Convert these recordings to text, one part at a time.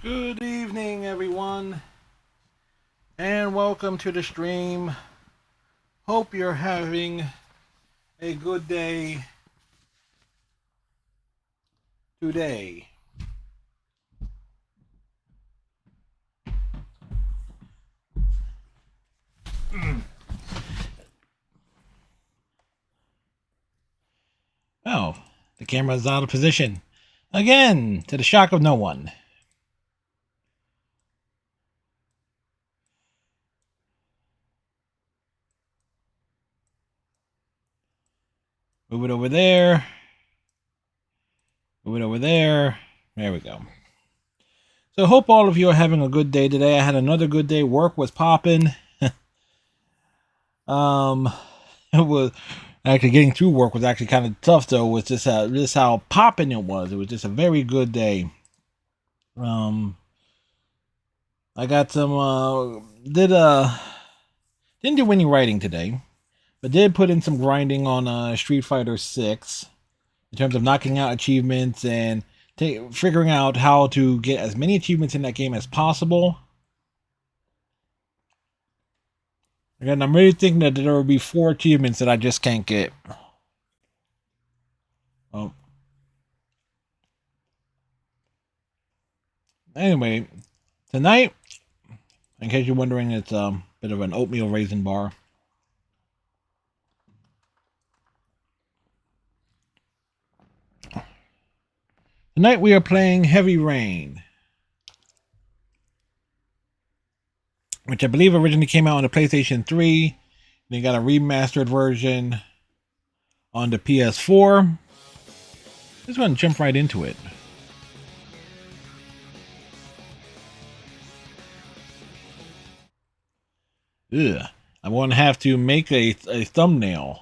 Good evening, everyone, and welcome to the stream. Hope you're having a good day today. Oh, the camera's out of position. Again, to the shock of no one. Move it over there. Move it over there. There we go. So, hope all of you are having a good day today. I had another good day. Work was popping. um, it was actually getting through work was actually kind of tough though. It was just how popping it was. It was just a very good day. I got some didn't do any writing today, but did put in some grinding on Street Fighter 6 in terms of knocking out achievements and figuring out how to get as many achievements in that game as possible. Again, I'm really thinking that there will be 4 achievements that I just can't get. Oh. Anyway, tonight, in case you're wondering, it's a bit of an oatmeal raisin bar. Tonight we are playing Heavy Rain, which I believe originally came out on the PlayStation 3. They got a remastered version on the PS4. Just going to jump right into it. Ugh. I'm going to have to make a thumbnail.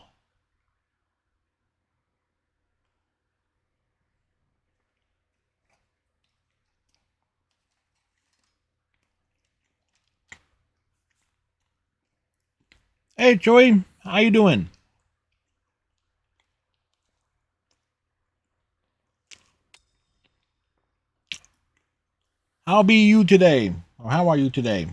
Hey, Joy. How you doing? How be you today? Or how are you today?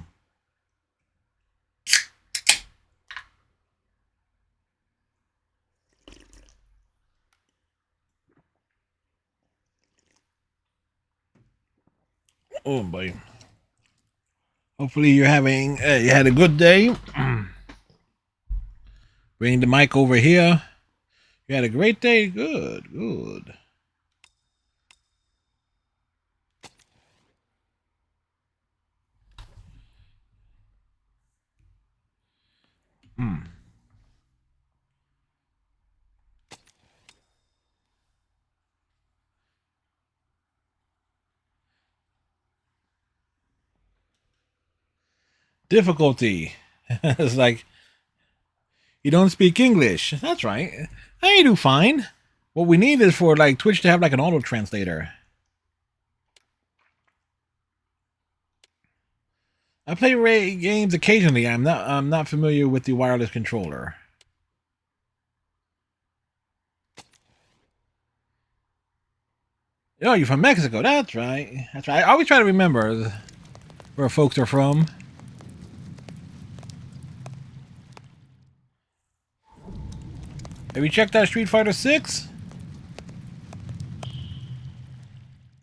Oh, boy. Hopefully you had a good day. Bring the mic over here. You had a great day? Good, good. Hmm. Difficulty. It's like, you don't speak English. That's right. I do fine. What we need is for like Twitch to have like an auto translator. I play games occasionally. I'm not familiar with the wireless controller. Oh, you're from Mexico. That's right. That's right. I always try to remember where folks are from. Have you checked out Street Fighter 6?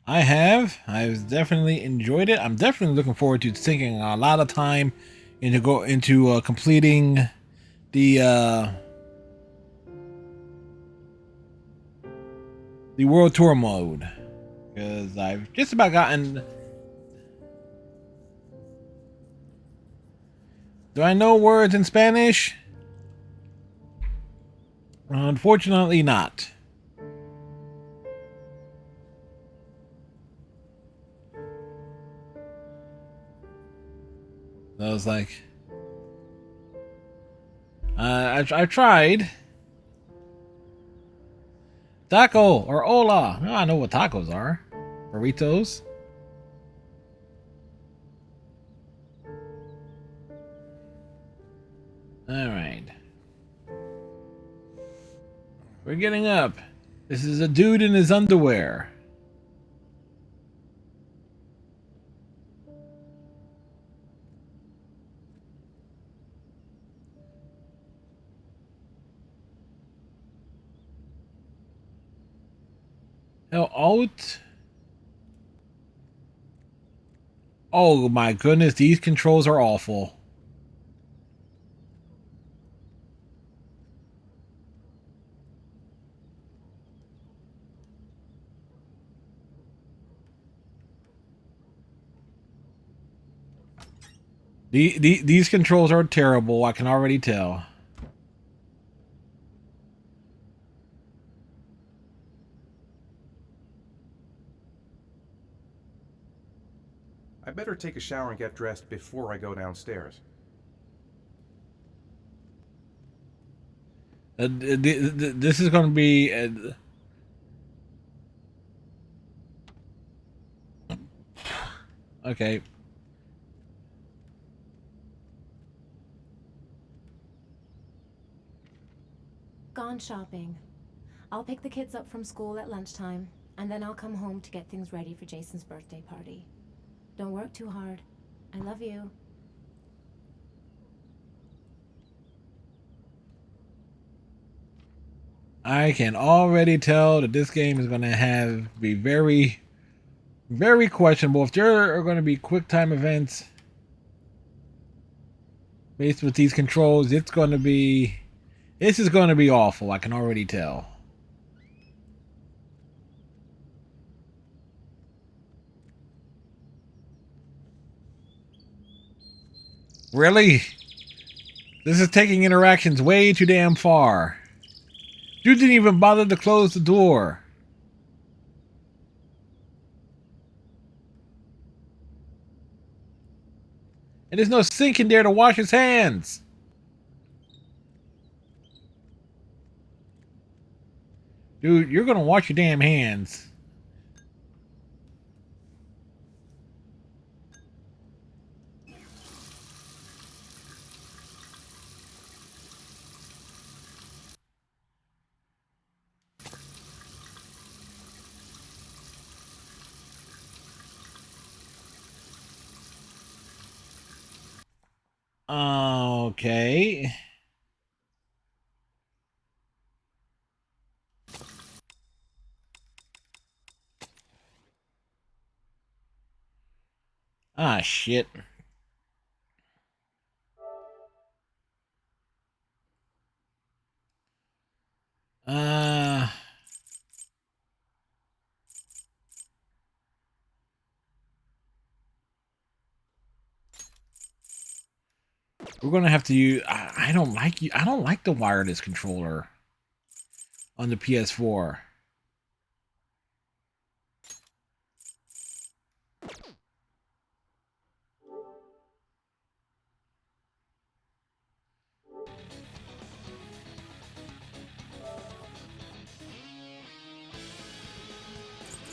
I have. I've definitely enjoyed it. I'm definitely looking forward to sinking a lot of time into completing the the World Tour mode, because I've just about gotten. Do I know words in Spanish? Unfortunately, not. I was like, I tried. Taco or hola. Oh, I know what tacos are. Burritos. All right. We're getting up. This is a dude in his underwear. Oh, out. Oh my goodness, these controls are awful. These controls are terrible. I can already tell. I better take a shower and get dressed before I go downstairs. This is going to be. Okay. Gone shopping. I'll pick the kids up from school at lunchtime, and then I'll come home to get things ready for Jason's birthday party. Don't work too hard. I love you. I can already tell that this game is going to be very, very questionable. If there are going to be quick time events based with these controls, it's going to be. This is going to be awful. I can already tell. Really? This is taking interactions way too damn far. You didn't even bother to close the door. And there's no sink in there to wash his hands. Dude, you're gonna wash your damn hands. Okay. Ah, shit. Uh, we're gonna have to use. I don't like you. I don't like the wireless controller on the PS4.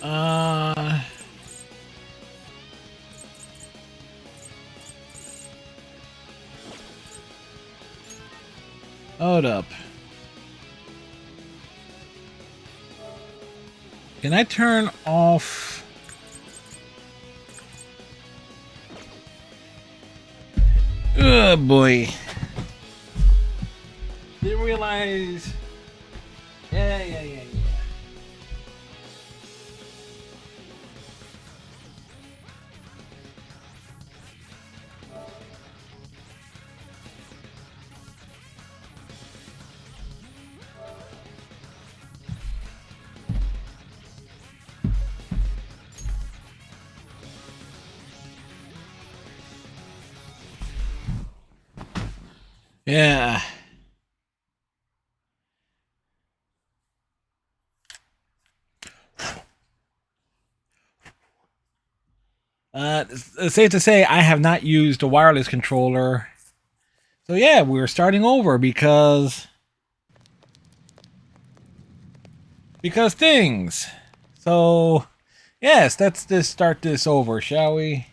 Uh, hold up. Can I turn off? Oh boy. Didn't realize. Yeah. Yeah. It's safe to say I have not used a wireless controller. So yeah, we're starting over because things. So yes, let's just start this over, shall we?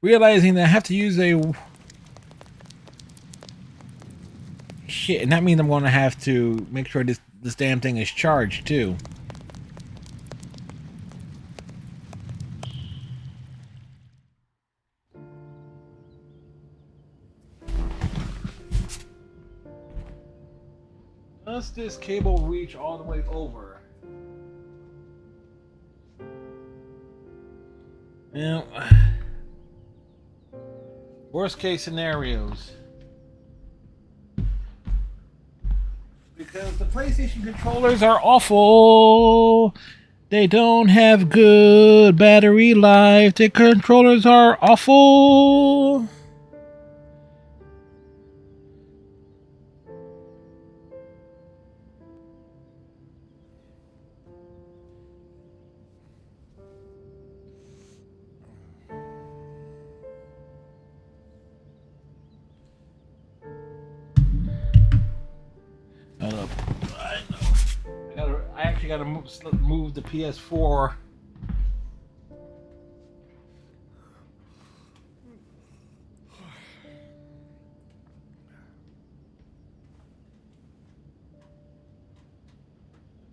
realizing that I have to use a shit, and that means I'm going to have to make sure this damn thing is charged too. Does this cable reach all the way over? Now, worst case scenarios. Because the PlayStation controllers are awful. They don't have good battery life. The controllers are awful. Hold up. I actually gotta move the PS4.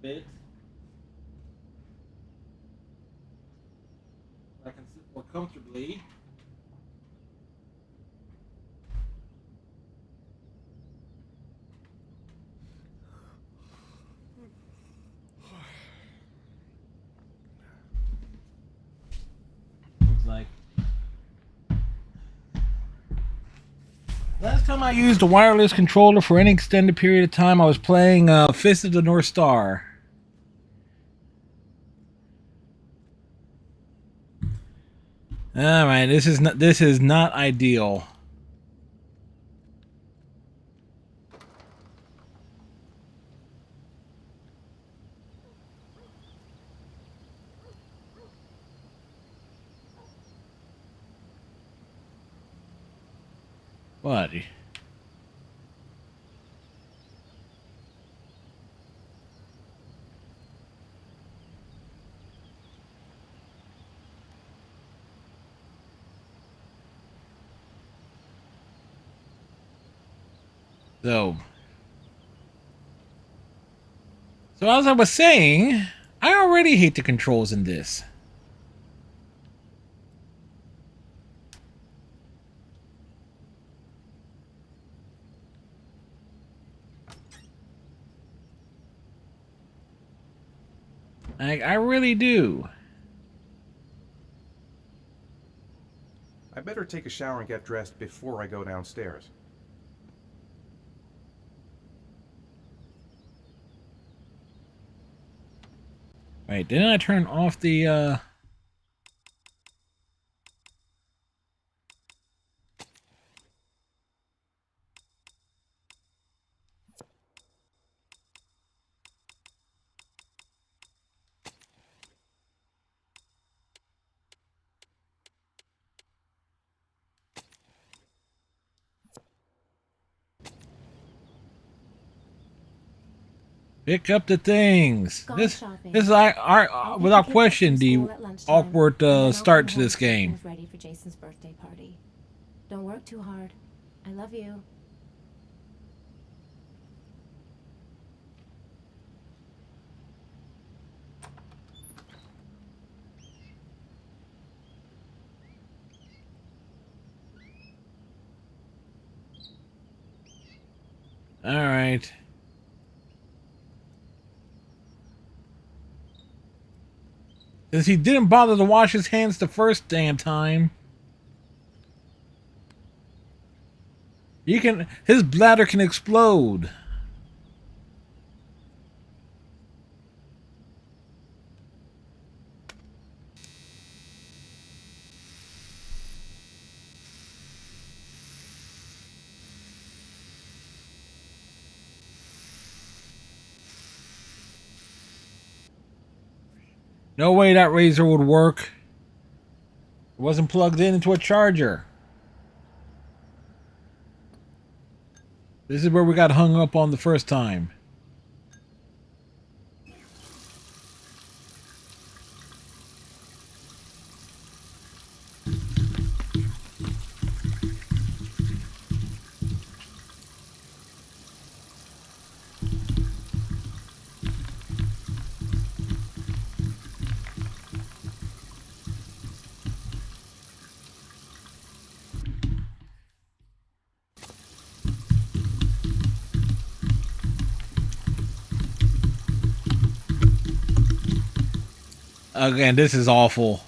Bit. I can sit more comfortably. Looks like last time I used a wireless controller for any extended period of time, I was playing Fist of the North Star. All right, this is not ideal. What? So as I was saying, I already hate the controls in this. I really do. I better take a shower and get dressed before I go downstairs. Right, didn't I turn off the pick up the things. Gone This shopping. is I'll pick without the kids up question from the school at lunchtime, awkward and then I'll start come to this home get game. things ready for Jason's birthday party. Don't work too hard. I love you. All right. Since he didn't bother to wash his hands the first damn time, his bladder can explode. No way that razor would work. It wasn't plugged into a charger. This is where we got hung up on the first time. Again, this is awful.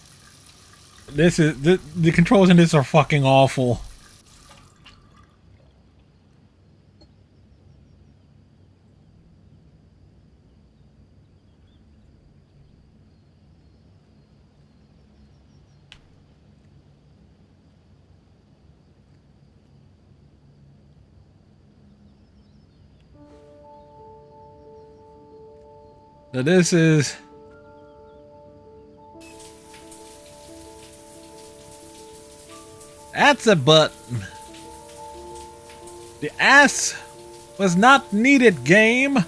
This is the controls in this are fucking awful. So this is that's a button. The ass was not needed, game.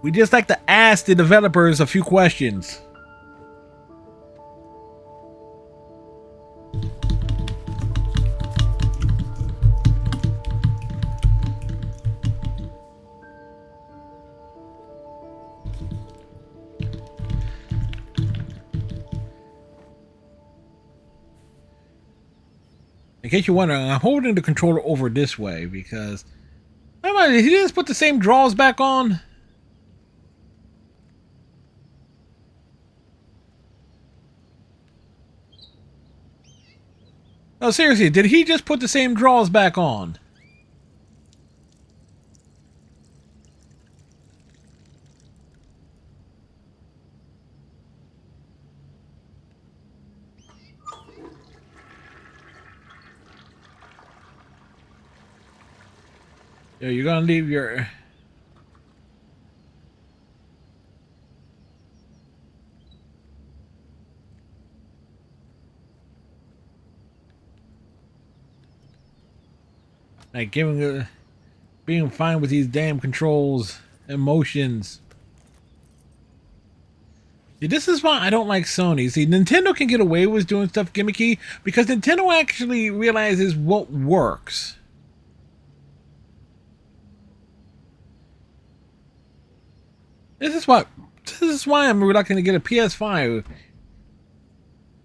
We just like to ask the developers a few questions. In case you're wondering, I'm holding the controller over this way because did he just put the same draws back on? No, seriously, did he just put the same draws back on? Yo, you're gonna leave your... Like being fine with these damn controls, emotions. See, this is why I don't like Sony. See, Nintendo can get away with doing stuff gimmicky because Nintendo actually realizes what works. This is why I'm reluctant to get a PS5.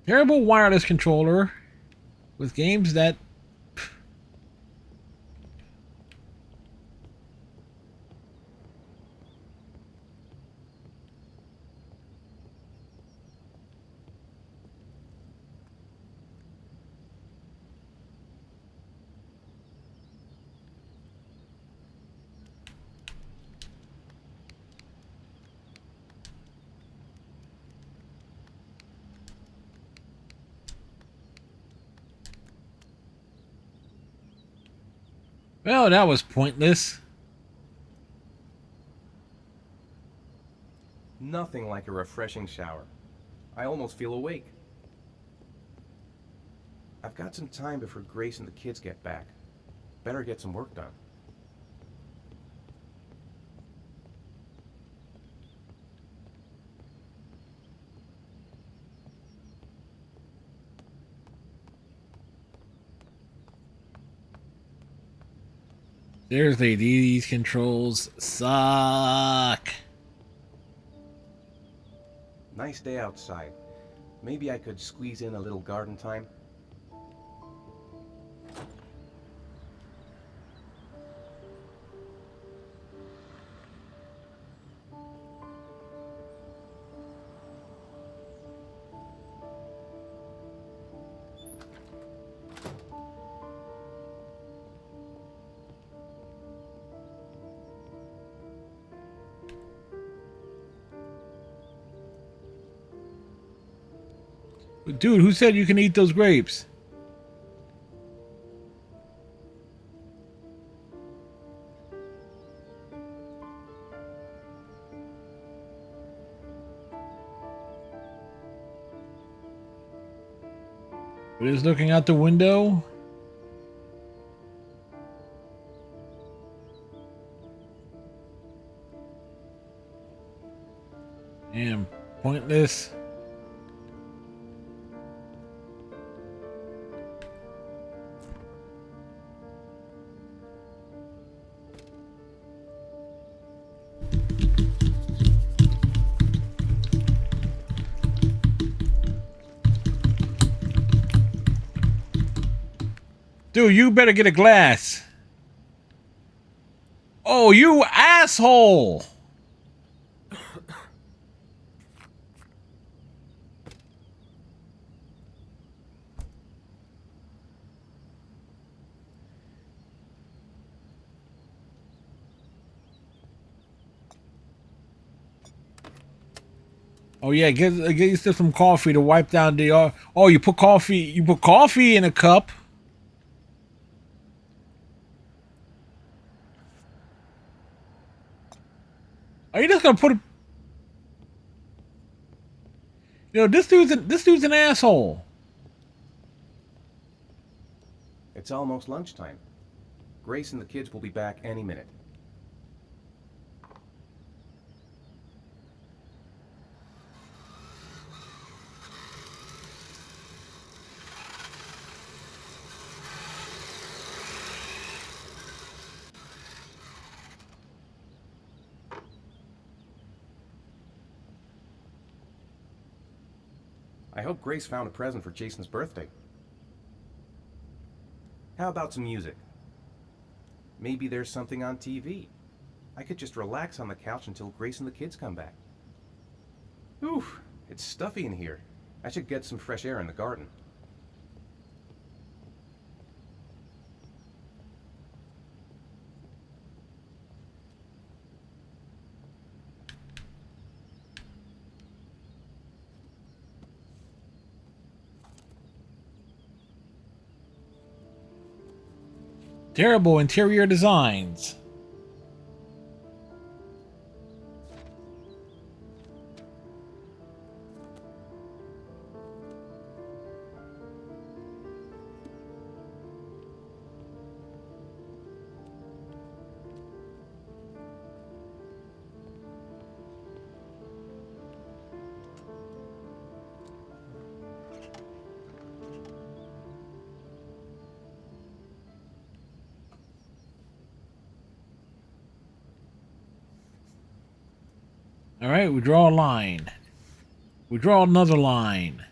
Terrible wireless controller with games that well, that was pointless. Nothing like a refreshing shower. I almost feel awake. I've got some time before Grace and the kids get back. Better get some work done. Seriously, these controls suck. Nice day outside. Maybe I could squeeze in a little garden time. Dude, who said you can eat those grapes? We're just looking out the window. Damn, pointless. Dude, you better get a glass. Oh, you asshole! Oh yeah, get yourself some coffee to wipe down the. Oh, you put coffee. You put coffee in a cup. Are you just gonna put? You know, this dude's an asshole. It's almost lunchtime. Grace and the kids will be back any minute. I hope Grace found a present for Jason's birthday. How about some music? Maybe there's something on TV. I could just relax on the couch until Grace and the kids come back. Ooh, it's stuffy in here. I should get some fresh air in the garden. Terrible interior designs. All right, we draw a line. We draw another line.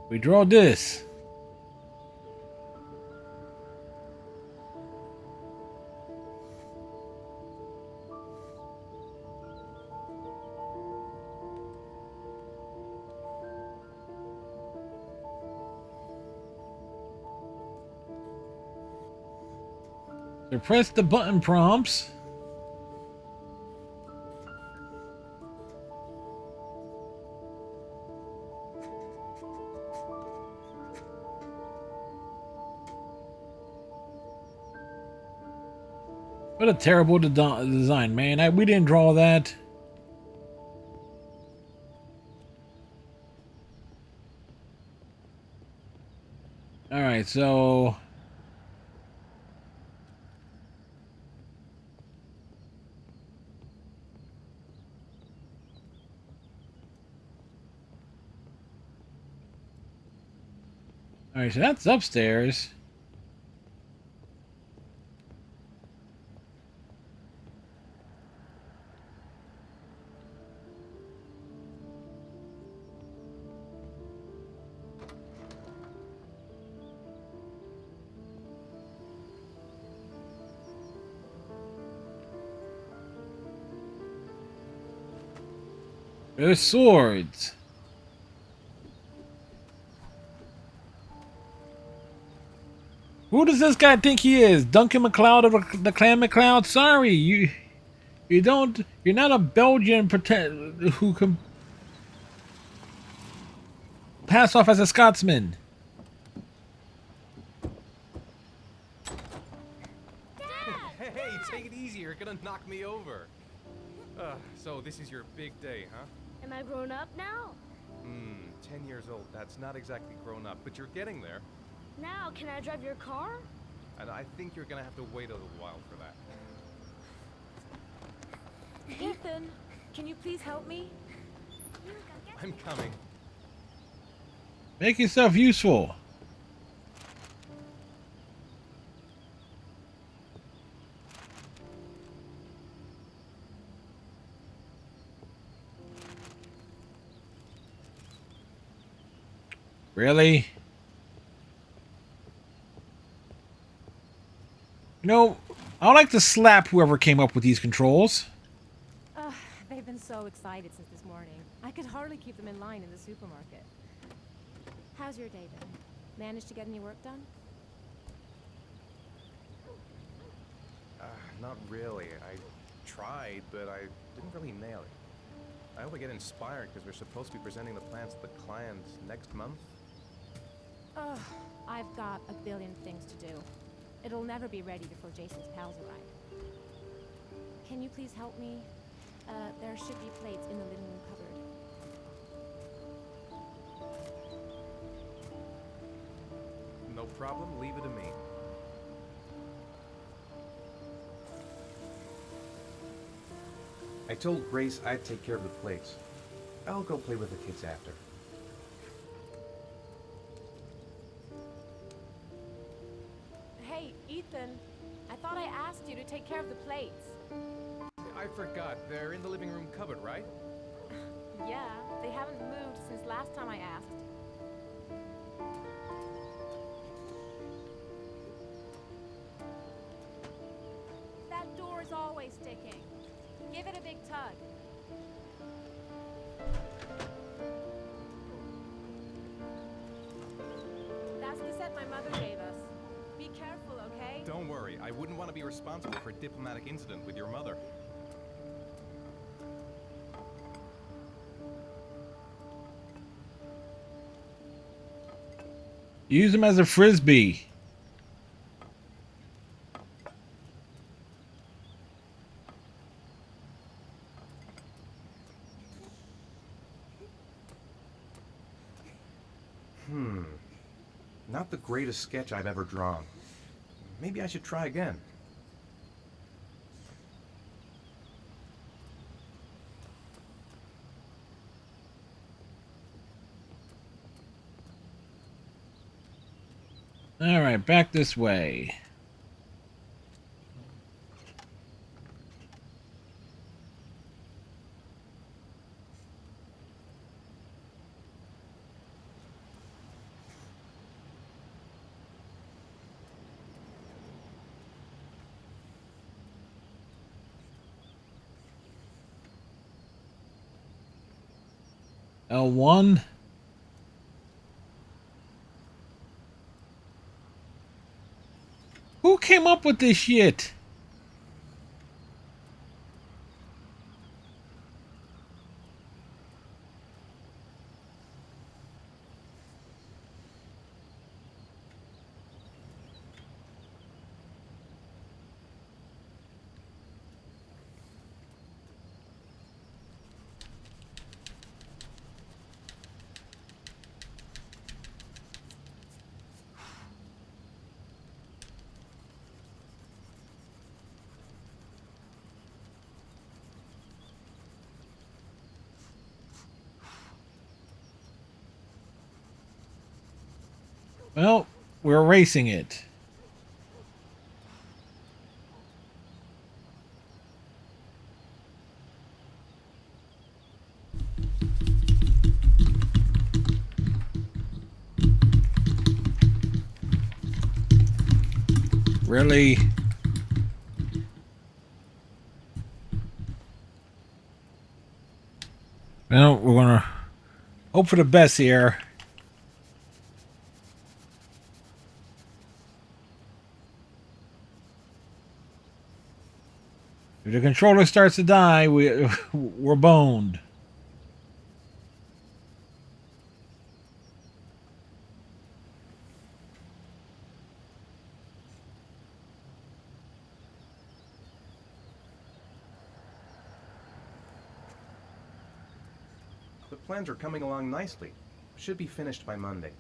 We draw this. So press the button prompts. What a terrible design, man. We didn't draw that. Alright, so... Alright, so that's upstairs. There's swords. Who does this guy think he is? Duncan MacLeod of the Clan MacLeod? Sorry, you're not a Belgian who can pass off as a Scotsman. Hey, take it easy. You're gonna knock me over. So this is your big day, huh? Am I grown up now? 10 years old. That's not exactly grown up, but you're getting there. Now, can I drive your car? And I think you're gonna have to wait a little while for that. Ethan, can you please help me? I'm coming. Make yourself useful. Really? You know, I would like to slap whoever came up with these controls. They've been so excited since this morning. I could hardly keep them in line in the supermarket. How's your day been? Managed to get any work done? Not really. I tried, but I didn't really nail it. I hope I get inspired because we're supposed to be presenting the plans to the clients next month. Ugh, I've got a billion things to do. It'll never be ready before Jason's pals arrive. Can you please help me? There should be plates in the living room cupboard. No problem. Leave it to me. I told Grace I'd take care of the plates. I'll go play with the kids after. Hey, Ethan. I thought I asked you to take care of the plates. I forgot. They're in the living room cupboard, right? Yeah, they haven't moved since last time I asked. That door is always sticking. Give it a big tug. That's the set my mother gave us. Be careful, okay? Don't worry. I wouldn't want to be responsible for a diplomatic incident with your mother. Use them as a frisbee. Not the greatest sketch I've ever drawn. Maybe I should try again. All right, back this way. L1. Who came up with this shit? Well, we're erasing it. Really? Well, we're gonna hope for the best here. If the controller starts to die, we're boned. The plans are coming along nicely. Should be finished by Monday.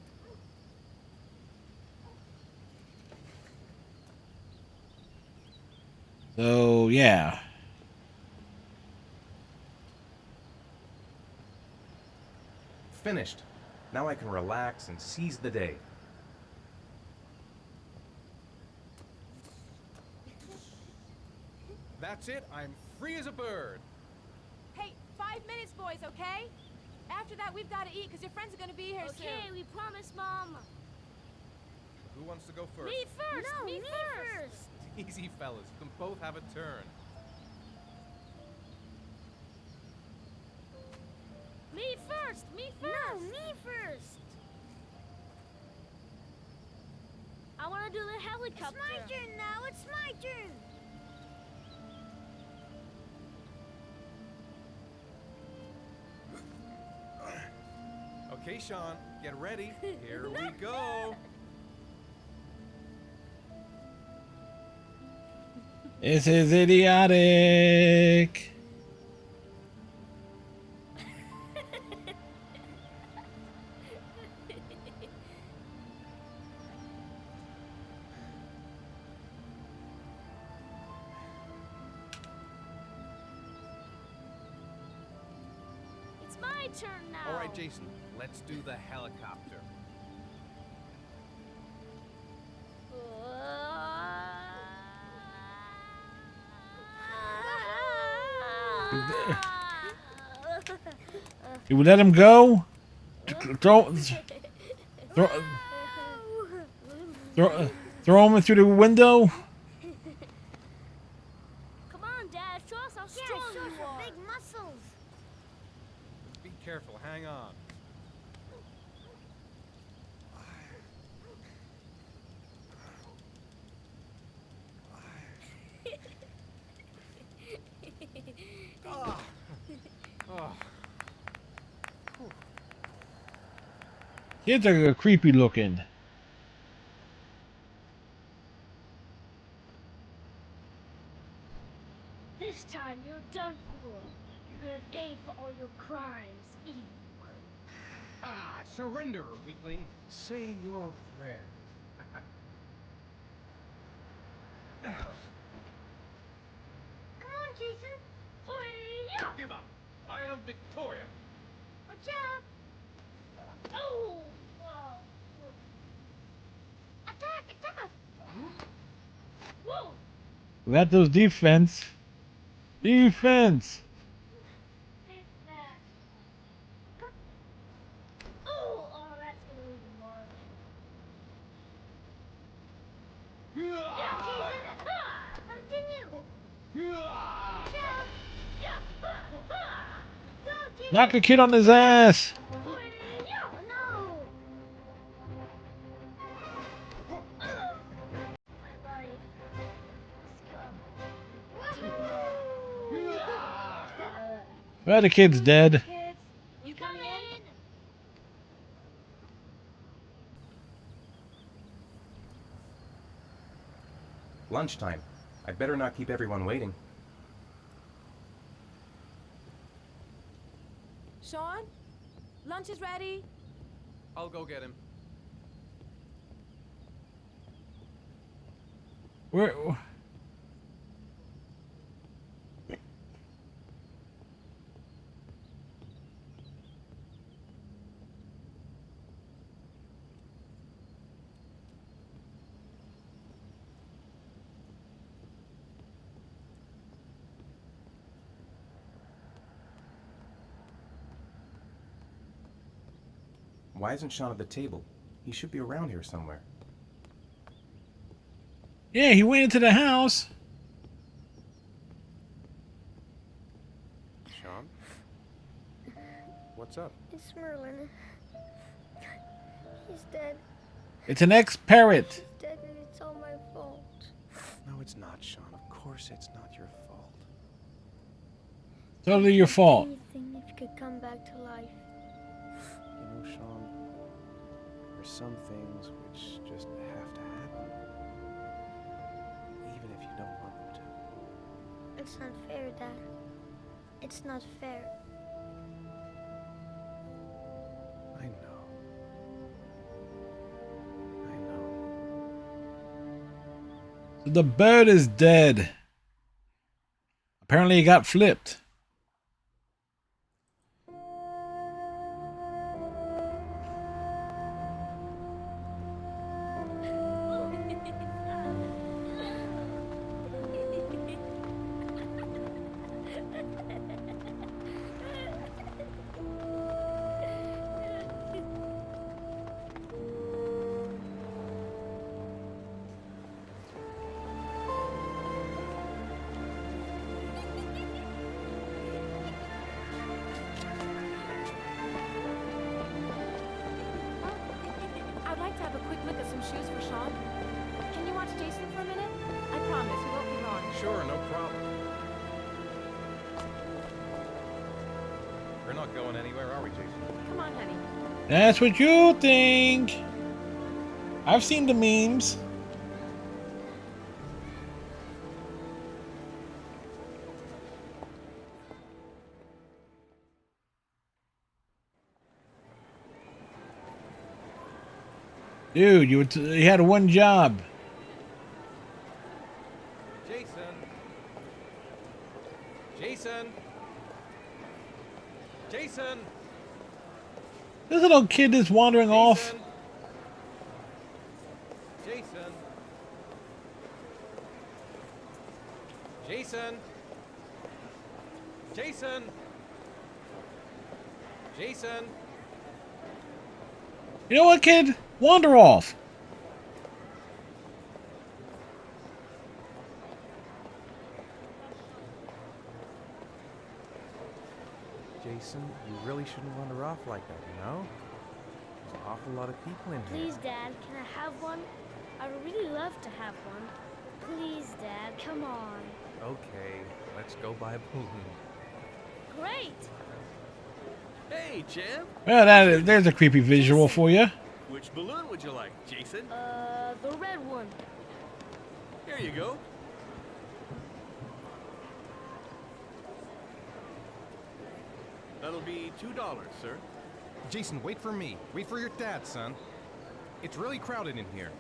So, yeah. Finished. Now I can relax and seize the day. That's it. I'm free as a bird. Hey, 5 minutes, boys, okay? After that, we've got to eat because your friends are going to be here Okay, soon. we promise, Mom. Who wants to go first? Me first. No, me first. Easy, fellas. You can both have a turn. Me first! Me first! No, me first! I want to do the helicopter. It's my turn now. It's my turn. Okay, Sean, get ready. Here we go. This is idiotic. It's my turn now. All right, Jason, let's do the helicopter. You would let him go? Throw, throw, throw him through the window? Come on, Dad. Show us how strong you are. Big muscles. Be careful, hang on. Oh. Kids are creepy looking. This time you're done for. You're gonna pay for all your crimes, evil. Ah, surrender, weakling. Say your prayer. Come on, Jason. Hurry up. Give up. I am Victoria. Watch out. Oh! Attack! Attack! Whoa! Let those defense. Defense. Oh, that's gonna leave a mark. Yeah, Jason! Continue! Yeah! Go, Jason! Knock the kid on his ass. No! My body. Let's go. Well, the kid's dead. Kids, you come in? Lunchtime. I'd better not keep everyone waiting. Sean? Lunch is ready. I'll go get him. Where? Why isn't Sean at the table? He should be around here somewhere. Yeah, he went into the house. Sean? What's up? It's Merlin. He's dead. It's an ex-parrot. He's dead and it's all my fault. No, it's not, Sean. Of course it's not your fault. Totally your fault. Anything if you could come back to life. You know, Sean, there's some things which just have to happen. Even if you don't want them to. It's not fair, Dad. It's not fair. I know. I know. The bird is dead. Apparently he got flipped. Tom? Can you watch Jason for a minute? I promise, we won't be long. Sure, no problem. We're not going anywhere, are we, Jason? Come on, honey. That's what you think. I've seen the memes. Dude, you had one job. Jason! Jason! Jason! This little kid is wandering off. Jason! Jason! Jason! Jason! You know what, kid? Wander off. Jason, you really shouldn't wander off like that, you know? There's an awful lot of people in here. Please, Dad, can I have one? I would really love to have one. Please, Dad, come on. Okay, let's go buy a balloon. Great! Hey, champ. Well, there's a creepy visual for you. Which balloon would you like, Jason? The red one. Here you go. That'll be $2, sir. Jason, wait for me. Wait for your dad, son. It's really crowded in here.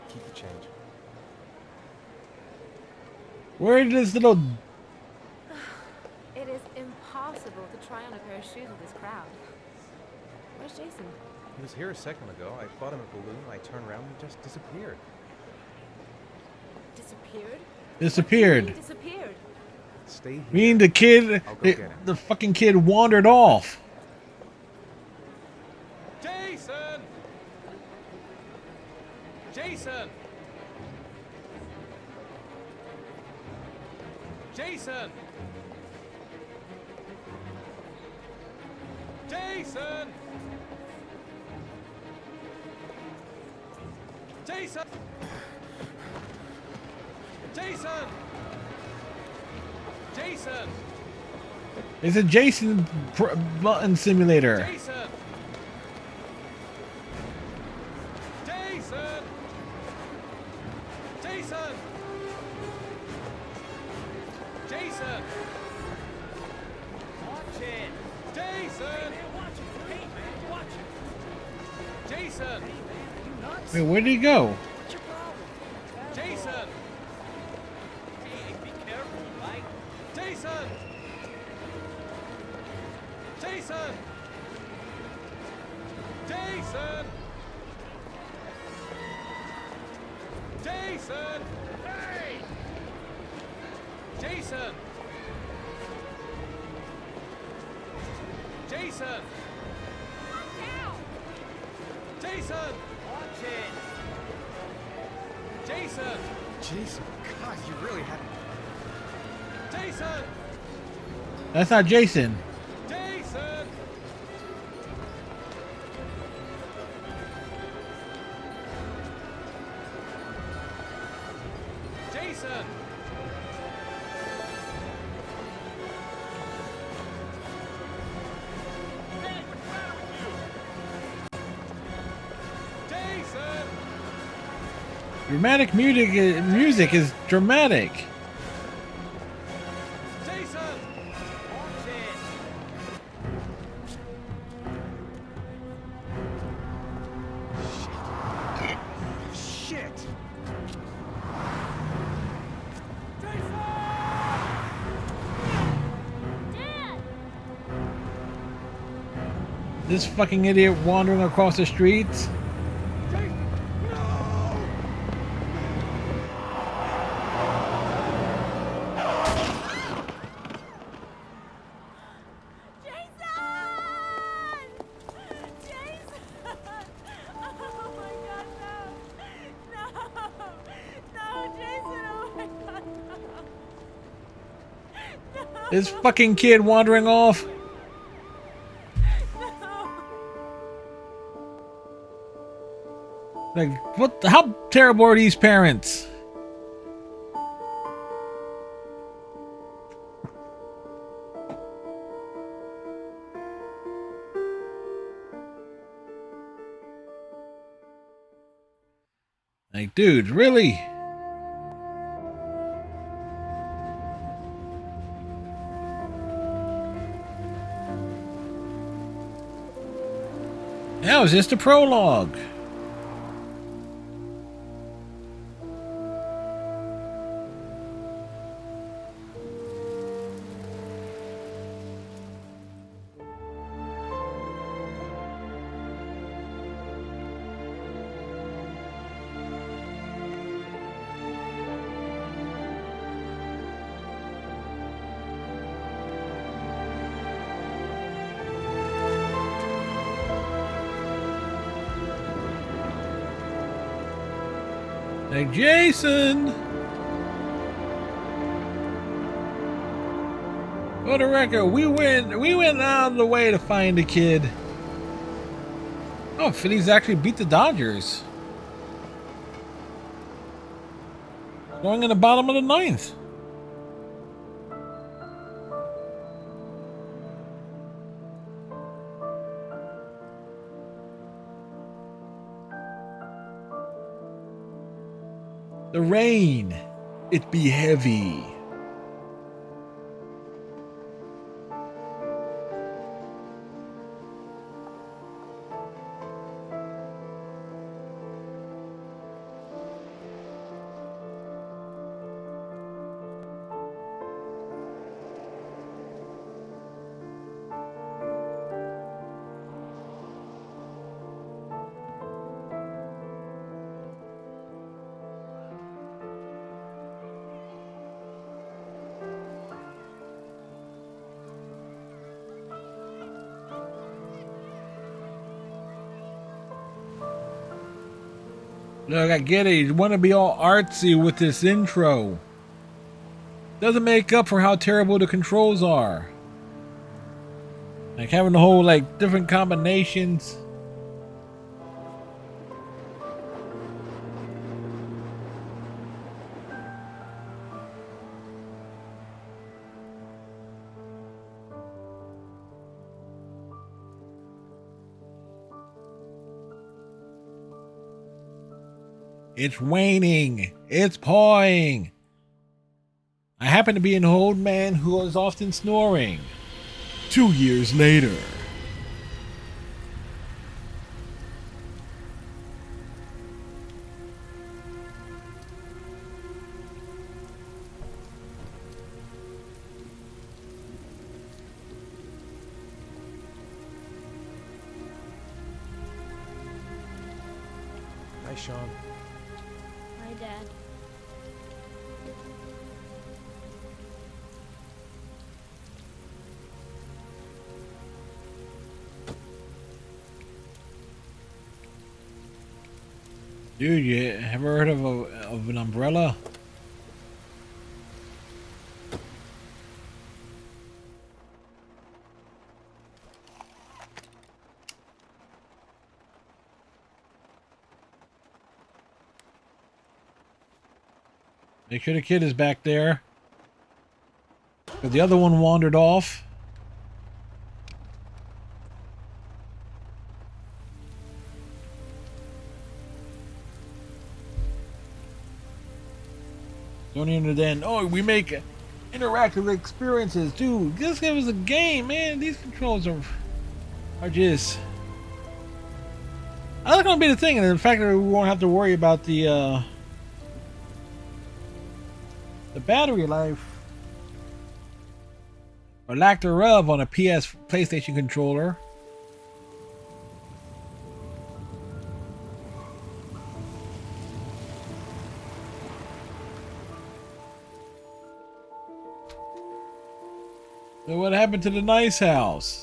Keep the change. Where did this little... It is impossible to try on a pair of shoes with this crowd. Where's Jason? He was here a second ago. I bought him a balloon. I turned around and he just disappeared. Disappeared? disappeared? He disappeared. Stay here. I mean, the kid, I'll go get him. the fucking kid wandered off. Jason! Jason! Jason! Jason! Jason! Jason! Jason! It's a Jason button simulator. Jason! Jason! Jason! Jason! Watch it. Jason! Watch it. Hey, man, watch it. Jason! You nuts? Wait, where did he go? What's your problem? Jason! Hey, be careful, right? Jason! Jason! Jason! Jason! Hey! Jason! Jason! Jason! Watch it. Jason! Jason, God, you really had Jason! That's not Jason. Jason! Jason! Hey, what's the matter with you? Jason! Dramatic music is dramatic. Jason! Watch it. shit. Dad! This fucking idiot wandering across the streets. This fucking kid wandering off. Like, what? How terrible are these parents? Like, dude, really? That was just a prologue. Like, Jason! For the record, we went out of the way to find the kid. Oh, Phillies actually beat the Dodgers. Going in the bottom of the ninth. The rain, it be heavy. Look, I get it. You want to be all artsy with this intro. Doesn't make up for how terrible the controls are. Like having the whole, like, different combinations. It's waning. It's pawing. I happen to be an old man who is often snoring. 2 years later. Hi, Sean. Hi, Dad. Dude, you ever heard of an umbrella? Make sure the kid is back there. But the other one wandered off. Don't even then. Oh, we make interactive experiences, dude. Just give us a game, man. These controls are just. That's gonna be the thing, and the fact that we won't have to worry about the battery life or lack thereof on a PlayStation controller. So what happened to the nice house?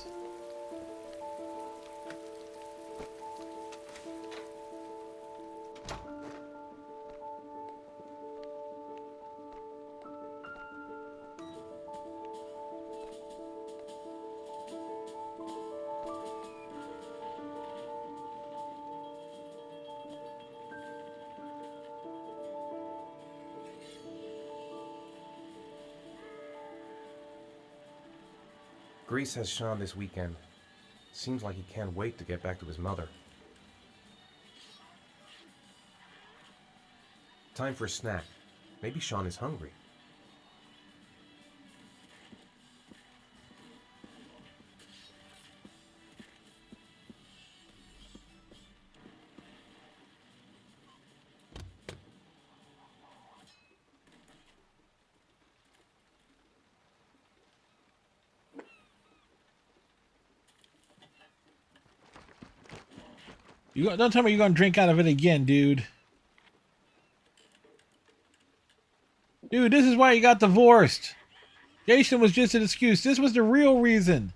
Grace has Sean this weekend. Seems like he can't wait to get back to his mother. Time for a snack. Maybe Sean is hungry. Don't tell me you're gonna drink out of it again, dude. Dude, this is why you got divorced. Jason was just an excuse. This was the real reason.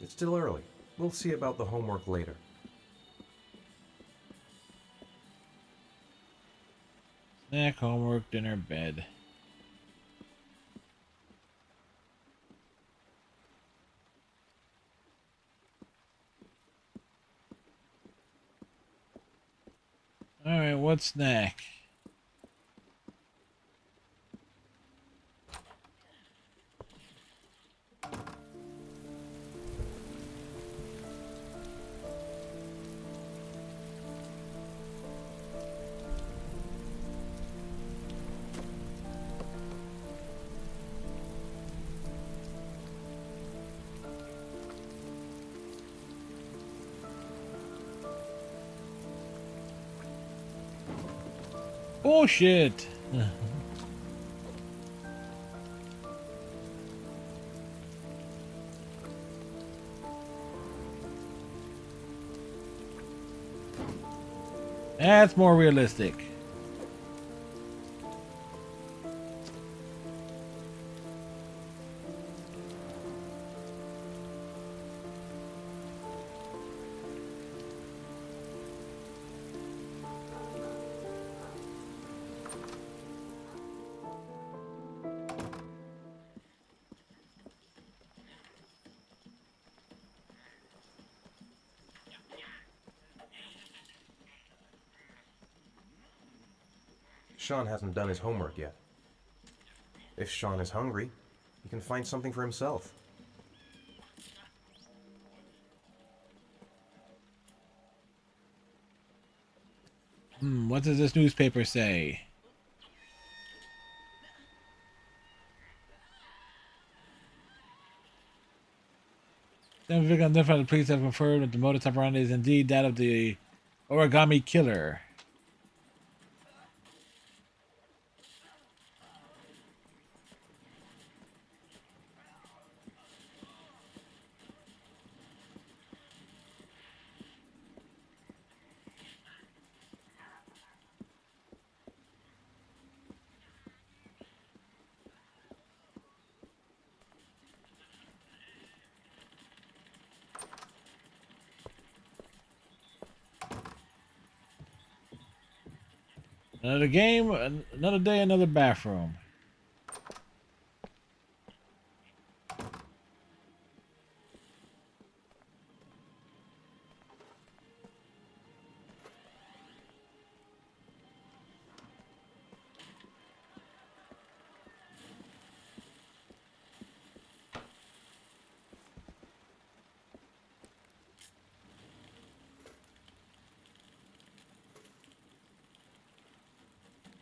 It's still early. We'll see about the homework later. Snack, homework, dinner, bed. Alright, what's snack? Bullshit. That's more realistic. Sean hasn't done his homework yet. If Sean is hungry, he can find something for himself. What does this newspaper say? Then we can identify the police have confirmed that the modus operandi is indeed that of the origami killer. Another game, another day, another bathroom.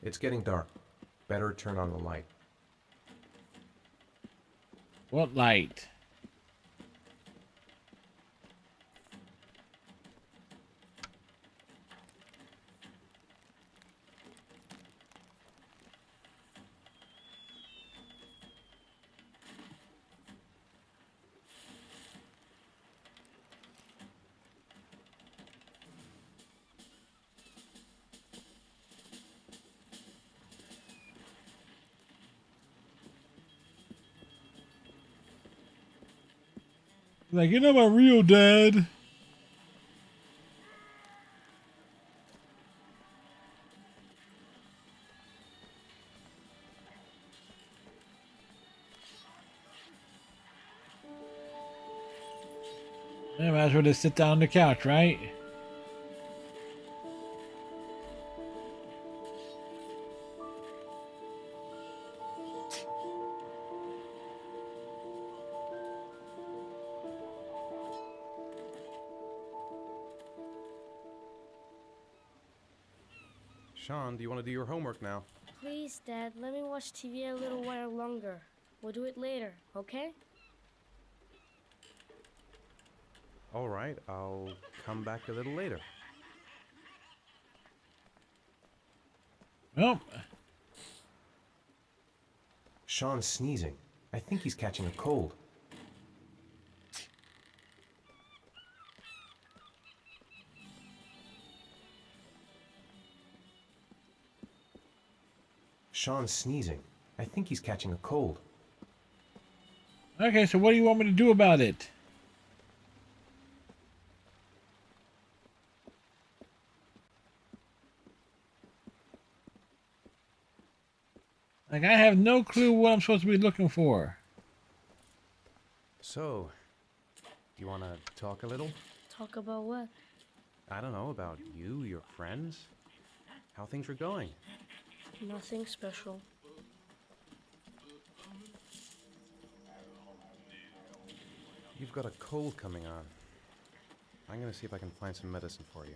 It's getting dark. Better turn on the light. What light? Like, you're not my real dad. Yeah, might as well just sit down on the couch, right? Sean, do you want to do your homework now? Please, Dad, let me watch TV a little while longer. We'll do it later, okay? All right, I'll come back a little later. Well, Sean's sneezing. I think he's catching a cold. Sean's sneezing. I think he's catching a cold. okay, so what do you want me to do about it? Like, I have no clue what I'm supposed to be looking for. So, do you want to talk a little? Talk about what? I don't know, about you, your friends, how things are going. Nothing special. You've got a cold coming on. I'm gonna see if I can find some medicine for you.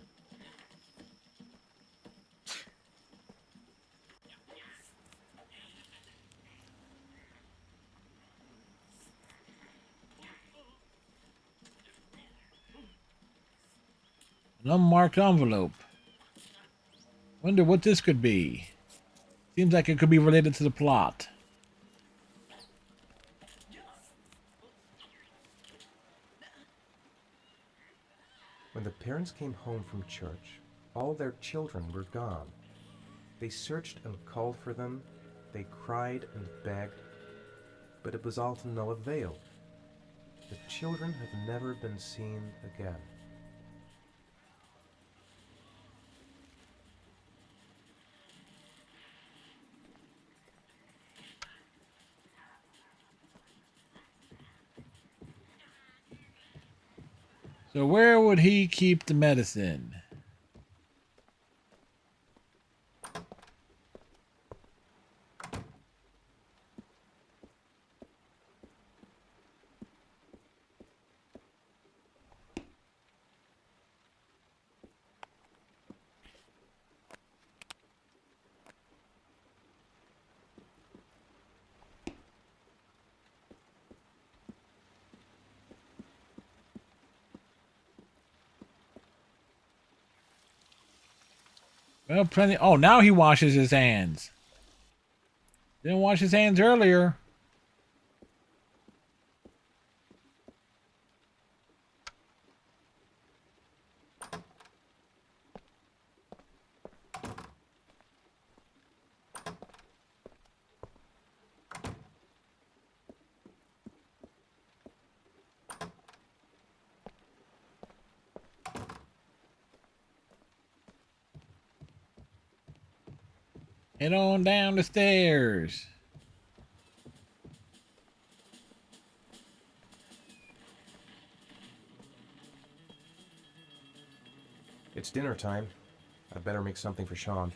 An unmarked envelope. Wonder what this could be. Seems like it could be related to the plot. When the parents came home from church, all their children were gone. They searched and called for them. They cried and begged, but it was all to no avail. The children have never been seen again. So where would he keep the medicine? Well, plenty. Oh, now he washes his hands. Didn't wash his hands earlier. Head on down the stairs. It's dinner time. I'd better make something for Sean.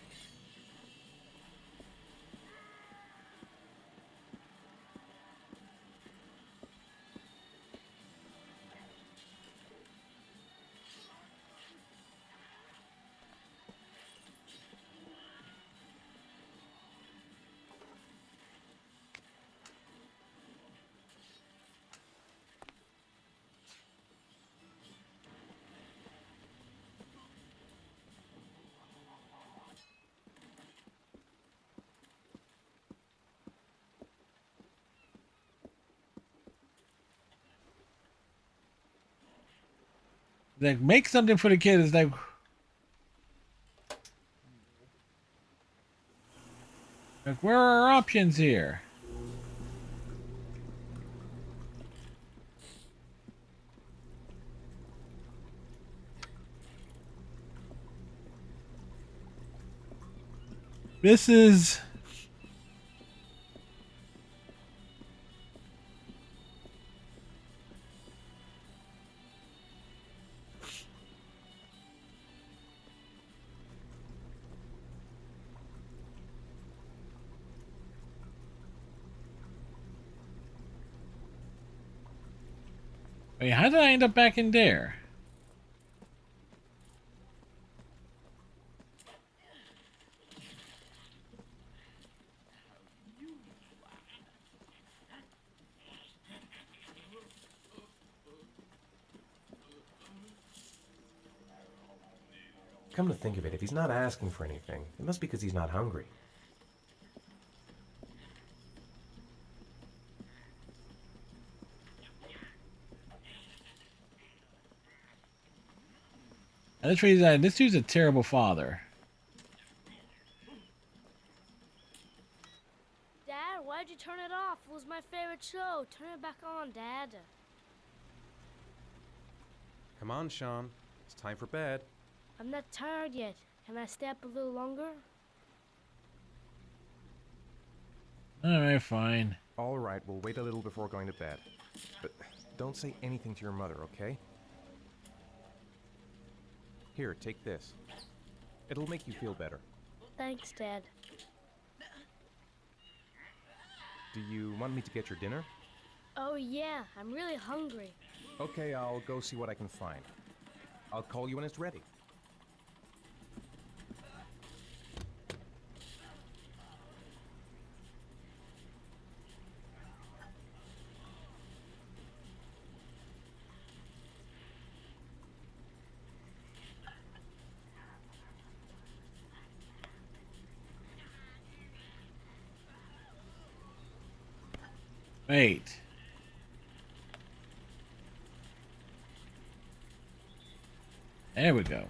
Like, make something for the kid. It's like where are our options here? This is Wait, how did I end up back in there? Come to think of it, if he's not asking for anything, it must be because he's not hungry. Let's read that. This dude's a terrible father. Dad, why'd you turn it off? It was my favorite show. Turn it back on, Dad. Come on, Sean. It's time for bed. I'm not tired yet. Can I stay up a little longer? Alright, fine. All right, we'll wait a little before going to bed. But don't say anything to your mother, okay? Here, take this. It'll make you feel better. Thanks, Dad. Do you want me to get your dinner? Oh, yeah. I'm really hungry. Okay, I'll go see what I can find. I'll call you when it's ready. Wait. There we go.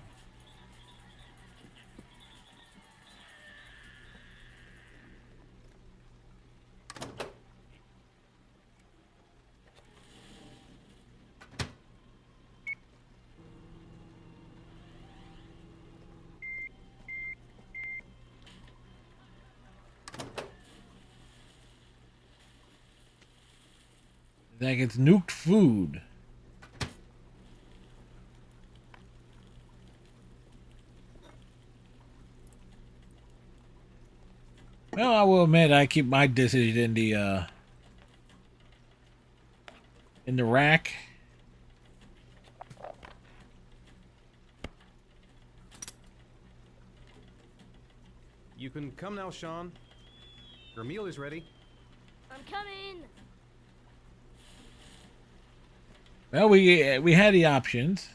Like it's nuked food. Well, I will admit I keep my decision in the rack. You can come now, Sean. Your meal is ready. I'm coming. Well, we had the options.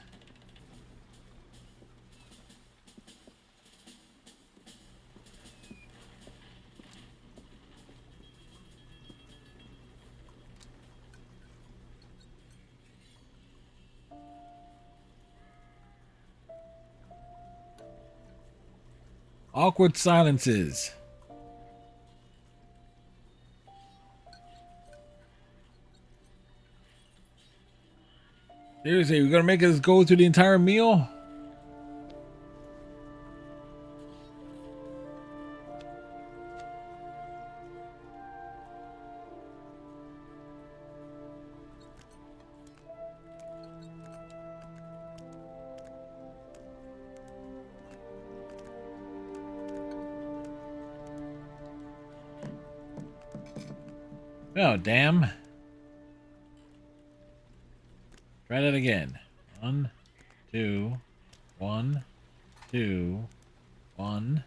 Awkward silences. Seriously, we're gonna make us go through the entire meal? Oh, damn. Try that again. 1, 2, 1, 2, 1,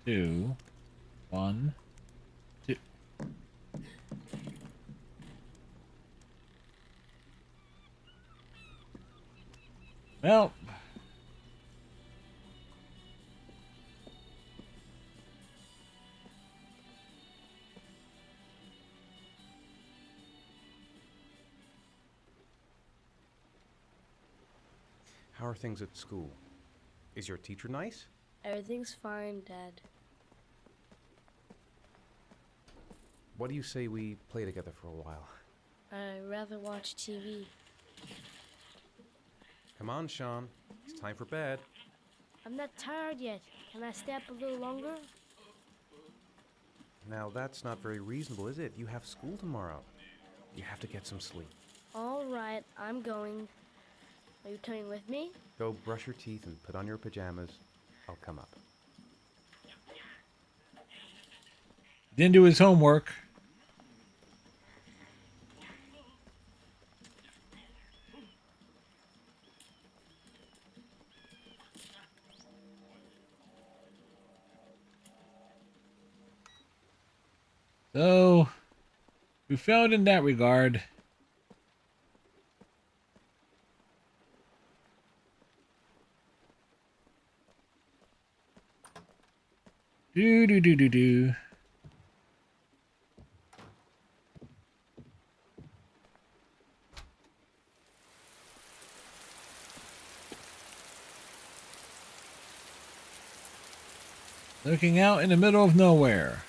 2, 1, 2. Well. How are things at school? Is your teacher nice? Everything's fine, Dad. What do you say we play together for a while? I'd rather watch TV. Come on, Sean. It's time for bed. I'm not tired yet. Can I stay up a little longer? Now, that's not very reasonable, is it? You have school tomorrow. You have to get some sleep. All right, I'm going. Are you coming with me? Go brush your teeth and put on your pajamas. I'll come up. Didn't do his homework. So we failed in that regard. Do. Looking out in the middle of nowhere.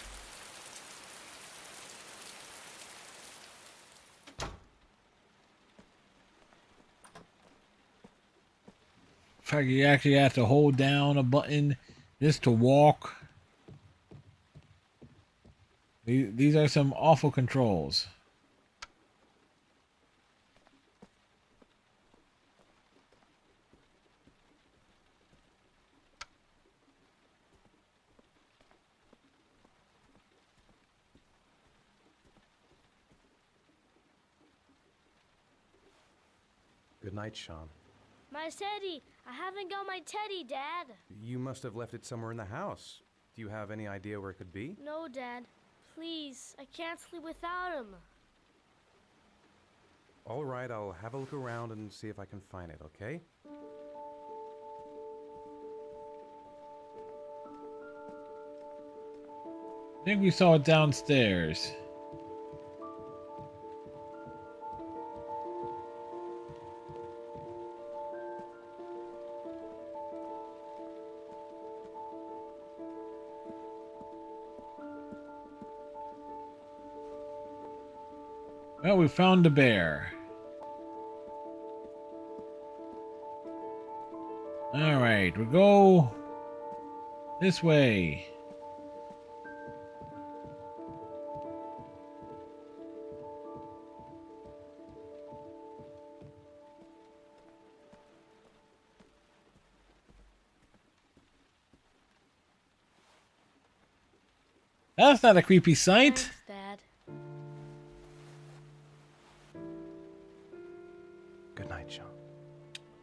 In fact, you actually have to hold down a button just to walk. These are some awful controls. Good night, Sean. My teddy! I haven't got my teddy, Dad! You must have left it somewhere in the house. Do you have any idea where it could be? No, Dad. Please, I can't sleep without him. All right, I'll have a look around and see if I can find it, okay? I think we saw it downstairs. Well, we found the bear. Alright, we'll go this way. That's not a creepy sight. Thanks, Dad. Good night, Sean.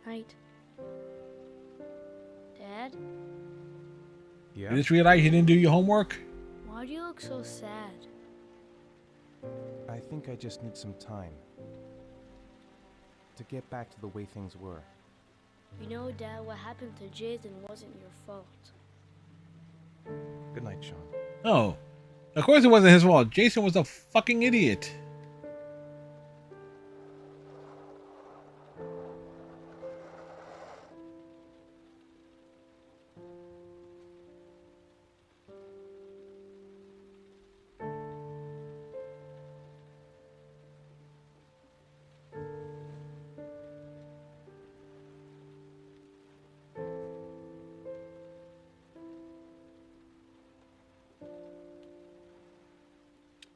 Night. Dad, Yeah? You just realized you didn't do your homework? why do you look so sad? I think I just need some time to get back to the way things were. You know, Dad, what happened to Jason wasn't your fault. Good night, Sean. Oh. Of course it wasn't his fault. Jason was a fucking idiot.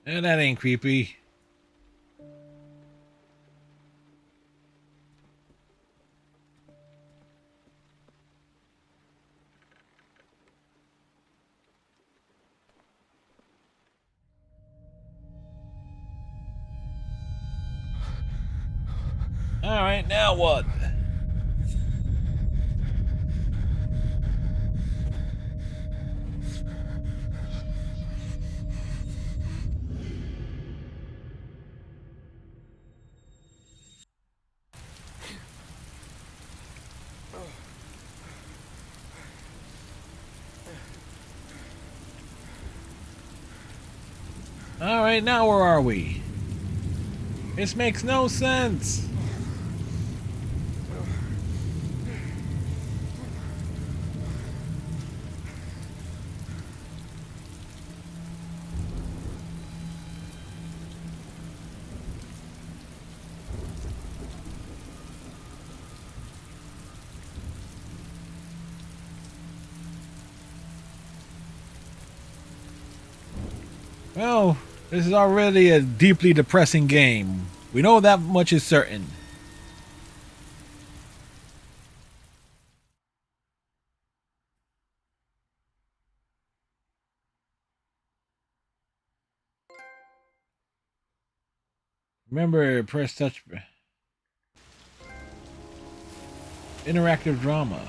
And that ain't creepy. Alright, now what? Alright, now where are we? This makes no sense. Well, this is already a deeply depressing game. We know that much is certain. Remember, press touch. Interactive drama.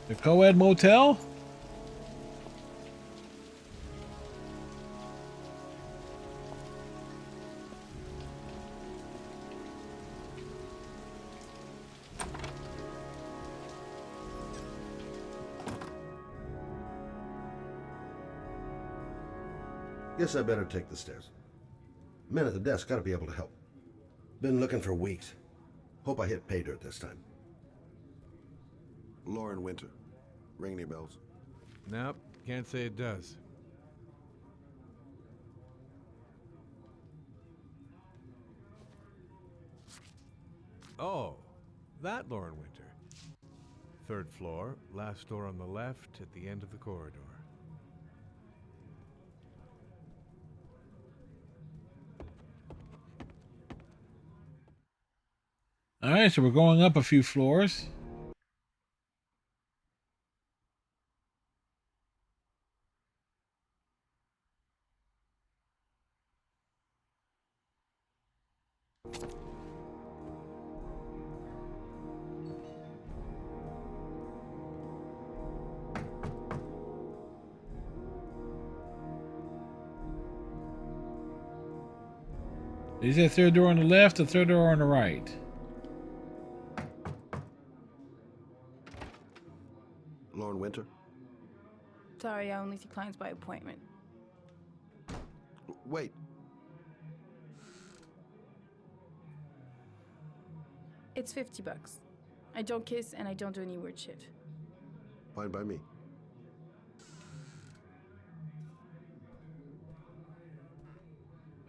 The Co-Ed Motel? Guess I better take the stairs. Men at the desk gotta be able to help. Been looking for weeks. Hope I hit pay dirt this time. Lauren Winter. Ring any bells? Nope, can't say it does. Oh, that Lauren Winter. 3rd floor, last door on the left at the end of the corridor. All right, so we're going up a few floors. Is that third door on the left or third door on the right? Lauren Winter? Sorry, I only see clients by appointment. Wait. It's $50. I don't kiss and I don't do any weird shit. Fine by me.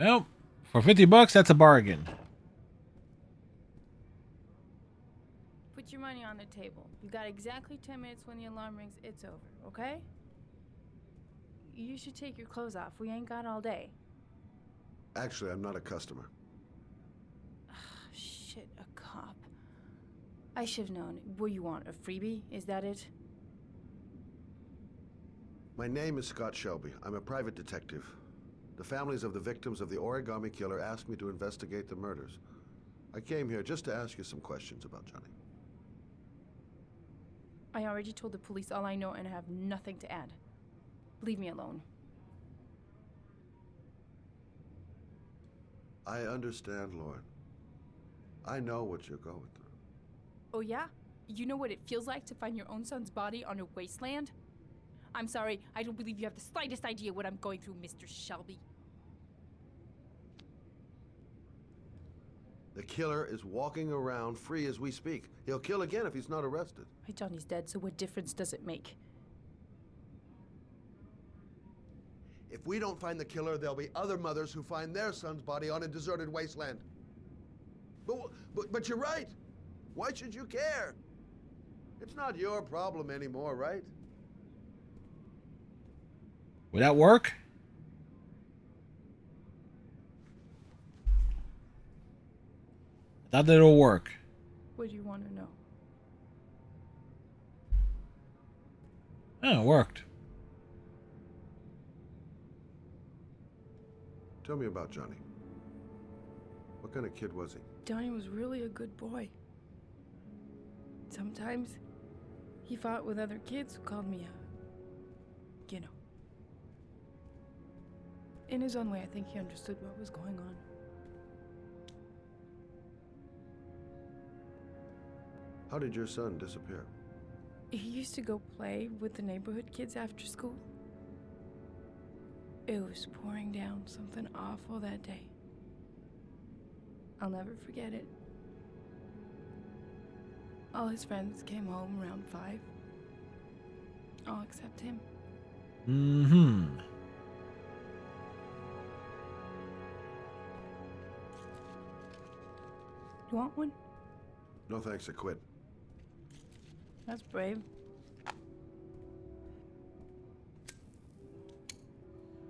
Well, for $50, that's a bargain. Put your money on the table. You got exactly 10 minutes when the alarm rings. It's over, okay? You should take your clothes off. We ain't got all day. Actually, I'm not a customer. Shit, a cop. I should have known. What you want, a freebie? Is that it? My name is Scott Shelby. I'm a private detective. The families of the victims of the Origami Killer asked me to investigate the murders. I came here just to ask you some questions about Johnny. I already told the police all I know and I have nothing to add. Leave me alone. I understand, Lauren. I know what you're going through. Oh yeah? You know what it feels like to find your own son's body on a wasteland? I'm sorry, I don't believe you have the slightest idea what I'm going through, Mr. Shelby. The killer is walking around free as we speak. He'll kill again if he's not arrested. My Johnny's dead, so what difference does it make? If we don't find the killer, there'll be other mothers who find their son's body on a deserted wasteland. But you're right. Why should you care? It's not your problem anymore, right? Would that work? I thought that it'll work. What do you want to know? Oh, it worked. Tell me about Johnny. What kind of kid was he? Johnny was really a good boy. Sometimes he fought with other kids who called me you know. In his own way, I think he understood what was going on. How did your son disappear? He used to go play with the neighborhood kids after school. It was pouring down something awful that day. I'll never forget it. All his friends came home around 5. All except him. Mm-hmm. You want one? No thanks, I quit. That's brave.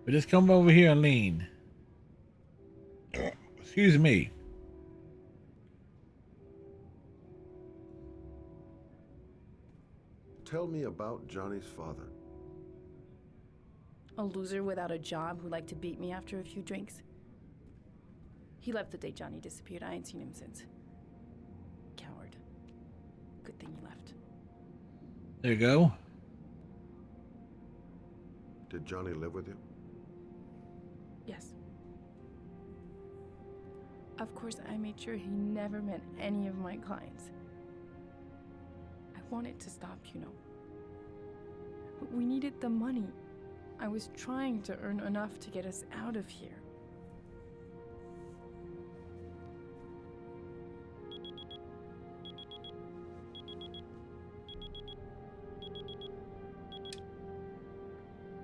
But just come over here and lean. Excuse me. Tell me about Johnny's father. A loser without a job who liked to beat me after a few drinks. He left the day Johnny disappeared. I ain't seen him since. Coward. Good thing he left. There you go. Did Johnny live with you? Yes. Of course, I made sure he never met any of my clients. I wanted to stop, you know. But we needed the money. I was trying to earn enough to get us out of here.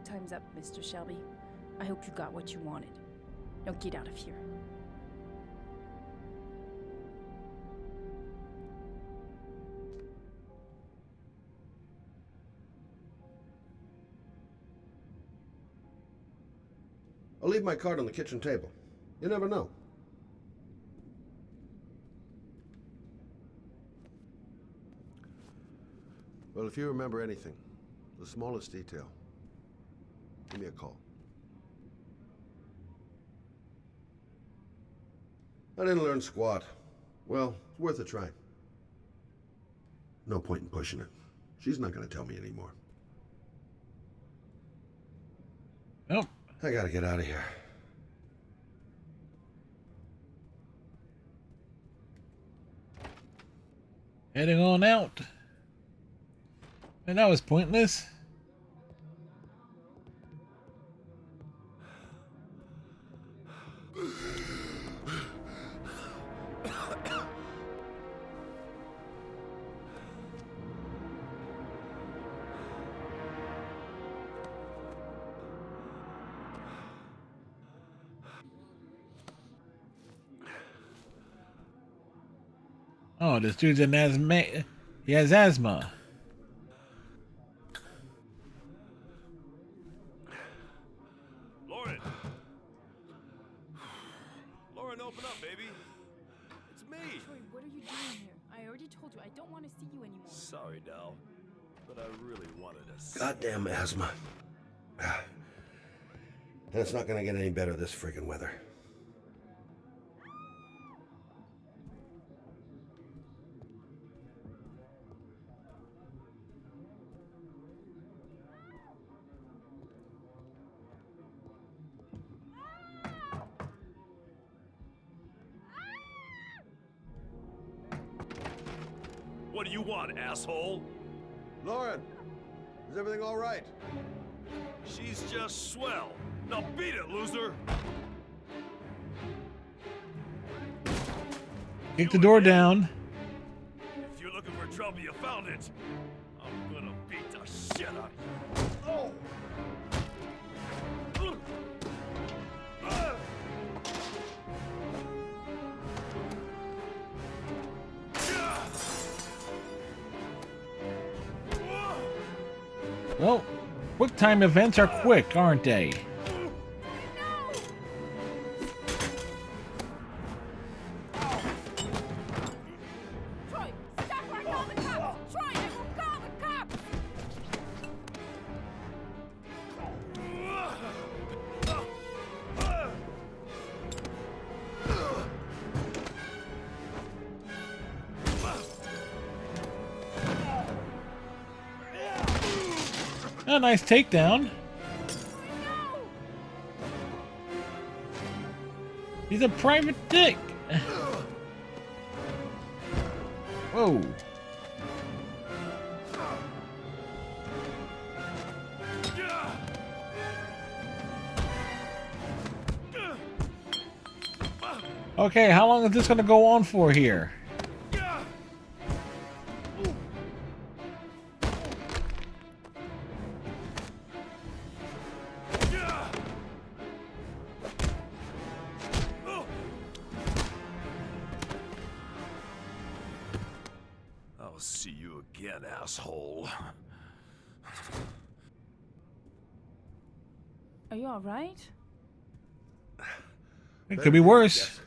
Time's up, Mr. Shelby. I hope you got what you wanted. Now get out of here. I'll leave my card on the kitchen table. You never know. Well, if you remember anything, the smallest detail, give me a call. I didn't learn squat. Well, it's worth a try. No point in pushing it. She's not going to tell me anymore. Oh. I gotta get out of here. Heading on out. And that was pointless. Oh, this dude's an asthma. He has asthma. Lauren! Lauren, open up, baby. It's me. Troy, what are you doing here? I already told you I don't want to see you anymore. Sorry, Dal, but I really wanted to see. Goddamn asthma. And it's not gonna get any better this friggin' weather. What do you want, asshole? Lauren, is everything all right? She's just swell. Now beat it, loser! Kick the door down. If you're looking for trouble, you found it. I'm gonna beat the shit out of you. Oh! Well, quick time events are quick, aren't they? Troy, stop or I call the cops! Troy, I will call the cops! A nice takedown. He's a private dick. Whoa. Okay, how long is this going to go on for here? I'll see you again, asshole. Are you alright? It could be worse.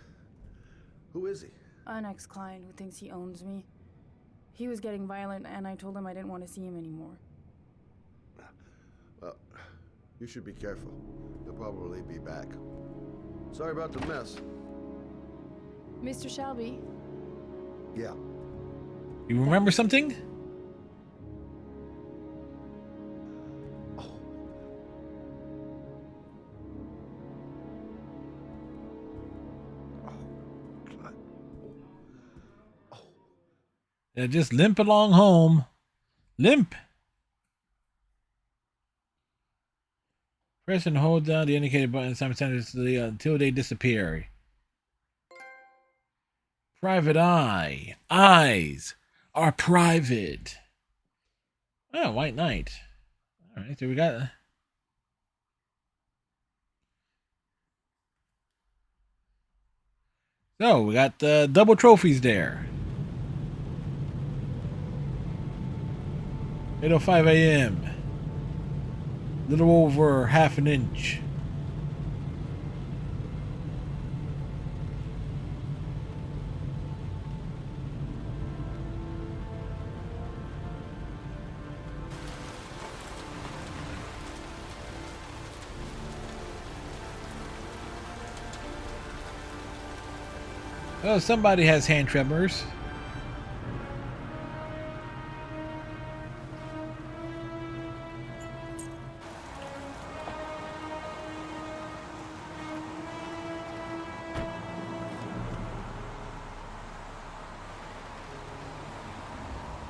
Who is he? An ex-client who thinks he owns me. He was getting violent and I told him I didn't want to see him anymore. Well, you should be careful. He'll probably be back. Sorry about the mess. Mr. Shelby, Yeah. You remember something? Yeah, just limp along home. Limp. Press and hold down the indicated button simultaneously until they disappear. Private eye. Eyes are private. Oh, White Knight. All right, so we got... So, we got double trophies there. 8:05 a.m. Little over half an inch. Oh, somebody has hand tremors.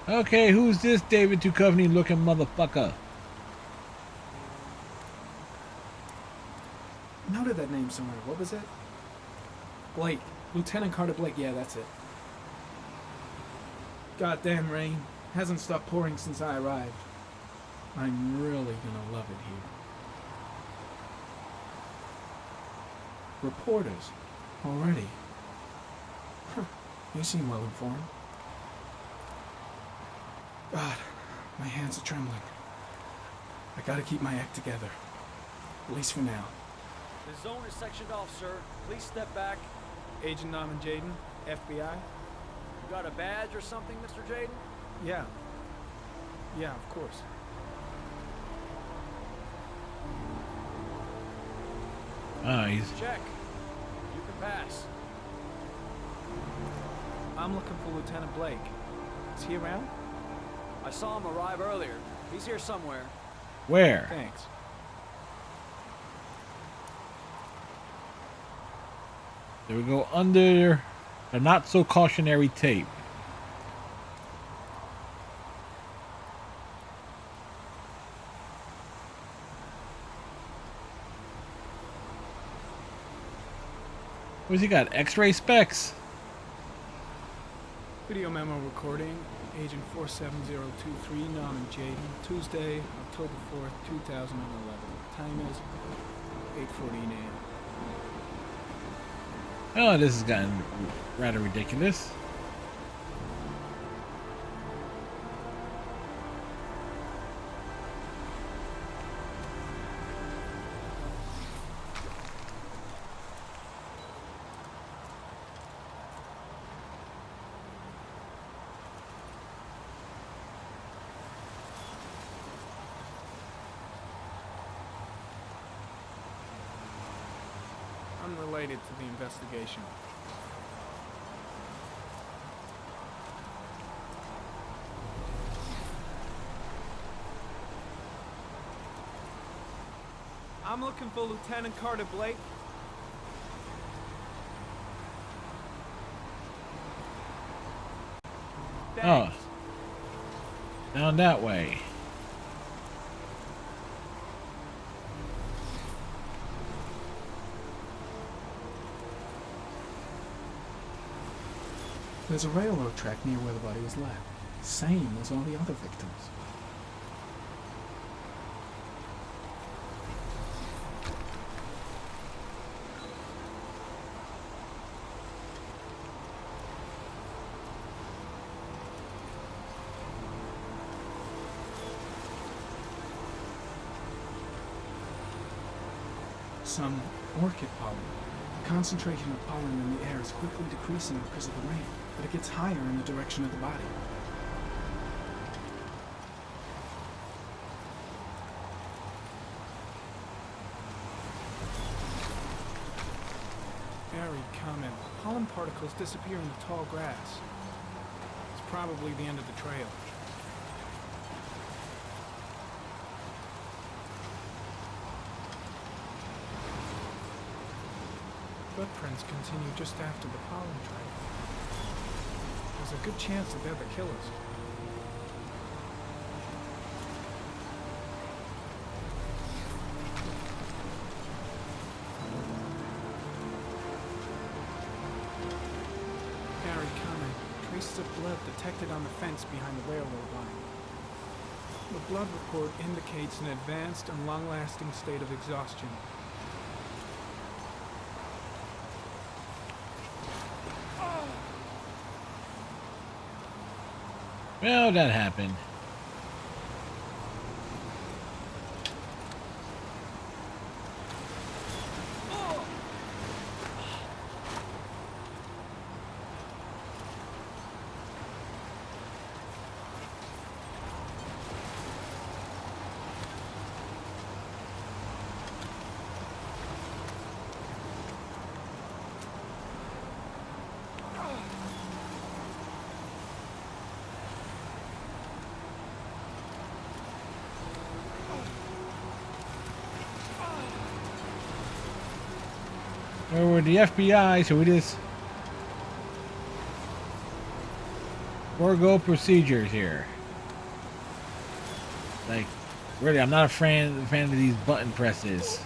Okay, who's this David Duchovny looking motherfucker? Noted that name somewhere. What was it? Blake. Lieutenant Carter Blake. Yeah, that's it. Goddamn rain. Hasn't stopped pouring since I arrived. I'm really gonna love it here. Reporters. Already. Huh. You seem well informed. God, my hands are trembling. I gotta keep my act together. At least for now. The zone is sectioned off, sir. Please step back. Agent Norman Jaden, FBI. You got a badge or something, Mr. Jaden? Yeah. Yeah, of course. He's... Check. You can pass. I'm looking for Lieutenant Blake. Is he around? I saw him arrive earlier. He's here somewhere. Where? Thanks. There we go, under a not so cautionary tape. What's he got? X-ray specs. Video memo recording. Agent 47023, Norman Jaden. Tuesday, October 4th, 2011. Time is 8:14 a.m. Oh, this has gotten rather ridiculous. Unrelated to the investigation. I'm looking for Lieutenant Carter Blake. Thanks. Oh. Down that way. There's a railroad track near where the body was left. Same as all the other victims. Some orchid pollen. The concentration of pollen in the air is quickly decreasing because of the rain, but it gets higher in the direction of the body. Very common. Pollen particles disappear in the tall grass. It's probably the end of the trail. Footprints continue just after the pollen trail. There's a good chance that they're the killers. Harry, comment. Traces of blood detected on the fence behind the railroad line. The blood report indicates an advanced and long-lasting state of exhaustion. Well, that happened. We're the FBI, so we just forego procedures here. Like, really, I'm not a fan of these button presses.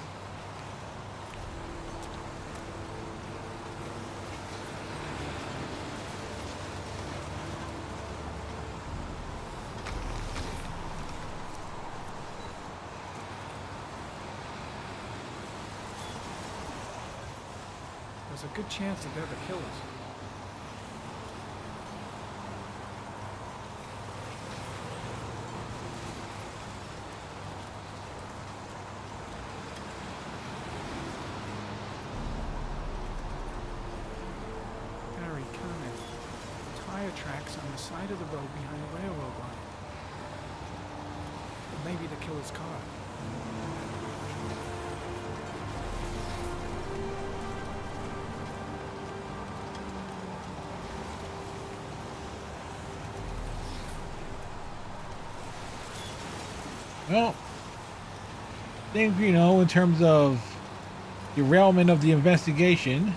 There's a good chance that they're the killers. Harry, comment. Tire tracks on the side of the road behind the railroad line. It may be the killer's car. Well, I think, you know, in terms of derailment of the investigation,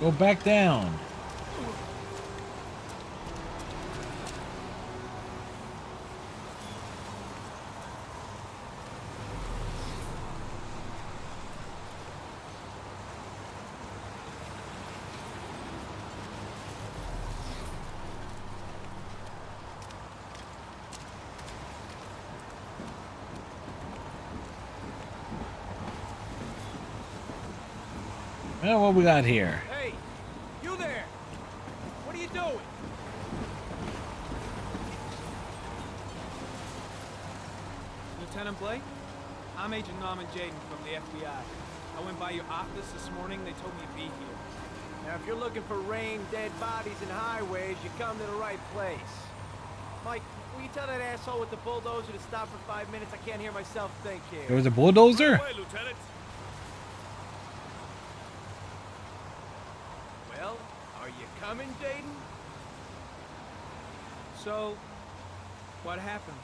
go back down. Well, what we got here? Hey, you there! What are you doing? Lieutenant Blake? I'm Agent Norman Jaden from the FBI. I went by your office this morning. They told me to be here. Now, if you're looking for rain, dead bodies, and highways, you come to the right place. Mike, will you tell that asshole with the bulldozer to stop for 5 minutes? I can't hear myself think here. There was a bulldozer? Right away, Lieutenant. Well, are you coming, Jaden? So, what happened?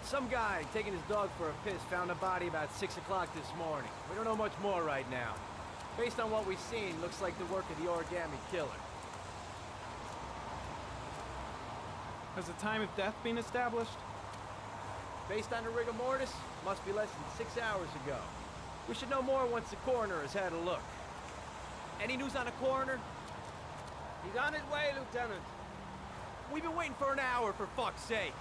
Some guy taking his dog for a piss found a body about 6 o'clock this morning. We don't know much more right now. Based on what we've seen, looks like the work of the Origami Killer. Has the time of death been established? Based on the rigor mortis, must be less than 6 hours ago. We should know more once the coroner has had a look. Any news on the coroner? He's on his way, Lieutenant. We've been waiting for an hour, for fuck's sake.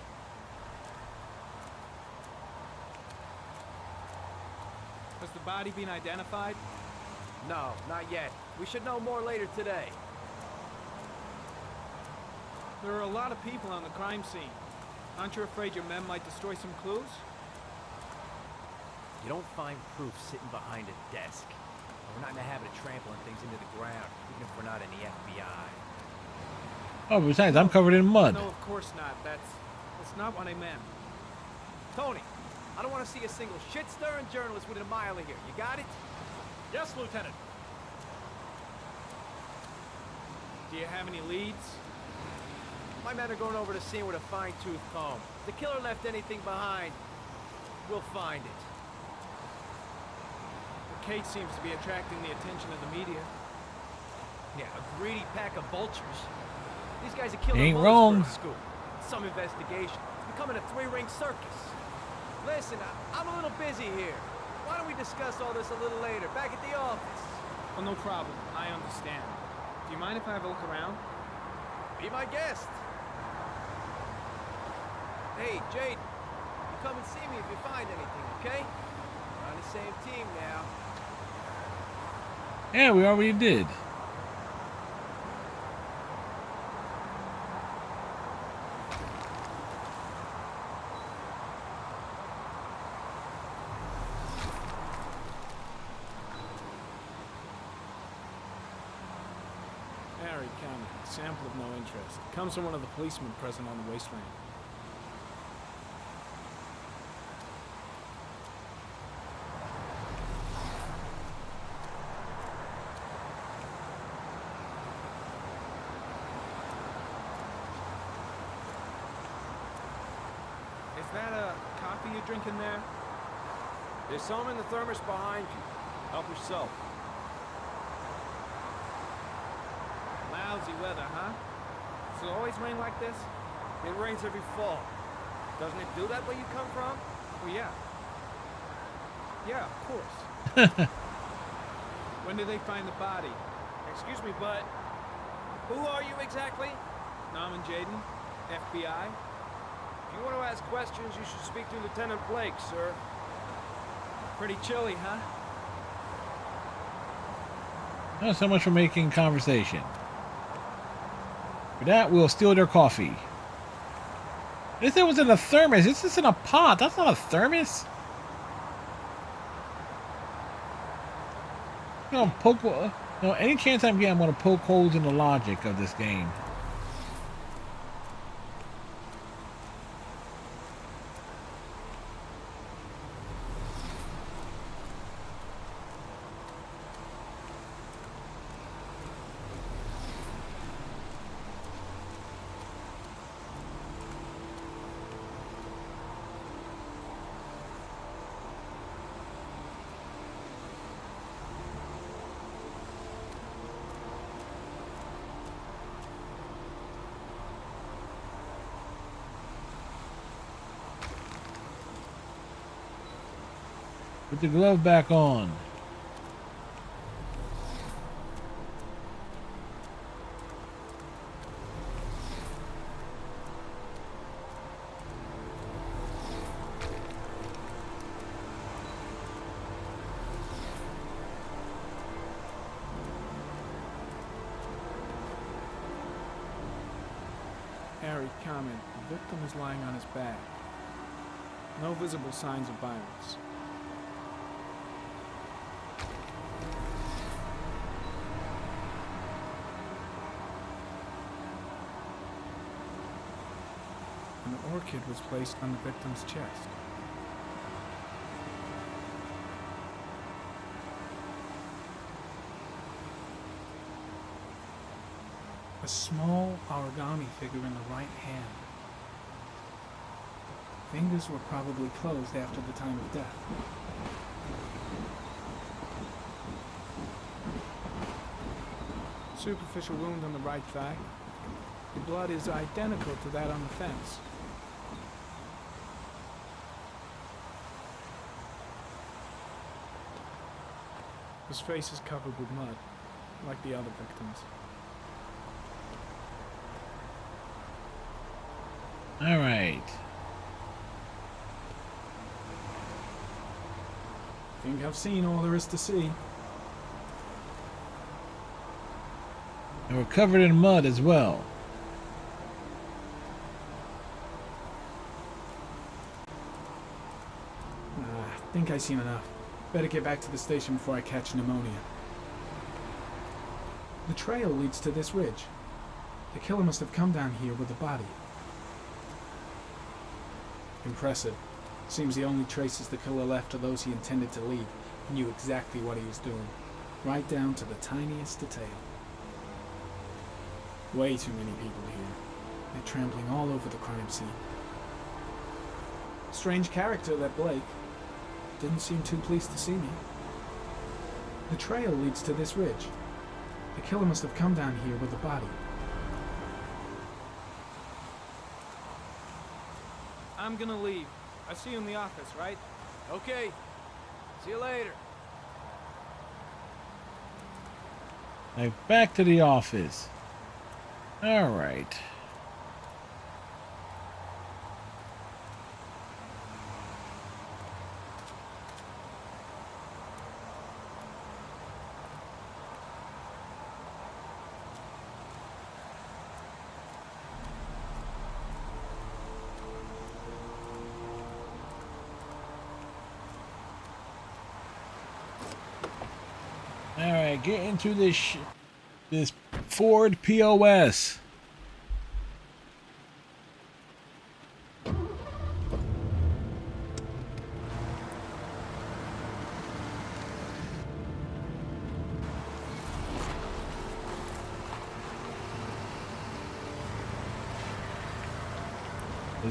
Has the body been identified? No, not yet. We should know more later today. There are a lot of people on the crime scene. Aren't you afraid your men might destroy some clues? You don't find proof sitting behind a desk. We're not in the habit of trampling things into the ground, even if we're not in the FBI. Oh, besides, I'm covered in mud. No, of course not. That's not what I meant. Tony, I don't want to see a single shit-stirring journalist within a mile of here. You got it? Yes, Lieutenant. Do you have any leads? My men are going over the scene with a fine-tooth comb. If the killer left anything behind, we'll find it. The case seems to be attracting the attention of the media. Yeah, a greedy pack of vultures. These guys are killing Ain't mothers wrong. for a scoop. Some investigation. It's becoming a three-ring circus. Listen, I'm a little busy here. Why don't we discuss all this a little later, back at the office? Well, no problem. I understand. Do you mind if I have a look around? Be my guest. Hey, Jade, you come and see me if you find anything, okay? We're on the same team now. Yeah, we already did. Harry County. Sample of no interest. Comes from one of the policemen present on the wasteland. Is that a coffee you're drinking there? There's some in the thermos behind you. Help yourself. Lousy weather, huh? Does it always rain like this? It rains every fall. Doesn't it do that where you come from? Oh, yeah. Yeah, of course. When did they find the body? Excuse me, but who are you exactly? Norman Jaden, FBI. If you want to ask questions, you should speak to Lieutenant Blake, sir. Pretty chilly, huh? Not so much for making conversation. For that, we'll steal their coffee. This was in a thermos. This is in a pot. That's not a thermos. You know, any chance I'm getting, I'm going to poke holes in the logic of this game. Put the glove back on. Harry, comment. The victim is lying on his back. No visible signs of violence. An orchid was placed on the victim's chest. A small origami figure in the right hand. Fingers were probably closed after the time of death. Superficial wound on the right thigh. The blood is identical to that on the fence. His face is covered with mud, like the other victims. All right. Think I've seen all there is to see. And we're covered in mud as well. I think I've seen enough. Better get back to the station before I catch pneumonia. The trail leads to this ridge. The killer must have come down here with the body. Impressive. Seems the only traces the killer left are those he intended to leave. He knew exactly what he was doing, right down to the tiniest detail. Way too many people here. They're trampling all over the crime scene. Strange character, that Blake. Didn't seem too pleased to see me. The trail leads to this ridge. The killer must have come down here with the body. I'm gonna leave. I'll see you in the office, right? Okay. See you later. Like, back to the office. All right. All right, get into this Ford POS.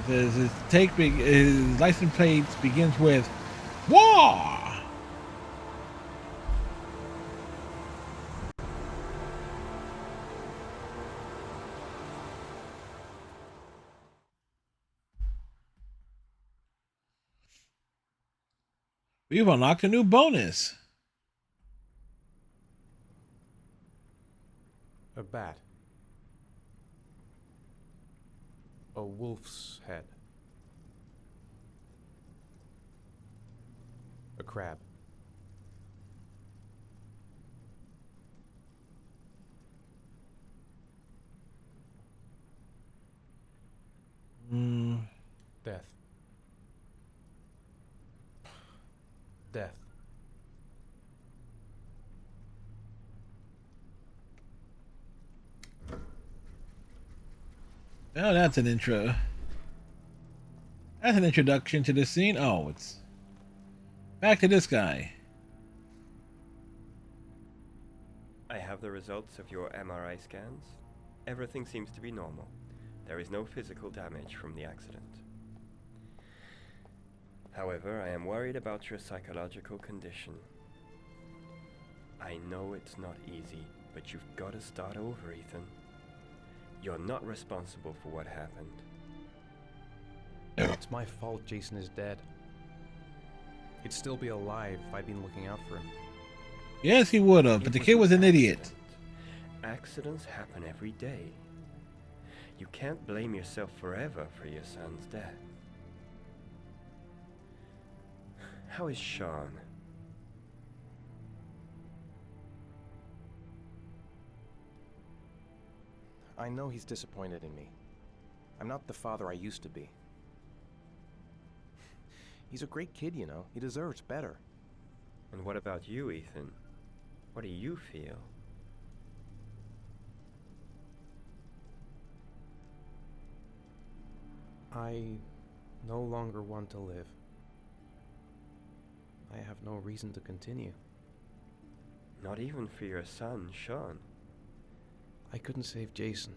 His license plate begins with "War." We've unlocked a new bonus. A bat. A wolf's head. A crab. Death. Death. Oh, that's an intro. That's an introduction to the scene. Oh, it's back to this guy. I have the results of your MRI scans. Everything seems to be normal. There is no physical damage from the accident. However, I am worried about your psychological condition. I know it's not easy, but you've got to start over, Ethan. You're not responsible for what happened. It's my fault Jason is dead. He'd still be alive if I'd been looking out for him. Yes, he would have, but the kid was an idiot. Accidents happen every day. You can't blame yourself forever for your son's death. How is Sean? I know he's disappointed in me. I'm not the father I used to be. He's a great kid, you know. He deserves better. And what about you, Ethan? What do you feel? I no longer want to live. I have no reason to continue. Not even for your son, Sean. I couldn't save Jason.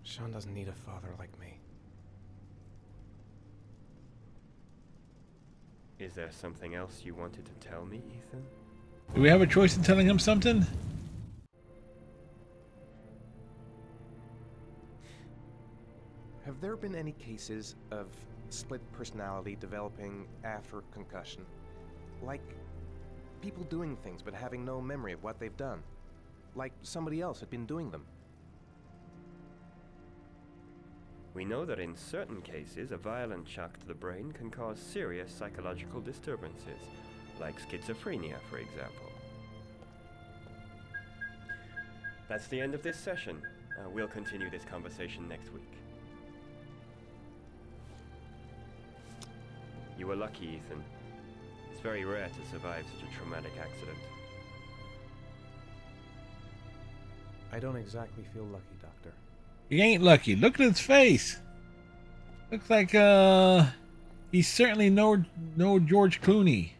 Sean doesn't need a father like me. Is there something else you wanted to tell me, Ethan? Do we have a choice in telling him something? Have there been any cases of split personality developing after concussion? Like people doing things but having no memory of what they've done? Like somebody else had been doing them? We know that in certain cases, a violent shock to the brain can cause serious psychological disturbances, like schizophrenia, for example. That's the end of this session. We'll continue this conversation next week. You were lucky, Ethan. It's very rare to survive such a traumatic accident. I don't exactly feel lucky, Doctor. He ain't lucky. Look at his face. Looks like he's certainly no George Clooney.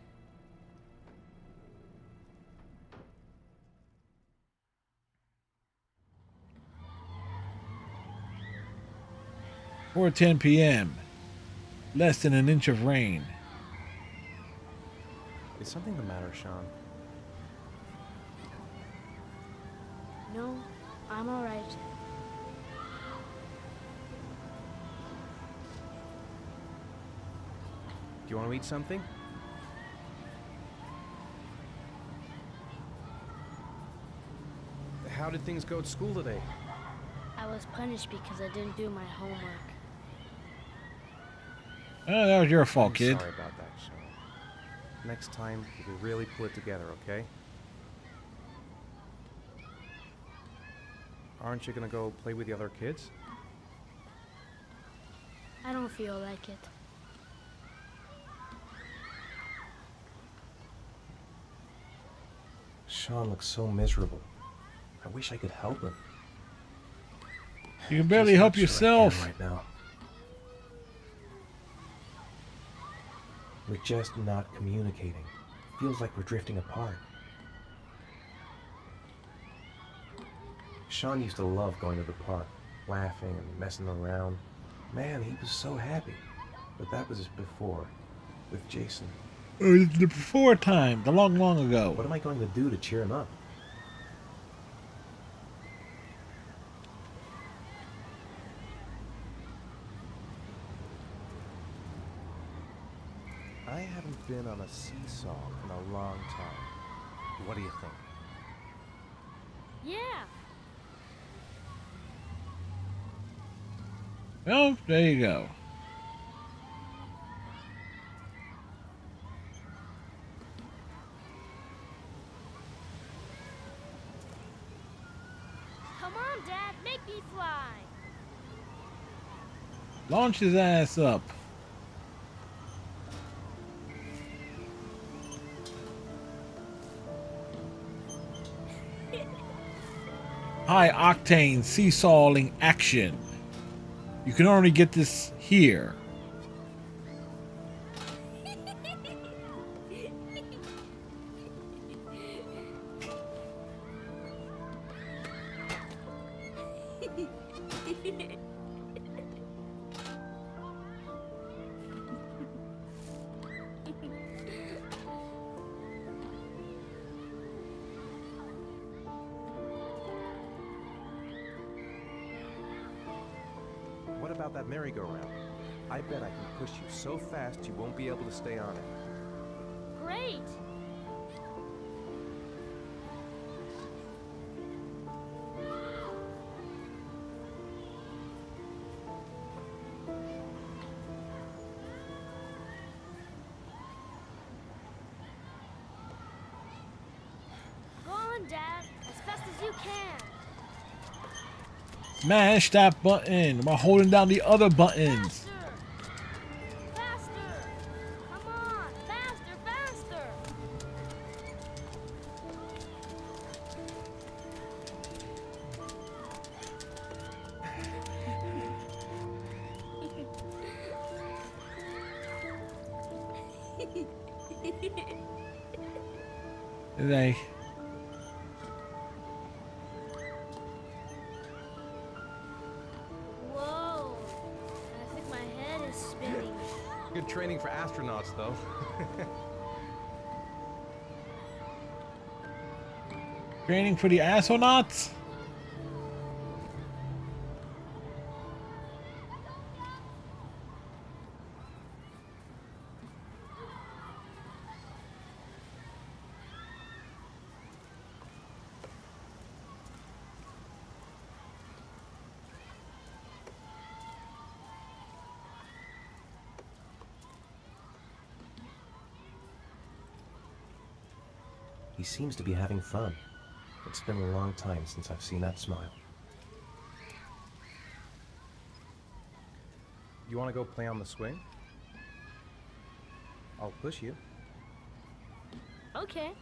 Or 10 p.m. Less than an inch of rain. Is something the matter, Sean? No, I'm alright. Do you want to eat something? How did things go at school today? I was punished because I didn't do my homework. Oh, that was your fault, I'm kid. Sorry about that, Sean. Next time, you can really pull it together, okay? Aren't you gonna go play with the other kids? I don't feel like it. Sean looks so miserable. I wish I could help him. You can barely Just help not sure I yourself. can right now. We're just not communicating. Feels like we're drifting apart. Sean used to love going to the park, laughing and messing around. Man, he was so happy. But that was before, with Jason. The before time, the long ago. What am I going to do to cheer him up? I haven't been on a seesaw in a long time. What do you think? Yeah. Well, there you go. Come on, Dad, make me fly. Launch his ass up. High octane seesawing action. You can only get this here. What about that merry-go-round? I bet I can push you so fast you won't be able to stay on it. Great. Go on, Dad, as fast as you can. Smash that button while holding down the other buttons. Faster! Come on! Faster, faster! Like, Whoa! I think my head is spinning. Good training for astronauts, though. training for the astronauts? He seems to be having fun. It's been a long time since I've seen that smile. You want to go play on the swing? I'll push you. Okay.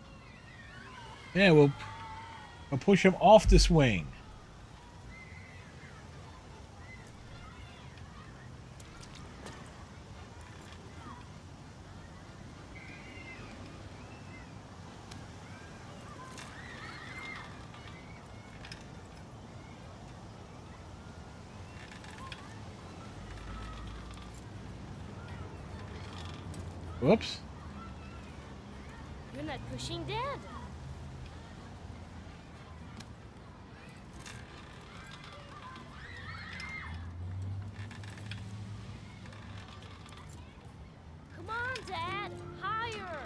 Yeah, we'll push him off the swing. Whoops. You're not pushing Dad. Come on, Dad. Higher.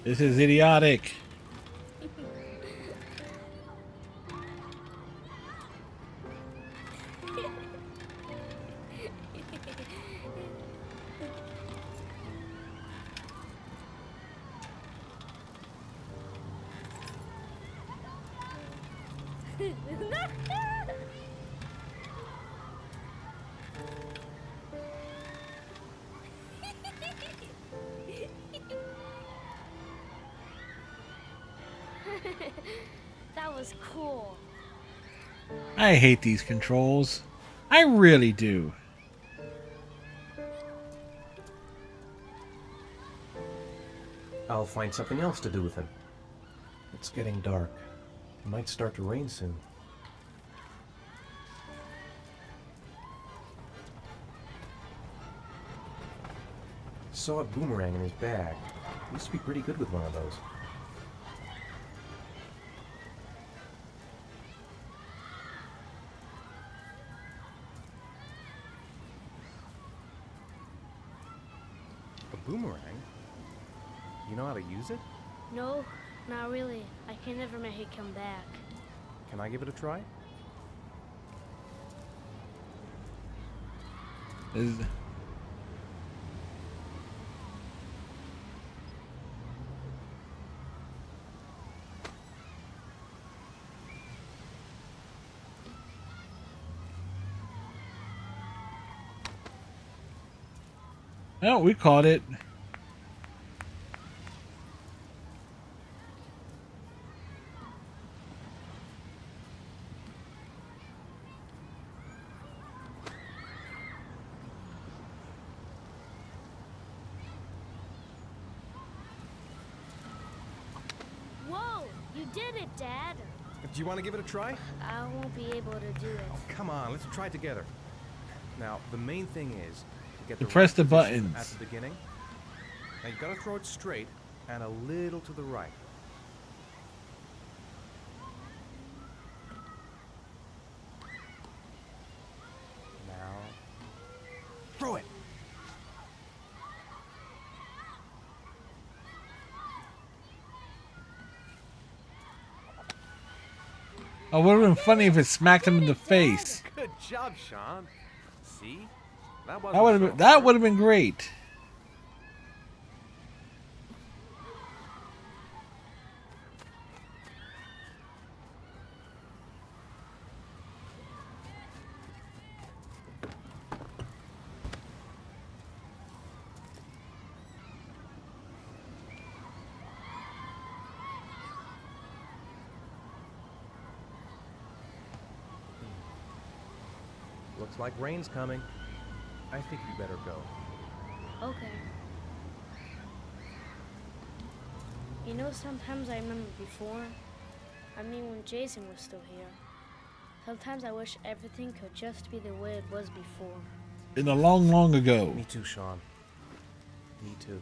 This is idiotic. That was cool. I hate these controls. I really do. I'll find something else to do with him. It's getting dark. It might start to rain soon. Saw a boomerang in his bag. Used to be pretty good with one of those. A boomerang? You know how to use it? No, not really. I can never make it come back. Can I give it a try? Is Oh, we caught it. Whoa! You did it, Dad! Do you want to give it a try? I won't be able to do it. Oh, come on, let's try it together. Now, the main thing is to get To the press right the position buttons. at the beginning. Now you've got to throw it straight and a little to the right. Now, throw it. Oh, it would have been funny if it smacked him in the face. Good job, Sean. See? That That would have been great. Looks like rain's coming. I think you better go. Okay. You know, sometimes I remember before. I mean, when Jason was still here. Sometimes I wish everything could just be the way it was before. In a long, long ago. Me too, Sean. Me too.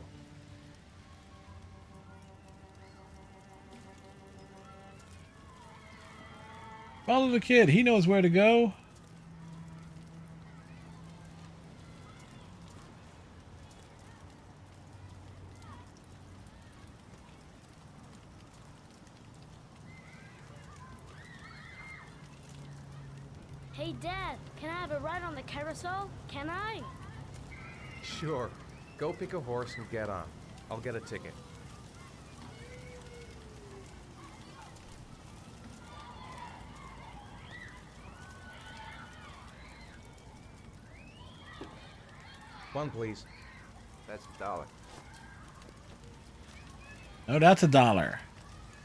Follow the kid. He knows where to go. Hey, Dad, can I have a ride on the carousel? Can I? Sure. Go pick a horse and get on. I'll get a ticket. One, please. That's $1. Oh, that's $1.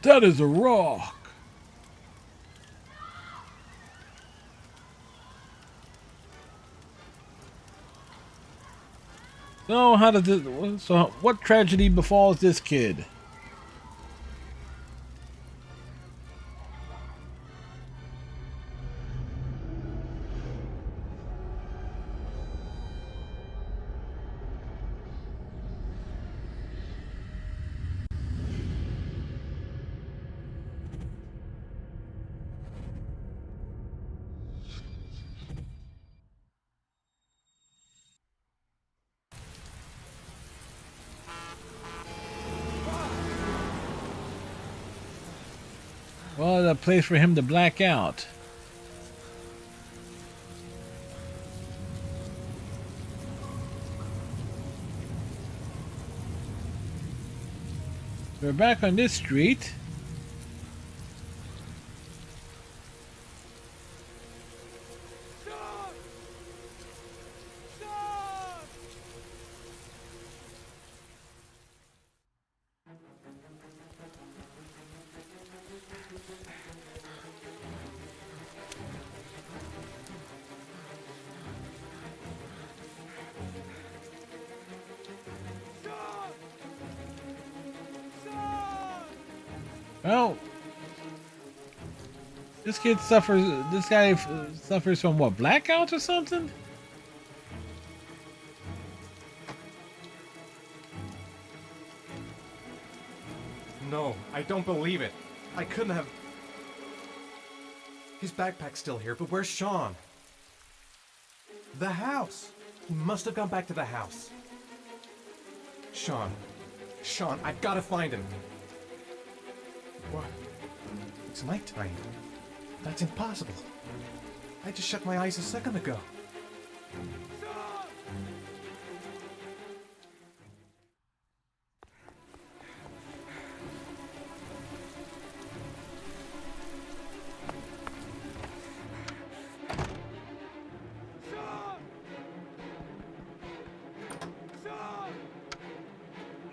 That is a rock. So how does this? So what tragedy befalls this kid? Well, a place for him to black out. We're back on this street. Well, this kid suffers. This guy suffers from what? Blackouts or something? No, I don't believe it. I couldn't have. His backpack's still here, but where's Sean? The house. He must have gone back to the house. Sean, I've got to find him. What? It's nighttime. That's impossible. I just shut my eyes a second ago.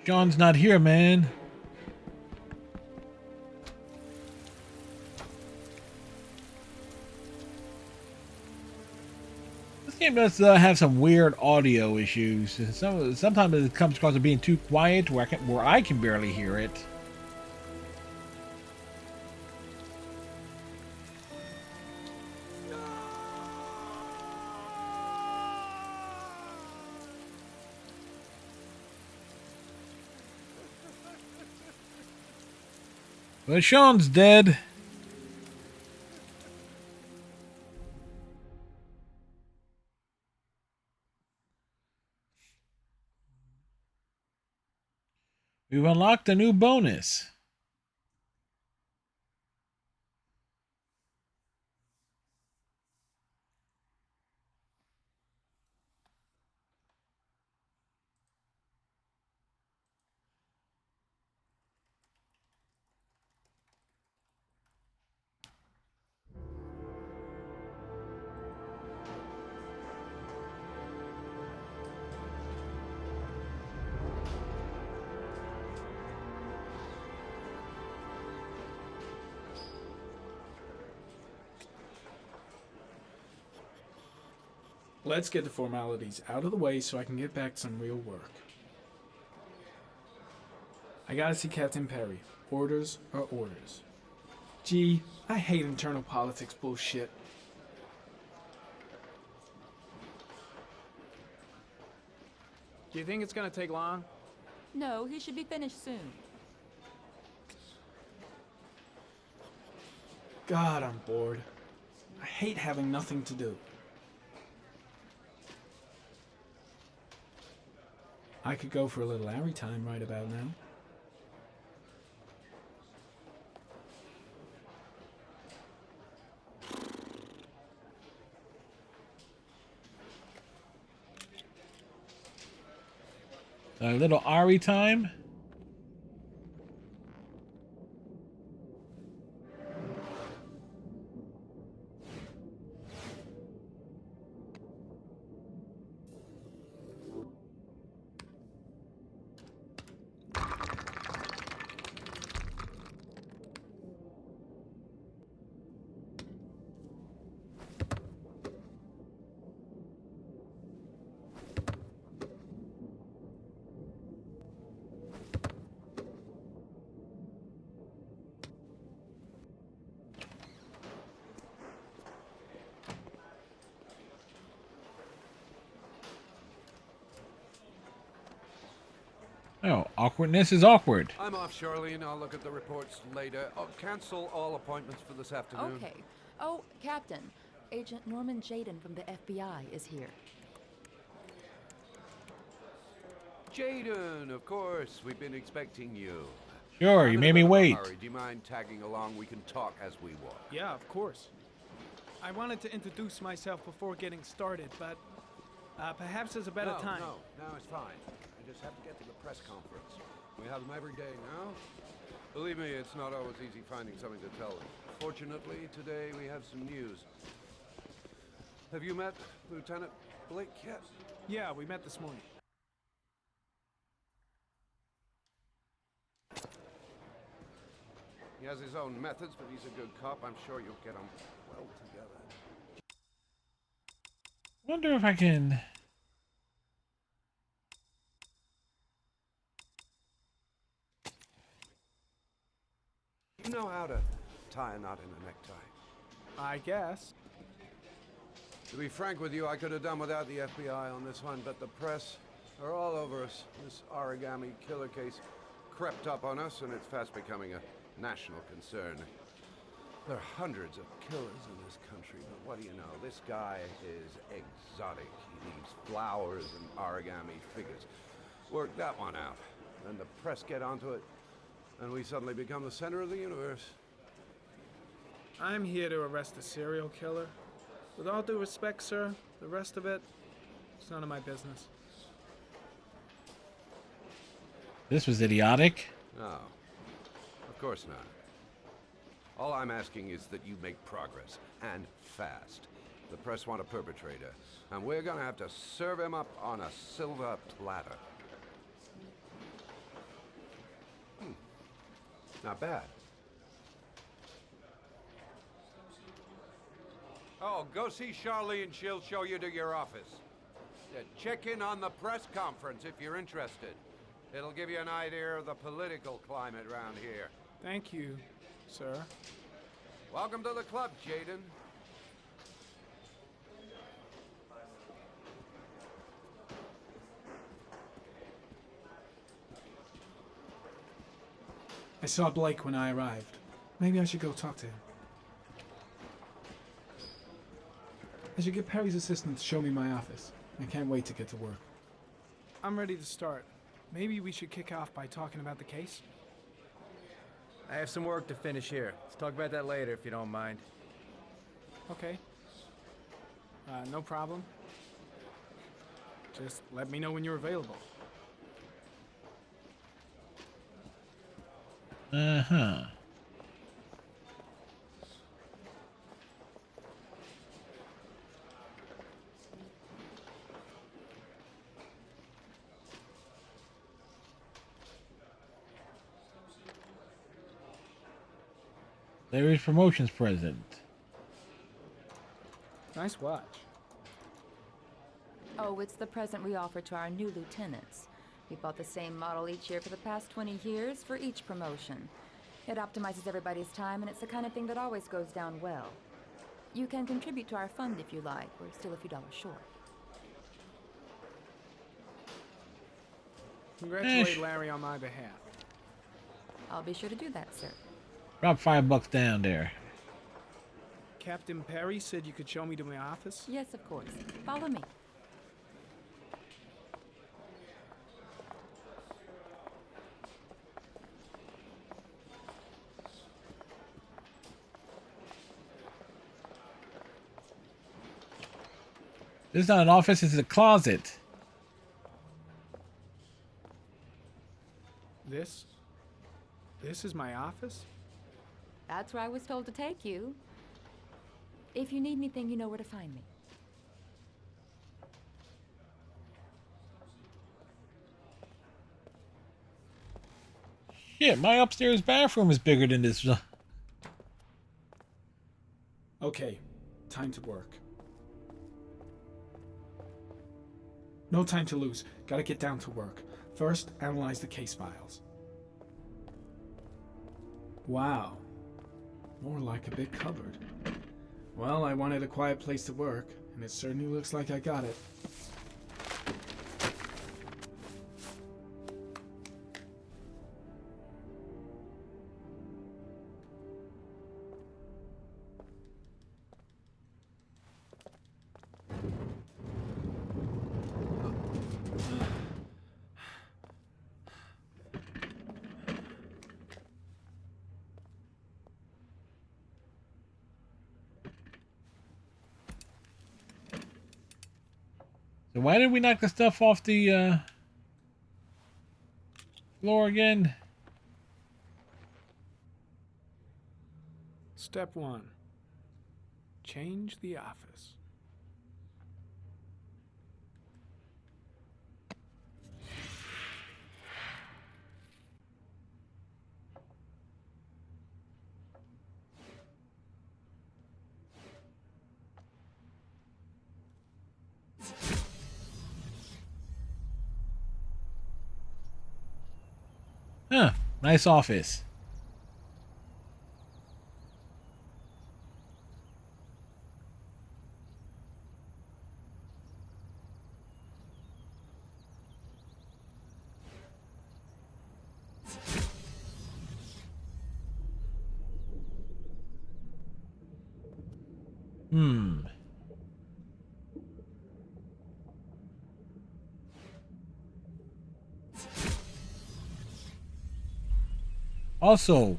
Sean's not here, man. This game does have some weird audio issues. Sometimes it comes across as being too quiet, where I can barely hear it. But Sean's dead. We've unlocked a new bonus. Let's get the formalities out of the way so I can get back to some real work. I gotta see Captain Perry. Orders are orders. Gee, I hate internal politics bullshit. Do you think it's gonna take long? No, he should be finished soon. God, I'm bored. I hate having nothing to do. I could go for a little Larry time right about now. A little Ari time. Oh, awkwardness is awkward. I'm off, Charlene. I'll look at the reports later. I'll cancel all appointments for this afternoon. Okay. Oh, Captain. Agent Norman Jaden from the FBI is here. Jaden, of course. We've been expecting you. Sure, you made me wait. Hurry. Do you mind tagging along? We can talk as we walk. Yeah, of course. I wanted to introduce myself before getting started, but perhaps there's a better time. No, it's fine. I just have to get to the press conference. We have them every day now. Believe me, it's not always easy finding something to tell them. Fortunately, today we have some news. Have you met Lieutenant Blake yet? Yeah, we met this morning. He has his own methods, but he's a good cop. I'm sure you'll get on well together. Wonder if I can. You know how to tie a knot in a necktie? I guess. To be frank with you, I could have done without the FBI on this one, but the press are all over us. This origami killer case crept up on us, and it's fast becoming a national concern. There are hundreds of killers in this country, but what do you know? This guy is exotic. He leaves flowers and origami figures. Work that one out. Then the press get onto it, and we suddenly become the center of the universe. I'm here to arrest a serial killer. With all due respect, sir, the rest of it, it's none of my business. This was idiotic. No, of course not. All I'm asking is that you make progress, and fast. The press want a perpetrator, and we're gonna have to serve him up on a silver platter. Not bad. Oh, go see Charlene. She'll show you to your office. Check in on the press conference if you're interested. It'll give you an idea of the political climate around here. Thank you, sir. Welcome to the club, Jaden. I saw Blake when I arrived. Maybe I should go talk to him. I should get Perry's assistant to show me my office. I can't wait to get to work. I'm ready to start. Maybe we should kick off by talking about the case? I have some work to finish here. Let's talk about that later if you don't mind. Okay. No problem. Just let me know when you're available. Uh-huh. Larry's promotions present. Nice watch. Oh, it's the present we offer to our new lieutenants. We bought the same model each year for the past 20 years for each promotion. It optimizes everybody's time, and it's the kind of thing that always goes down well. You can contribute to our fund if you like. We're still a few dollars short. Congratulate Larry on my behalf. I'll be sure to do that, sir. Drop $5 down there. Captain Perry said you could show me to my office? Yes, of course. Follow me. This is not an office, this is a closet. This is my office? That's where I was told to take you. If you need anything, you know where to find me. Shit, my upstairs bathroom is bigger than this. Okay, time to work. No time to lose. Gotta get down to work. First, analyze the case files. Wow. More like a big cupboard. Well, I wanted a quiet place to work, and it certainly looks like I got it. So why did we knock the stuff off the floor again? Step 1. Change the office. Huh, nice office. Hmm. Also,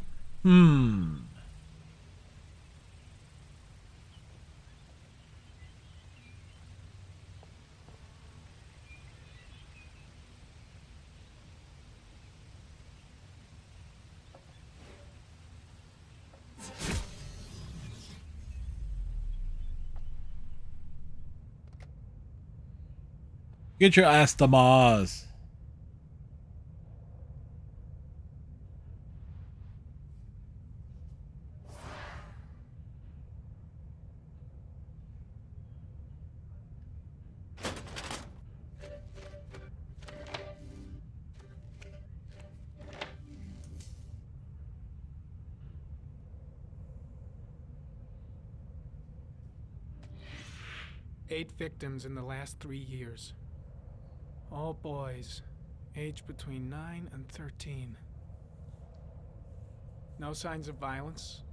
get your ass to Mars. Eight victims in the last 3 years. All boys, aged between 9 and 13. No signs of violence.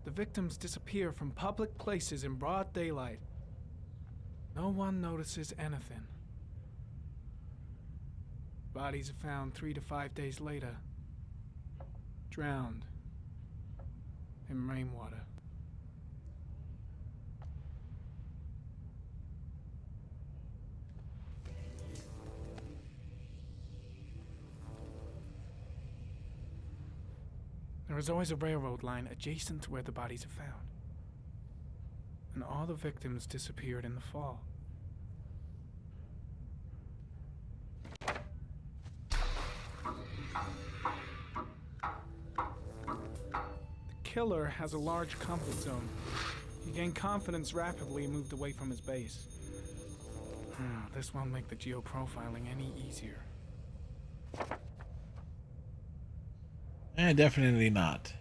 The victims disappear from public places in broad daylight. No one notices anything. Bodies are found 3 to 5 days later, drowned in rainwater. There is always a railroad line adjacent to where the bodies are found. And all the victims disappeared in the fall. The killer has a large comfort zone. He gained confidence rapidly and moved away from his base. This won't make the geoprofiling any easier. Definitely not.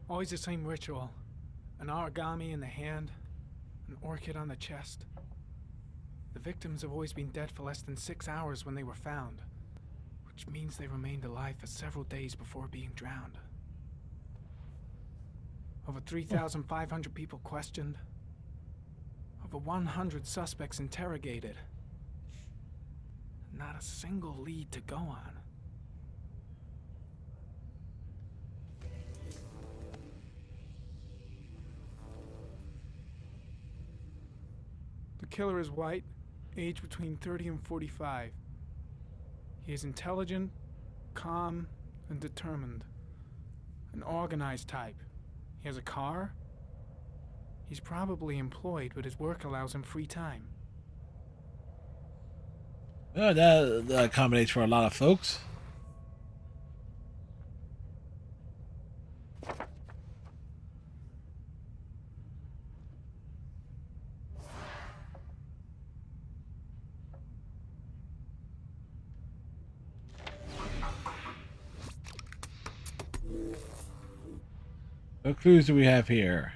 Always the same ritual. An origami in the hand, an orchid on the chest. The victims have always been dead for less than 6 hours when they were found, which means they remained alive for several days before being drowned. Over 3,500 people questioned. Over 100 suspects interrogated. Not a single lead to go on. The killer is white, aged between 30 and 45. He is intelligent, calm, and determined. An organized type. He has a car. He's probably employed, but his work allows him free time. That accommodates for a lot of folks. What clues do we have here?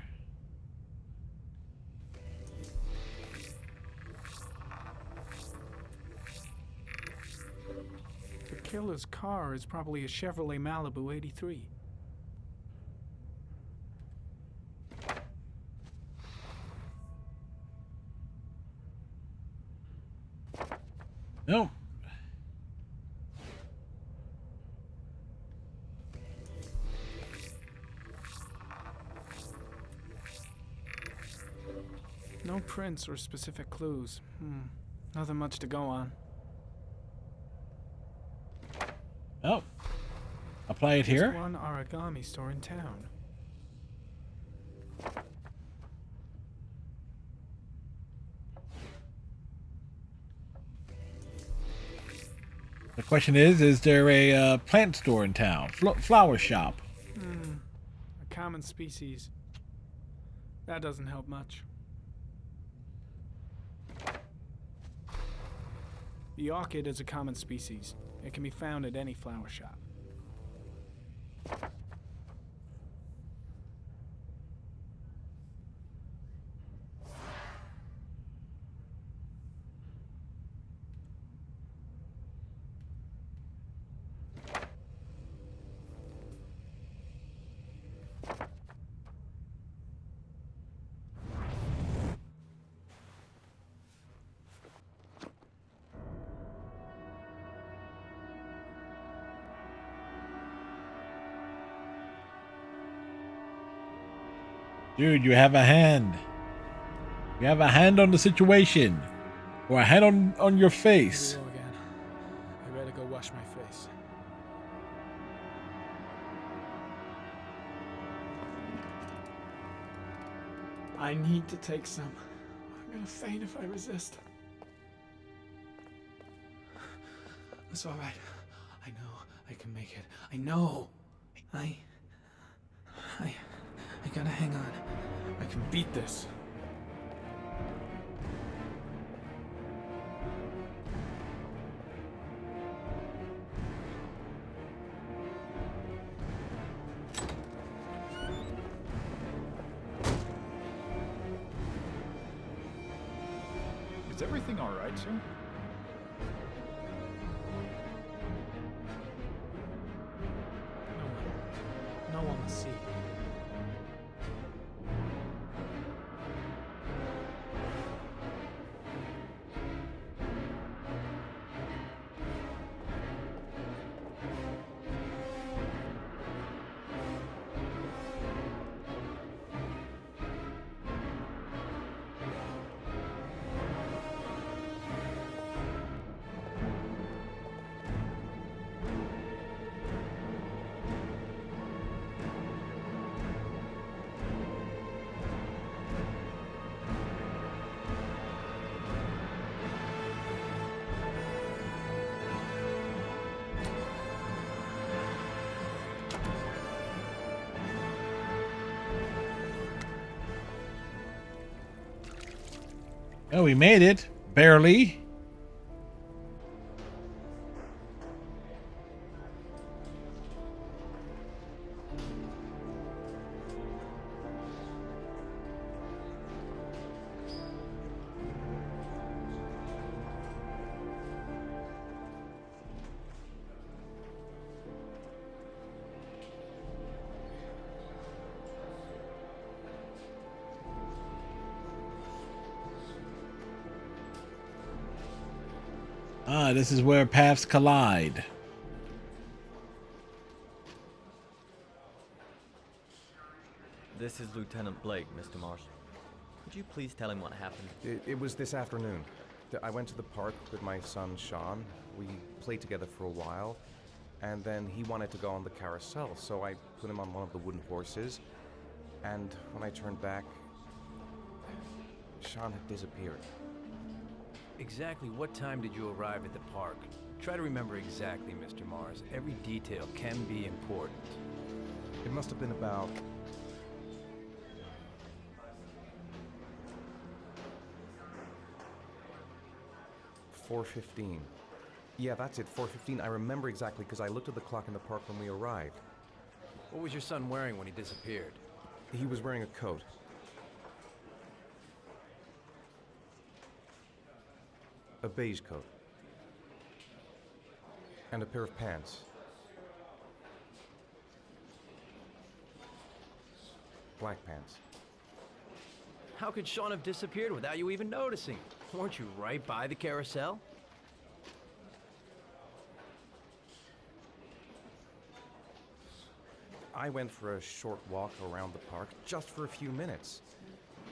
The killer's car is probably a Chevrolet Malibu 83. Nope. No prints or specific clues. Nothing much to go on. Oh. Apply it There's here. one origami store in town. The question is there a plant store in town? Flower shop? A common species. That doesn't help much. The orchid is a common species. It can be found at any flower shop. Dude, you have a hand. You have a hand on the situation. Or a hand on your face. Here we go again. I better go wash my face. I need to take some. I'm gonna faint if I resist. It's all right. I know I can make it. I know. I gotta hang on. I can beat this. Is everything all right, sir? No one will see. Oh, we made it. Barely. Ah, this is where paths collide. This is Lieutenant Blake, Mr. Marsh. Could you please tell him what happened? It was this afternoon. I went to the park with my son, Sean. We played together for a while, and then he wanted to go on the carousel, so I put him on one of the wooden horses, and when I turned back, Sean had disappeared. Exactly what time did you arrive at the park? Try to remember exactly, Mr. Mars. Every detail can be important. It must have been about... $4:15. Yeah, that's it, 4:15. I remember exactly because I looked at the clock in the park when we arrived. What was your son wearing when he disappeared? He was wearing a coat. A beige coat. And a pair of pants. Black pants. How could Sean have disappeared without you even noticing? Weren't you right by the carousel? I went for a short walk around the park just for a few minutes.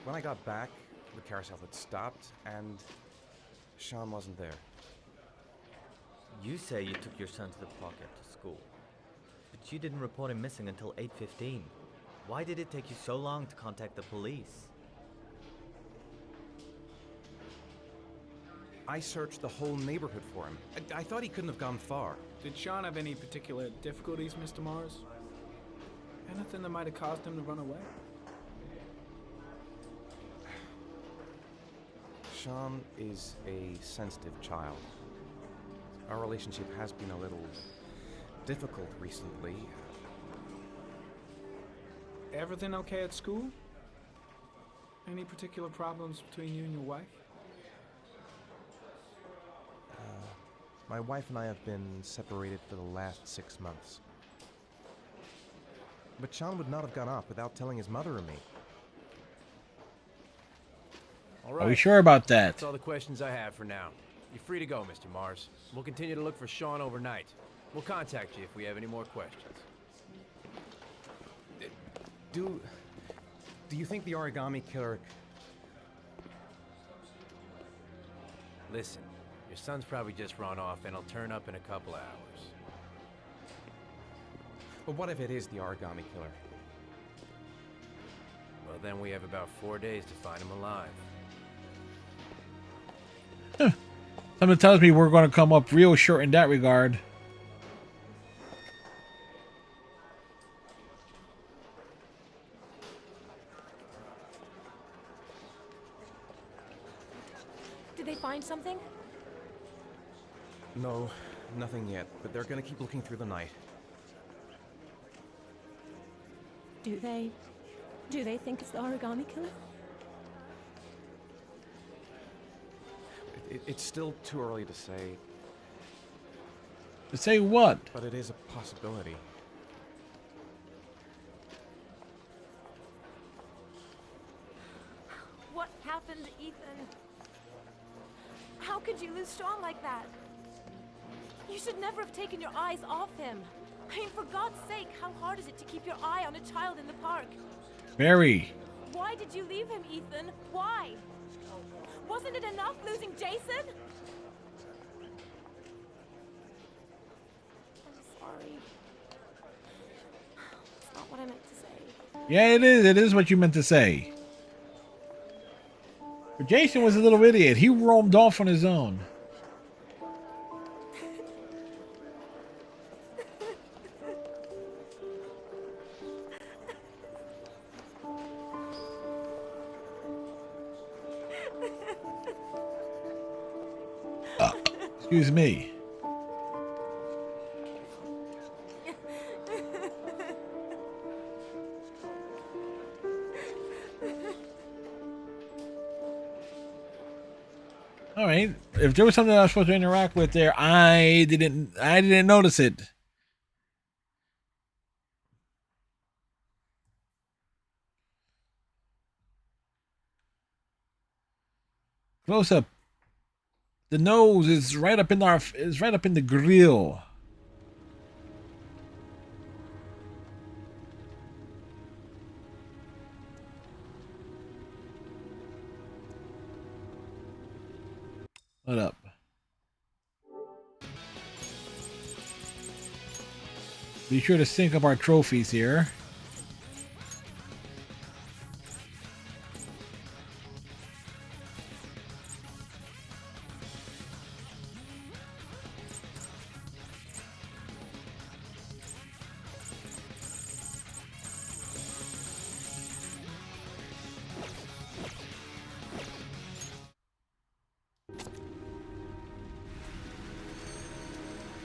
When I got back, the carousel had stopped, and Sean wasn't there. You say you took your son to the park after school, but you didn't report him missing until 8:15. Why did it take you so long to contact the police? I searched the whole neighborhood for him. I thought he couldn't have gone far. Did Sean have any particular difficulties, Mr. Mars? Anything that might have caused him to run away? Sean is a sensitive child. Our relationship has been a little difficult recently. Everything okay at school? Any particular problems between you and your wife? My wife and I have been separated for the last 6 months. But Sean would not have gone off without telling his mother or me. All right. Are we sure about that? That's all the questions I have for now. You're free to go, Mr. Mars. We'll continue to look for Sean overnight. We'll contact you if we have any more questions. Do you think the origami killer... Listen, your son's probably just run off and he'll turn up in a couple hours. But what if it is the origami killer? Well, then we have about 4 days to find him alive. Something tells me we're going to come up real short in that regard. Did they find something? No, nothing yet, but they're gonna keep looking through the night. Do they think it's the origami killer? It's still too early to say. To say what? But it is a possibility. What happened, Ethan? How could you lose Sean like that? You should never have taken your eyes off him. I mean, for God's sake, how hard is it to keep your eye on a child in the park? Very. Why did you leave him, Ethan? Why? Wasn't it enough losing Jason? I'm sorry. It's not what I meant to say. Yeah, it is. It is what you meant to say. But Jason was a little idiot. He roamed off on his own. Excuse me. All right. If there was something I was supposed to interact with there, I didn't notice it. Close up. The nose is right up in the grill. What up? Be sure to sync up our trophies here.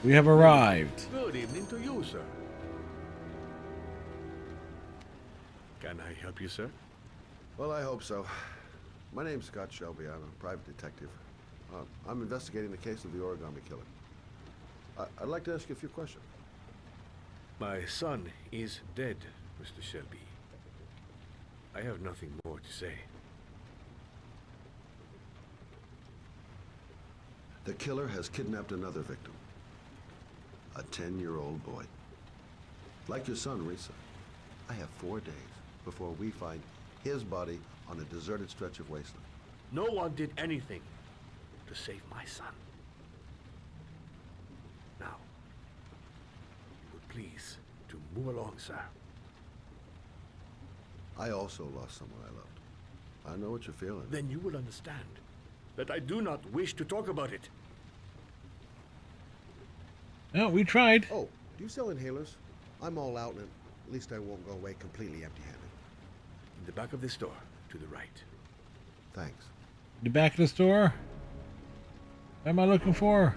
We have arrived. Good evening to you, sir. Can I help you, sir? Well, I hope so. My name's Scott Shelby. I'm a private detective. I'm investigating the case of the origami killer. I'd like to ask you a few questions. My son is dead, Mr. Shelby. I have nothing more to say. The killer has kidnapped another victim. A 10-year-old boy. Like your son, Risa, I have 4 days before we find his body on a deserted stretch of wasteland. No one did anything to save my son. Now, you would please to move along, sir. I also lost someone I loved. I know what you're feeling. Then you will understand that I do not wish to talk about it. No, we tried. Oh, do you sell inhalers? I'm all out, and at least I won't go away completely empty-handed. In the back of the store, to the right. Thanks. The back of the store? What am I looking for?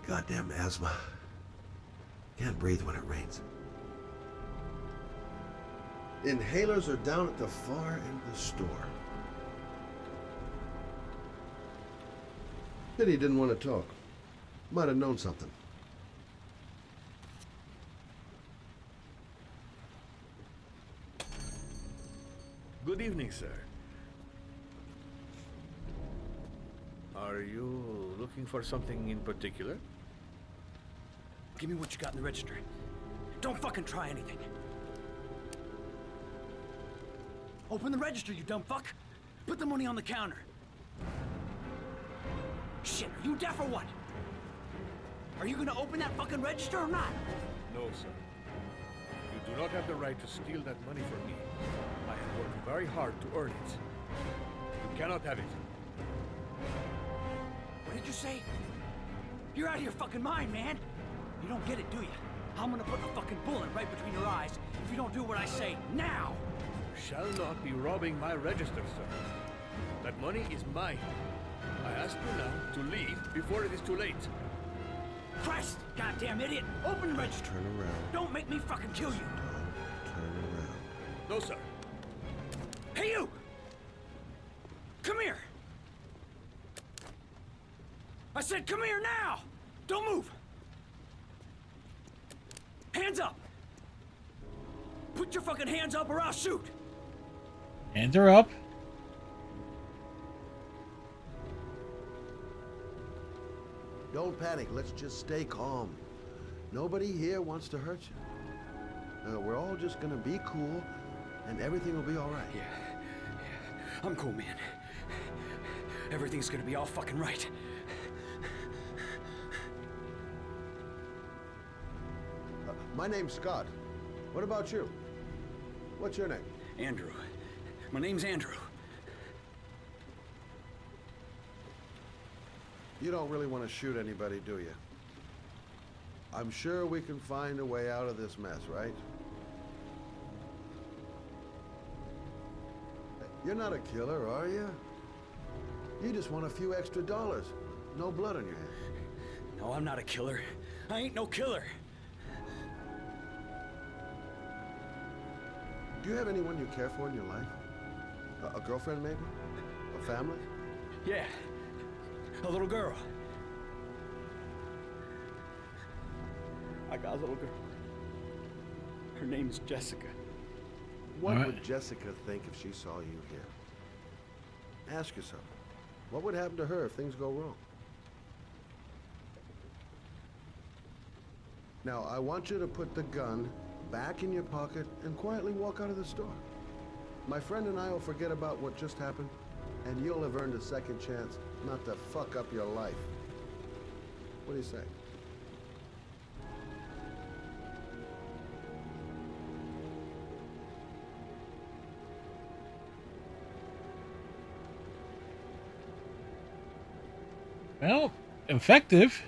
Goddamn asthma. Can't breathe when it rains. Inhalers are down at the far end of the store. Pity he didn't want to talk. Might have known something. Good evening, sir. Are you looking for something in particular? Give me what you got in the register. Don't fucking try anything. Open the register, you dumb fuck. Put the money on the counter. Shit, are you deaf or what? Are you gonna open that fucking register or not? No, sir. You do not have the right to steal that money from me. I have worked very hard to earn it. You cannot have it. What did you say? You're out of your fucking mind, man. You don't get it, do you? I'm gonna put a fucking bullet right between your eyes if you don't do what I say now. You shall not be robbing my register, sir. That money is mine. I ask you now to leave before it is too late. Christ, goddamn idiot! Open the register. Turn around. Don't make me fucking kill you. Turn around. No, sir. Hey, you! Come here! I said come here now! Don't move! Hands up! Put your fucking hands up or I'll shoot! Hands are up. Don't panic. Let's just stay calm. Nobody here wants to hurt you. We're all just gonna be cool, and everything will be all right. Yeah. I'm cool, man. Everything's gonna be all fucking right. My name's Scott. What about you? What's your name? Andrew. My name's Andrew. You don't really want to shoot anybody, do you? I'm sure we can find a way out of this mess, right? You're not a killer, are you? You just want a few extra dollars. No blood on your hands. No, I'm not a killer. I ain't no killer. Do you have anyone you care for in your life? A girlfriend, maybe? A family? Yeah. A little girl. I got a little girl. Her name's Jessica. What would Jessica think if she saw you here? Ask yourself, what would happen to her if things go wrong? Now, I want you to put the gun back in your pocket and quietly walk out of the store. My friend and I will forget about what just happened, and you'll have earned a second chance not to fuck up your life. What do you say? Well, effective.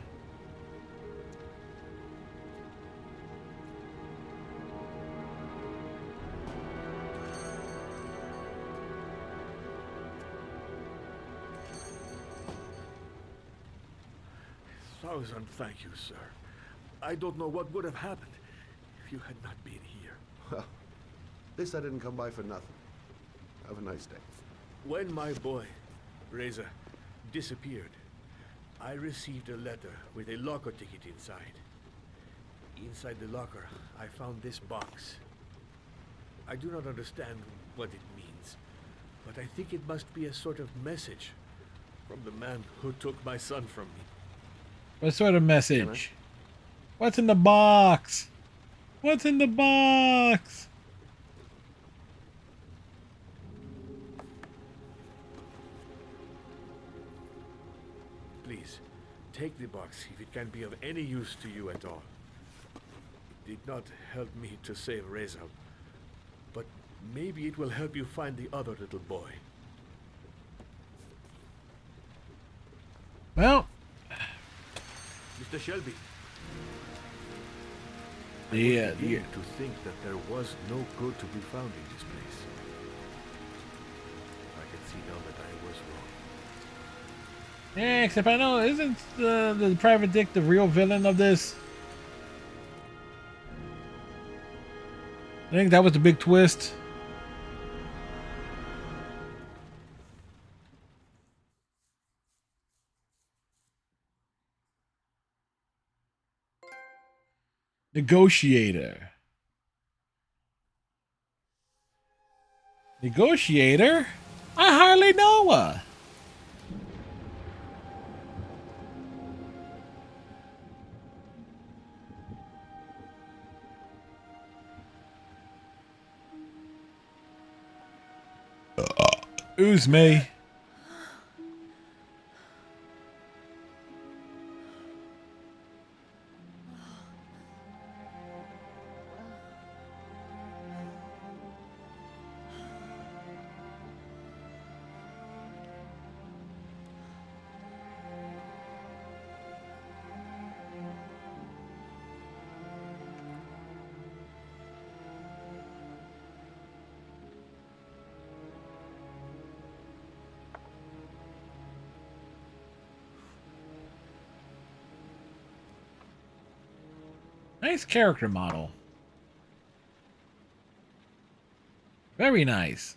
Thousand thank you, sir. I don't know what would have happened if you had not been here. Well, at least I didn't come by for nothing. Have a nice day. When my boy, Reza, disappeared, I received a letter with a locker ticket inside. Inside the locker, I found this box. I do not understand what it means, but I think it must be a sort of message from the man who took my son from me. What sort of message? What's in the box? What's in the box? Please, take the box if it can be of any use to you at all. It did not help me to save Reza, but maybe it will help you find the other little boy. Well, Mr. Shelby. Yeah, I begin to think that there was no good to be found in this place. I can see now that I was wrong. yeah, except I know, isn't the Private Dick the real villain of this? I think that was the big twist. Negotiator. Negotiator? I hardly know her. Uzme. Nice character model. Very nice.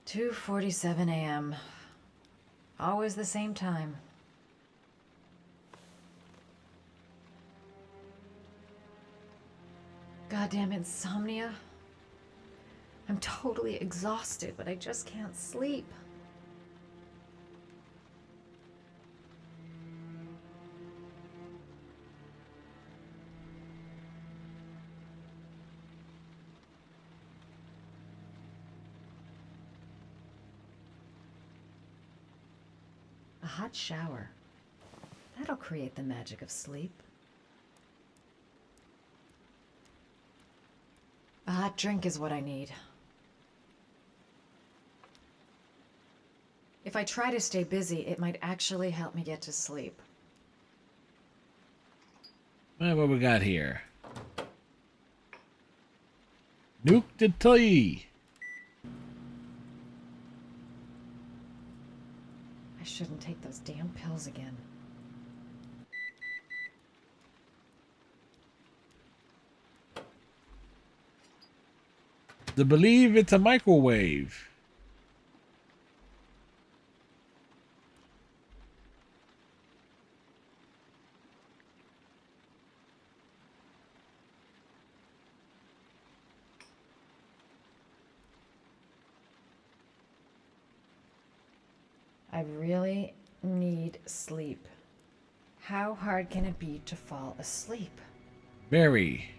"2:47 a.m. Always the same time. Goddamn insomnia. I'm totally exhausted, but I just can't sleep. A hot shower. That'll create the magic of sleep. A hot drink is what I need. If I try to stay busy, it might actually help me get to sleep. Well, what we got here? Nuke the tea. I shouldn't take those damn pills again. To believe it's a microwave. I really need sleep. How hard can it be to fall asleep? Very.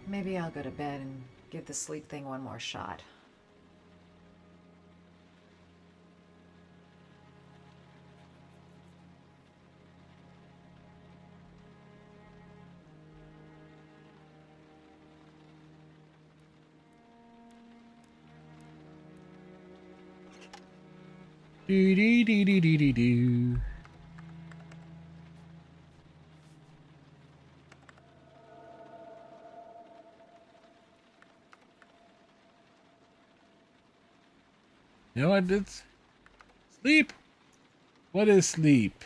Maybe I'll go to bed and give the sleep thing one more shot. Do do do do do do do. You know what? It's sleep. What is sleep?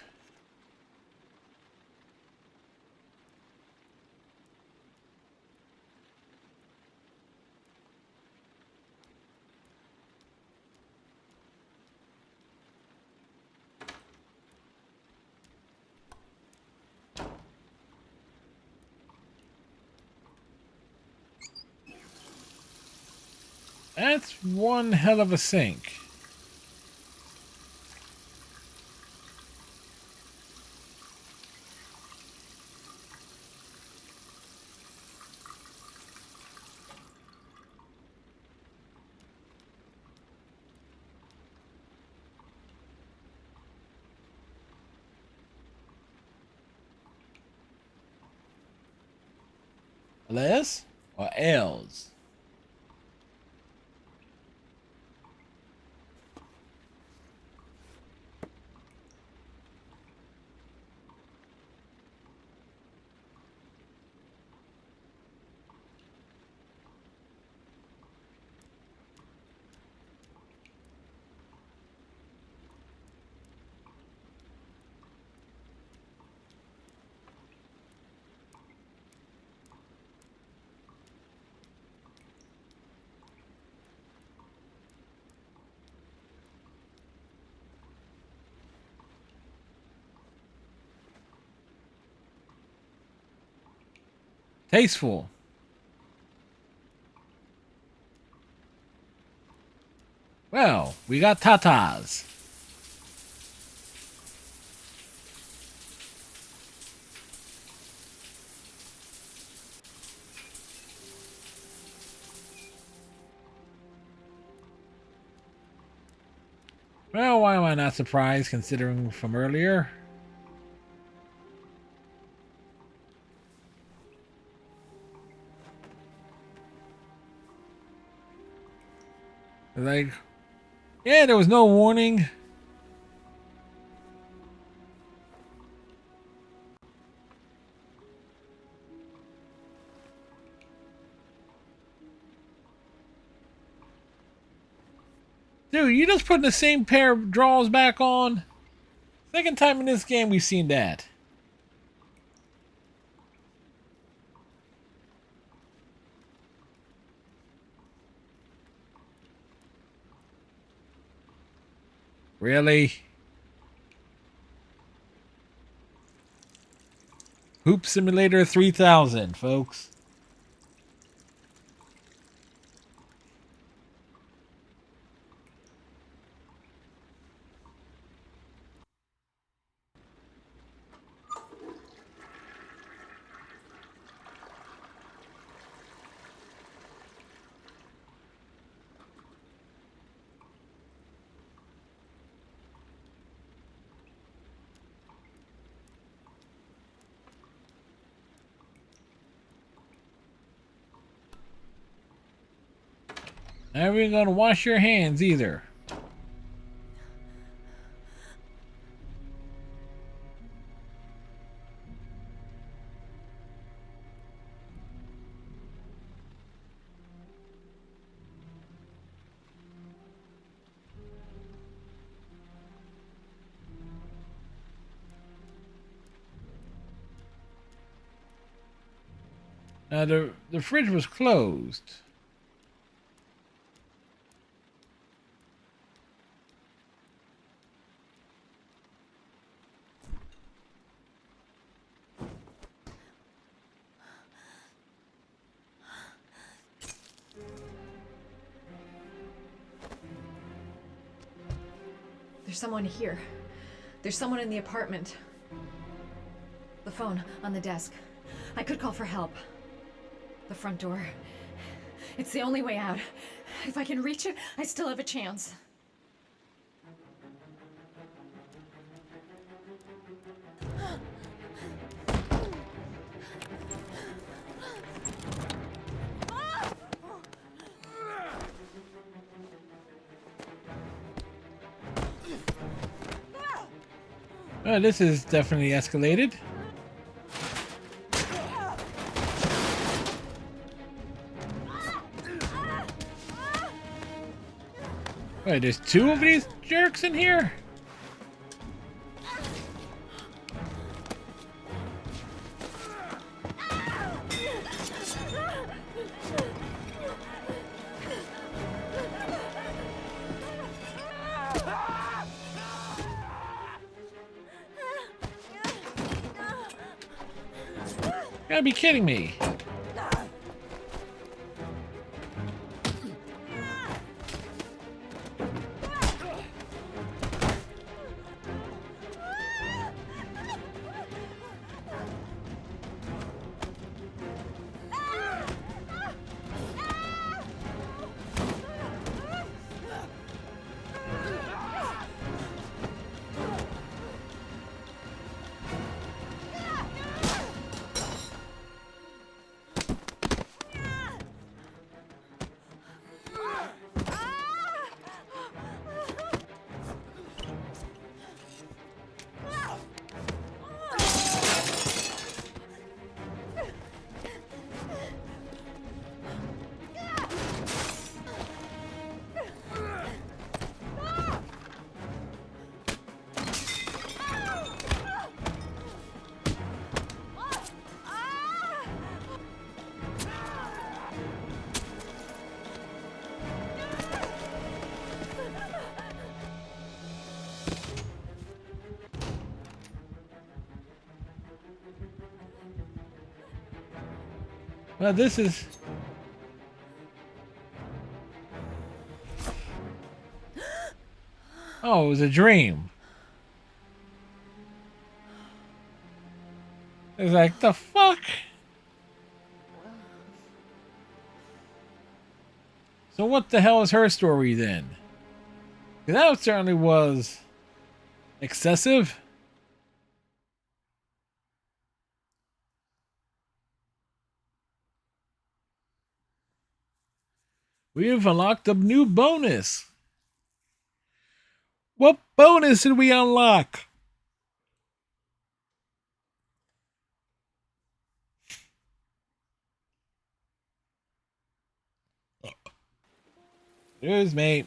That's one hell of a sink. Les or Els? Tasteful. Well, we got tatas. Well, why am I not surprised considering from earlier? Like, yeah, there was no warning. Dude, you just putting the same pair of drawers back on? Second time in this game we've seen that. Really? Hoop Simulator 3000, folks. Never gonna wash your hands either. Now the fridge was closed. There's someone here. There's someone in the apartment. The phone on the desk. I could call for help. The front door. It's the only way out. If I can reach it, I still have a chance. This is definitely escalated. Wait, there's two of these jerks in here? You gotta be kidding me. Well, this is... Oh, it was a dream. It's like, the fuck? So what the hell is her story then? 'Cause that certainly was excessive. We have unlocked a new bonus. What bonus did we unlock? Cheers, mate.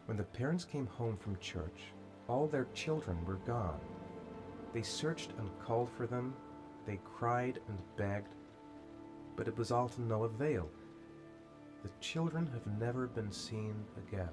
When the parents came home from church, all their children were gone. They searched and called for them, they cried and begged, but it was all to no avail. The children have never been seen again.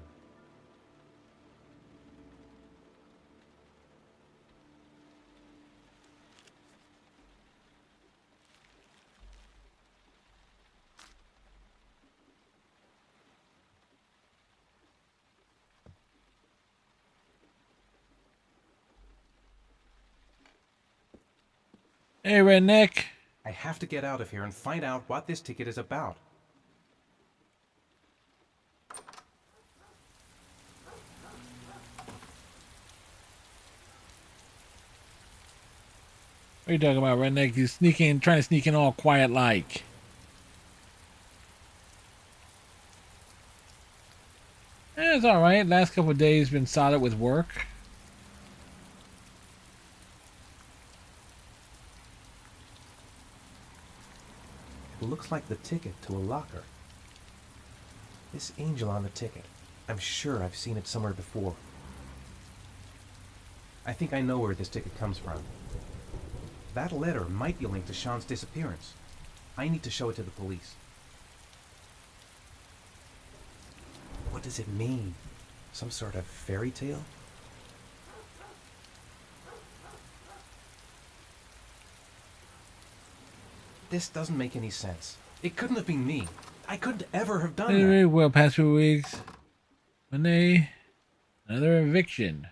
Hey, Redneck. I have to get out of here and find out what this ticket is about. What are you talking about, Redneck? You sneaking, trying to sneak in all quiet like. It's alright. Last couple of days been solid with work. It looks like the ticket to a locker. This angel on the ticket. I'm sure I've seen it somewhere before. I think I know where this ticket comes from. That letter might be linked to Sean's disappearance. I need to show it to the police. What does it mean? Some sort of fairy tale? This doesn't make any sense. It couldn't have been me. I couldn't ever have done that. Very well, past 2 weeks. Monday, another eviction.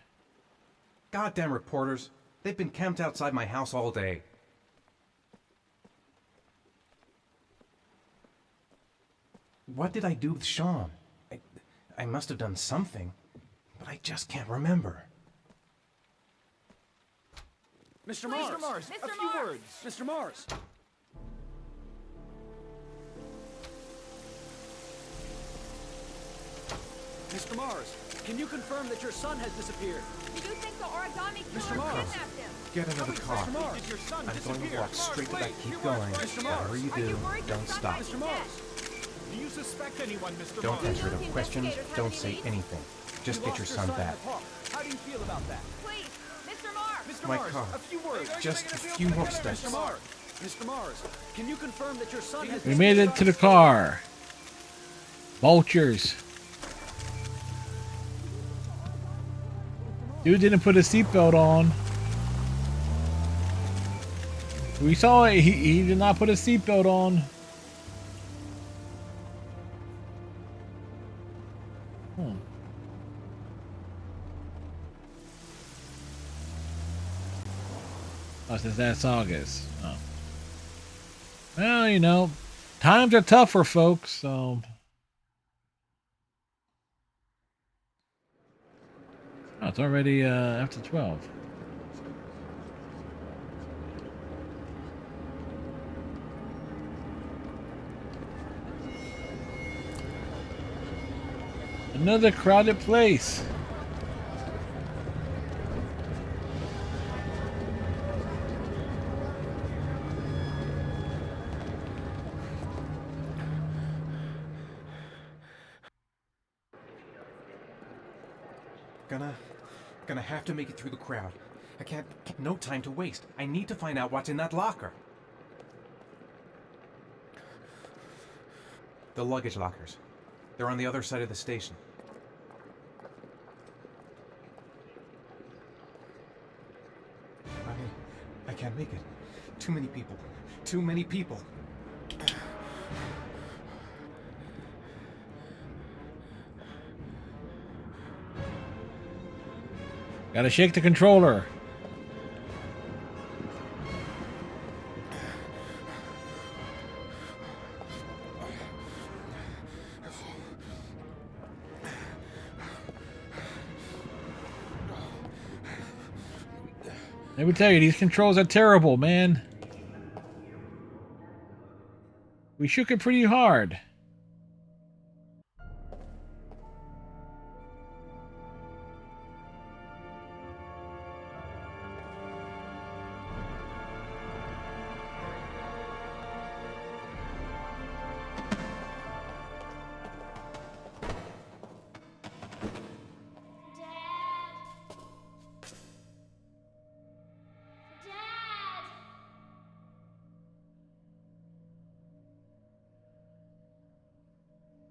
Goddamn reporters. They've been camped outside my house all day. What did I do with Sean? I must have done something, but I just can't remember. Mr. Mars, a few words. Mr. Mars. Mr. Mars, can you confirm that your son has disappeared? Do you think the origami Mr. killer Mars. kidnapped him? Get another car. Mr. Mars, did your son I'm going to disappear? walk straight to that. Wait, Keep you going. weren't Mr. Mars. Whatever you Are you do, worried don't your son stop. might be Mr. Mars, do you suspect anyone, Mr. Don't Mars? answer no questions. Don't say anything. Just You get your lost son in back. the park. How do you feel about that? Please, Mr. Mars! Mr. My Mars, car. a few words. Just a few more steps. Mr. Mars, Mr. Mars, can you confirm that your son has We made it to the car. Vultures. Dude didn't put a seatbelt on. We saw it. He did not put a seatbelt on. Oh, since that's August. Oh. Well, you know, times are tough for folks, so. Oh, it's already after 12. Another crowded place. Gonna have to make it through the crowd. I can't. No time to waste. I need to find out what's in that locker. The luggage lockers. They're on the other side of the station. I can't make it. Too many people. Too many people. Gotta shake the controller. Let me tell you, these controls are terrible, man. We shook it pretty hard.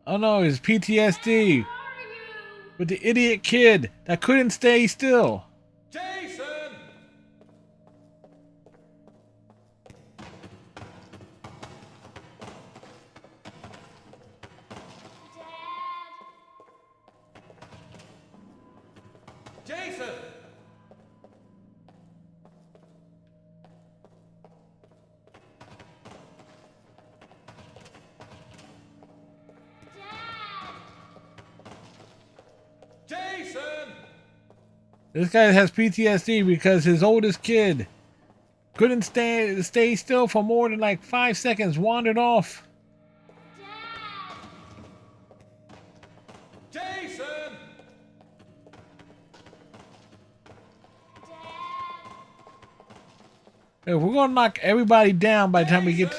Oh no, it's PTSD with the idiot kid that couldn't stay still. Jason! Jason! Jason! This guy has PTSD because his oldest kid couldn't stay still for more than like 5 seconds, wandered off. Jason! Hey, we're gonna knock everybody down by the time we get.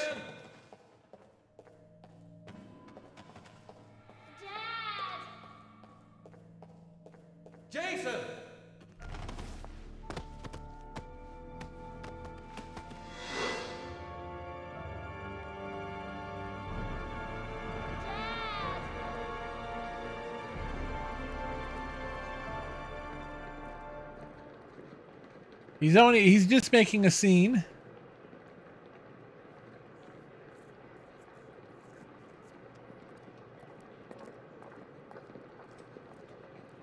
Jason! He's just making a scene.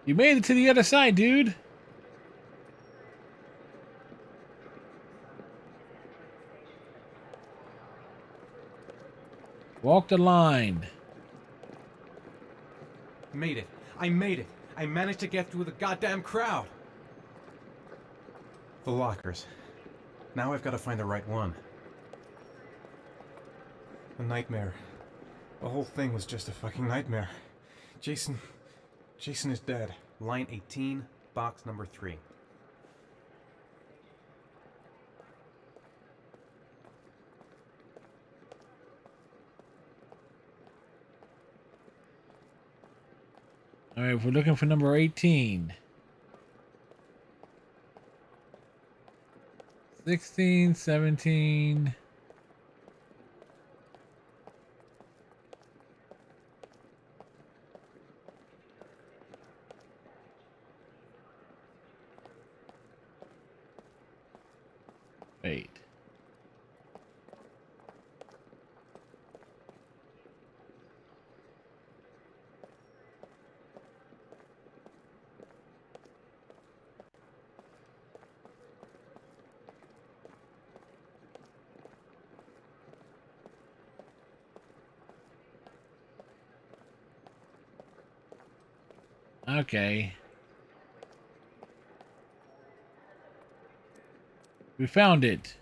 You made it to the other side, dude. Walk the line. Made it. I made it. I managed to get through the goddamn crowd. The lockers. Now I've got to find the right one. A nightmare. The whole thing was just a fucking nightmare. Jason is dead. Line 18, box number 3. All right, we're looking for number 18. 16, 17. Wait. Okay. We found it.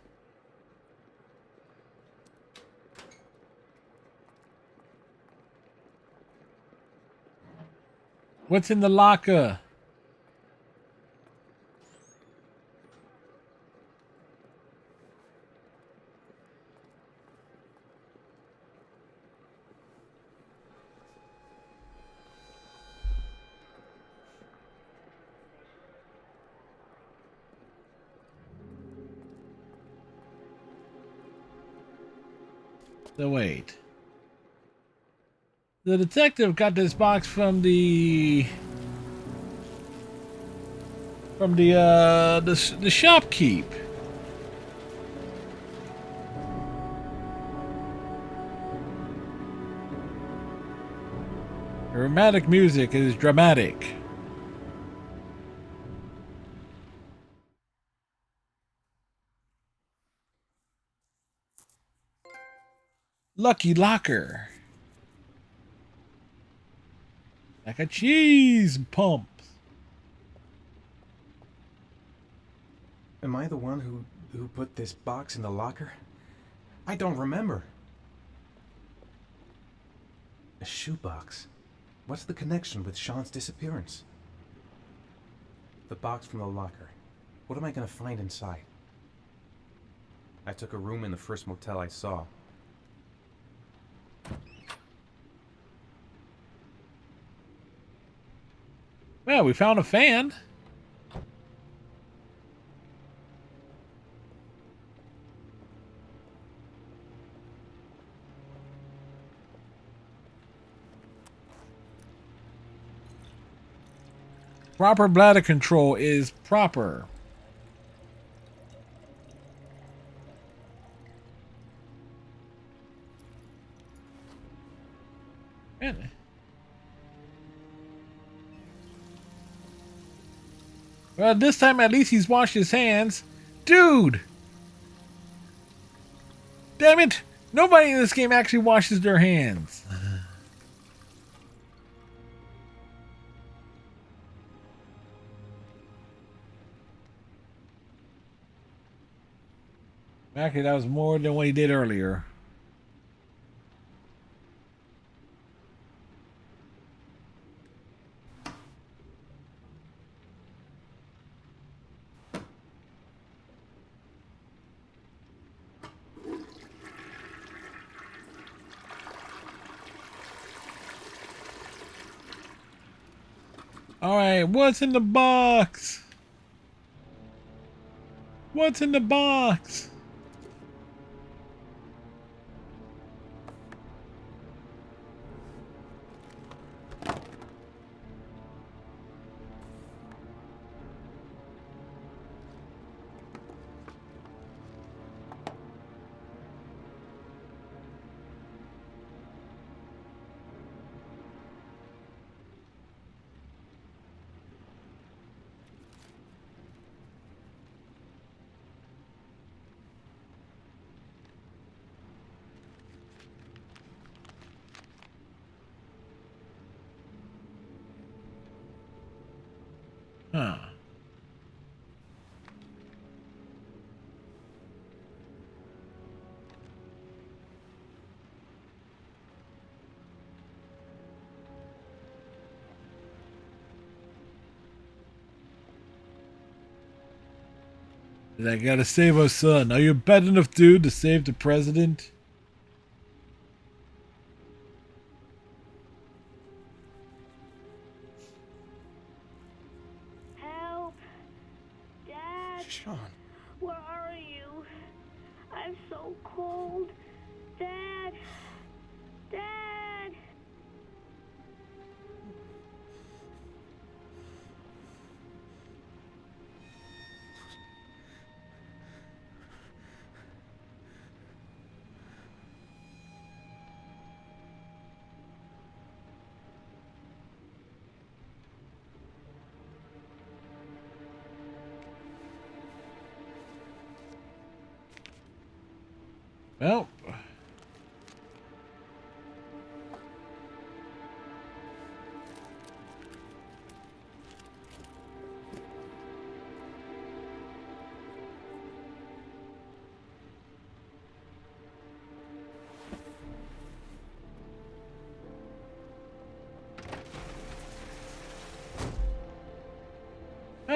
What's in the locker? So wait. The detective got this box from the shopkeep. Dramatic music is dramatic. Lucky Locker. Like a cheese pump. Am I the one who put this box in the locker? I don't remember. A shoebox. What's the connection with Sean's disappearance? The box from the locker. What am I gonna find inside? I took a room in the first motel I saw. Well, we found a fan. Proper bladder control is proper. Man. Well, this time at least he's washed his hands. Dude! Damn it! Nobody in this game actually washes their hands. Actually, that was more than what he did earlier. Alright, what's in the box? What's in the box? Huh. I gotta save our son. Are you a bad enough dude to save the president? Help! Dad! Sean. Where are you? I'm so cold. Dad! Dad! Well.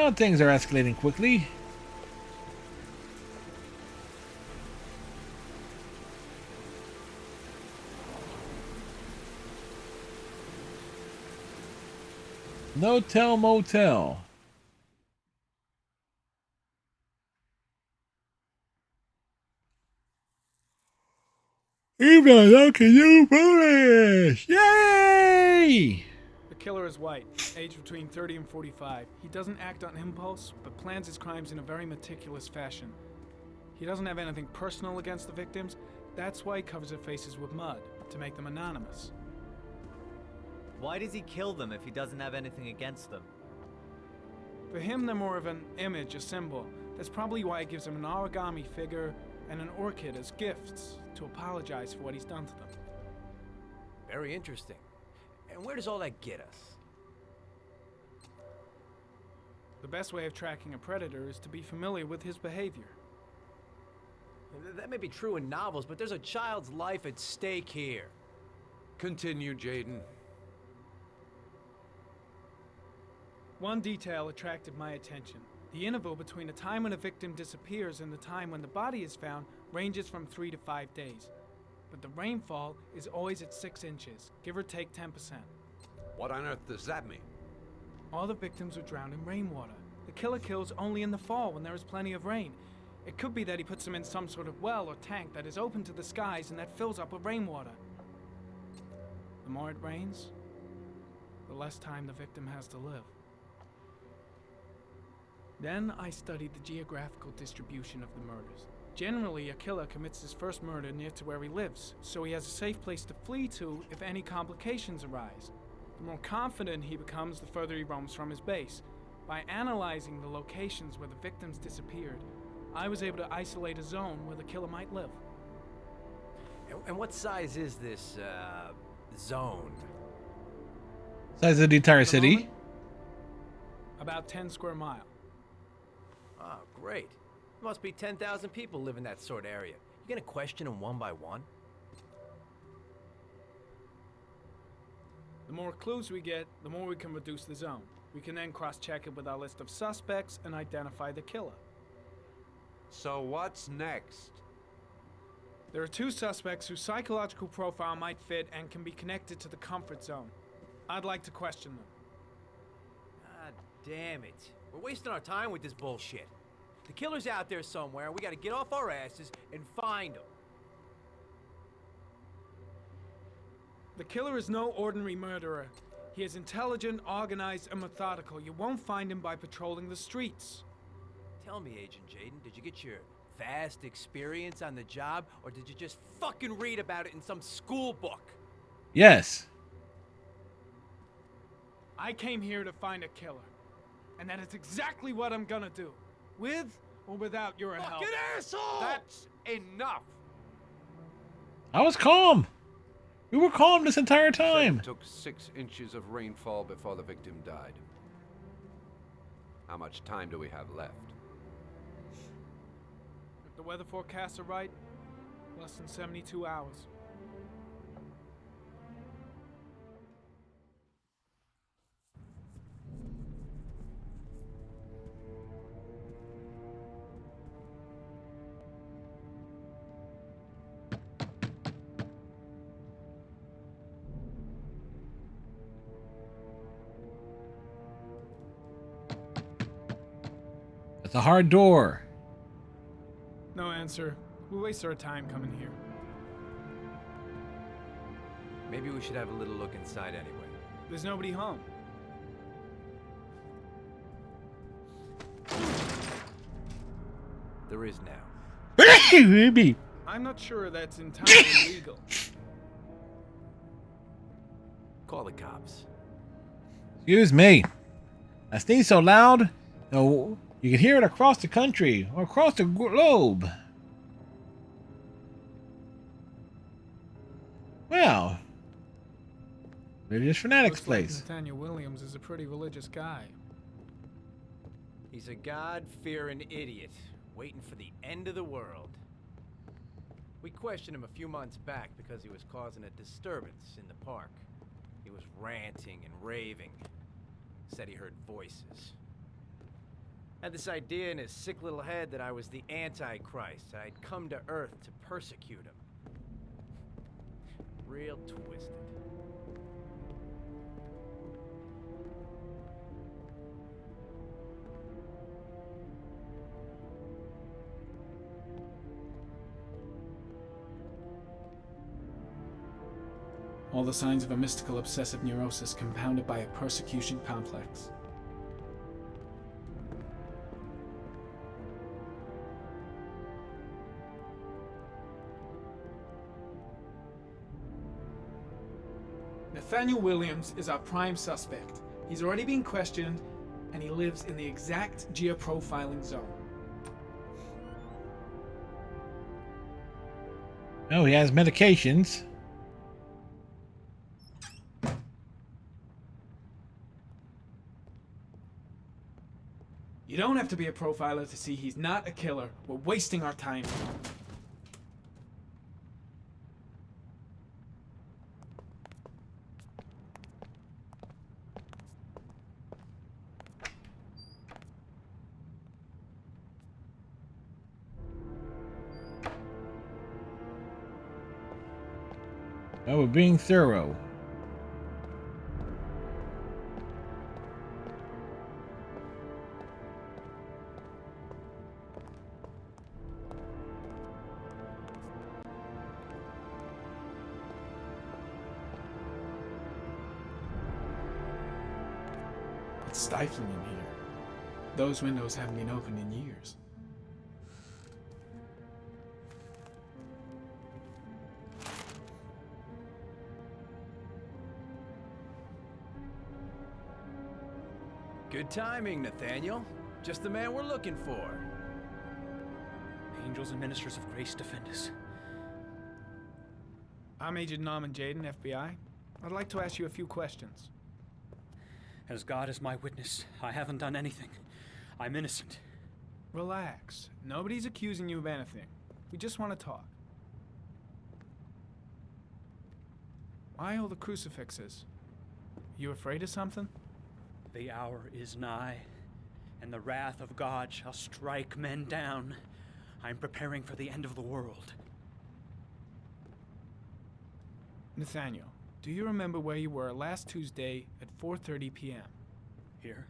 Well, things are escalating quickly. No Tell Motel. Even though can you bonus! Yay! The killer is white, aged between 30 and 45. He doesn't act on impulse, but plans his crimes in a very meticulous fashion. He doesn't have anything personal against the victims. That's why he covers their faces with mud, to make them anonymous. Why does he kill them if he doesn't have anything against them? For him, they're more of an image, a symbol. That's probably why he gives them an origami figure and an orchid as gifts to apologize for what he's done to them. Very interesting. And where does all that get us? The best way of tracking a predator is to be familiar with his behavior. That may be true in novels, but there's a child's life at stake here. Continue, Jaden. One detail attracted my attention. The interval between the time when a victim disappears and the time when the body is found ranges from 3 to 5 days. But the rainfall is always at 6 inches, give or take 10%. What on earth does that mean? All the victims were drowned in rainwater. The killer kills only in the fall when there is plenty of rain. It could be that he puts them in some sort of well or tank that is open to the skies and that fills up with rainwater. The more it rains, the less time the victim has to live. Then I studied the geographical distribution of the murders. Generally, a killer commits his first murder near to where he lives, so he has a safe place to flee to if any complications arise. The more confident he becomes, the further he roams from his base. By analyzing the locations where the victims disappeared, I was able to isolate a zone where the killer might live. And what size is this, zone? Size of the entire city? About 10 square miles. Oh, great. Must be 10,000 people live in that sort of area. You gonna question them one by one? The more clues we get, the more we can reduce the zone. We can then cross-check it with our list of suspects and identify the killer. So what's next? There are 2 suspects whose psychological profile might fit and can be connected to the comfort zone. I'd like to question them. God damn it. We're wasting our time with this bullshit. The killer's out there somewhere, and we gotta get off our asses and find him. The killer is no ordinary murderer. He is intelligent, organized, and methodical. You won't find him by patrolling the streets. Tell me, Agent Jaden, did you get your vast experience on the job, or did you just fucking read about it in some school book? Yes. I came here to find a killer. And that is exactly what I'm gonna do. With or without your help. Fucking asshole! That's enough! I was calm. We were calm this entire time. It took 6 inches of rainfall before the victim died. How much time do we have left? If the weather forecasts are right, less than 72 hours. It's a hard door. No answer. We waste our time coming here. Maybe we should have a little look inside anyway. There's nobody home. There is now. Maybe. I'm not sure that's entirely legal. Call the cops. Excuse me. I sneeze so loud, you can hear it across the country or across the globe. Well, maybe it's Fanatic's Looks like place. Nathaniel Williams is a pretty religious guy. He's a God-fearing idiot, waiting for the end of the world. We questioned him a few months back because he was causing a disturbance in the park. He was ranting and raving. Said he heard voices. Had this idea in his sick little head that I was the Antichrist, and I'd come to Earth to persecute him. Real twisted. All the signs of a mystical obsessive neurosis compounded by a persecution complex. Nathaniel Williams is our prime suspect. He's already been questioned, and he lives in the exact geoprofiling zone. Oh, he has medications. You don't have to be a profiler to see he's not a killer. We're wasting our time. Oh, we're being thorough. It's stifling in here. Those windows haven't been opened in years. Good timing, Nathaniel. Just the man we're looking for. Angels and ministers of grace defend us. I'm Agent Norman Jaden, FBI. I'd like to ask you a few questions. As God is my witness, I haven't done anything. I'm innocent. Relax. Nobody's accusing you of anything. We just want to talk. Why all the crucifixes? You afraid of something? The hour is nigh, and the wrath of God shall strike men down. I'm preparing for the end of the world. Nathaniel, do you remember where you were last Tuesday at 4:30 p.m.? Here?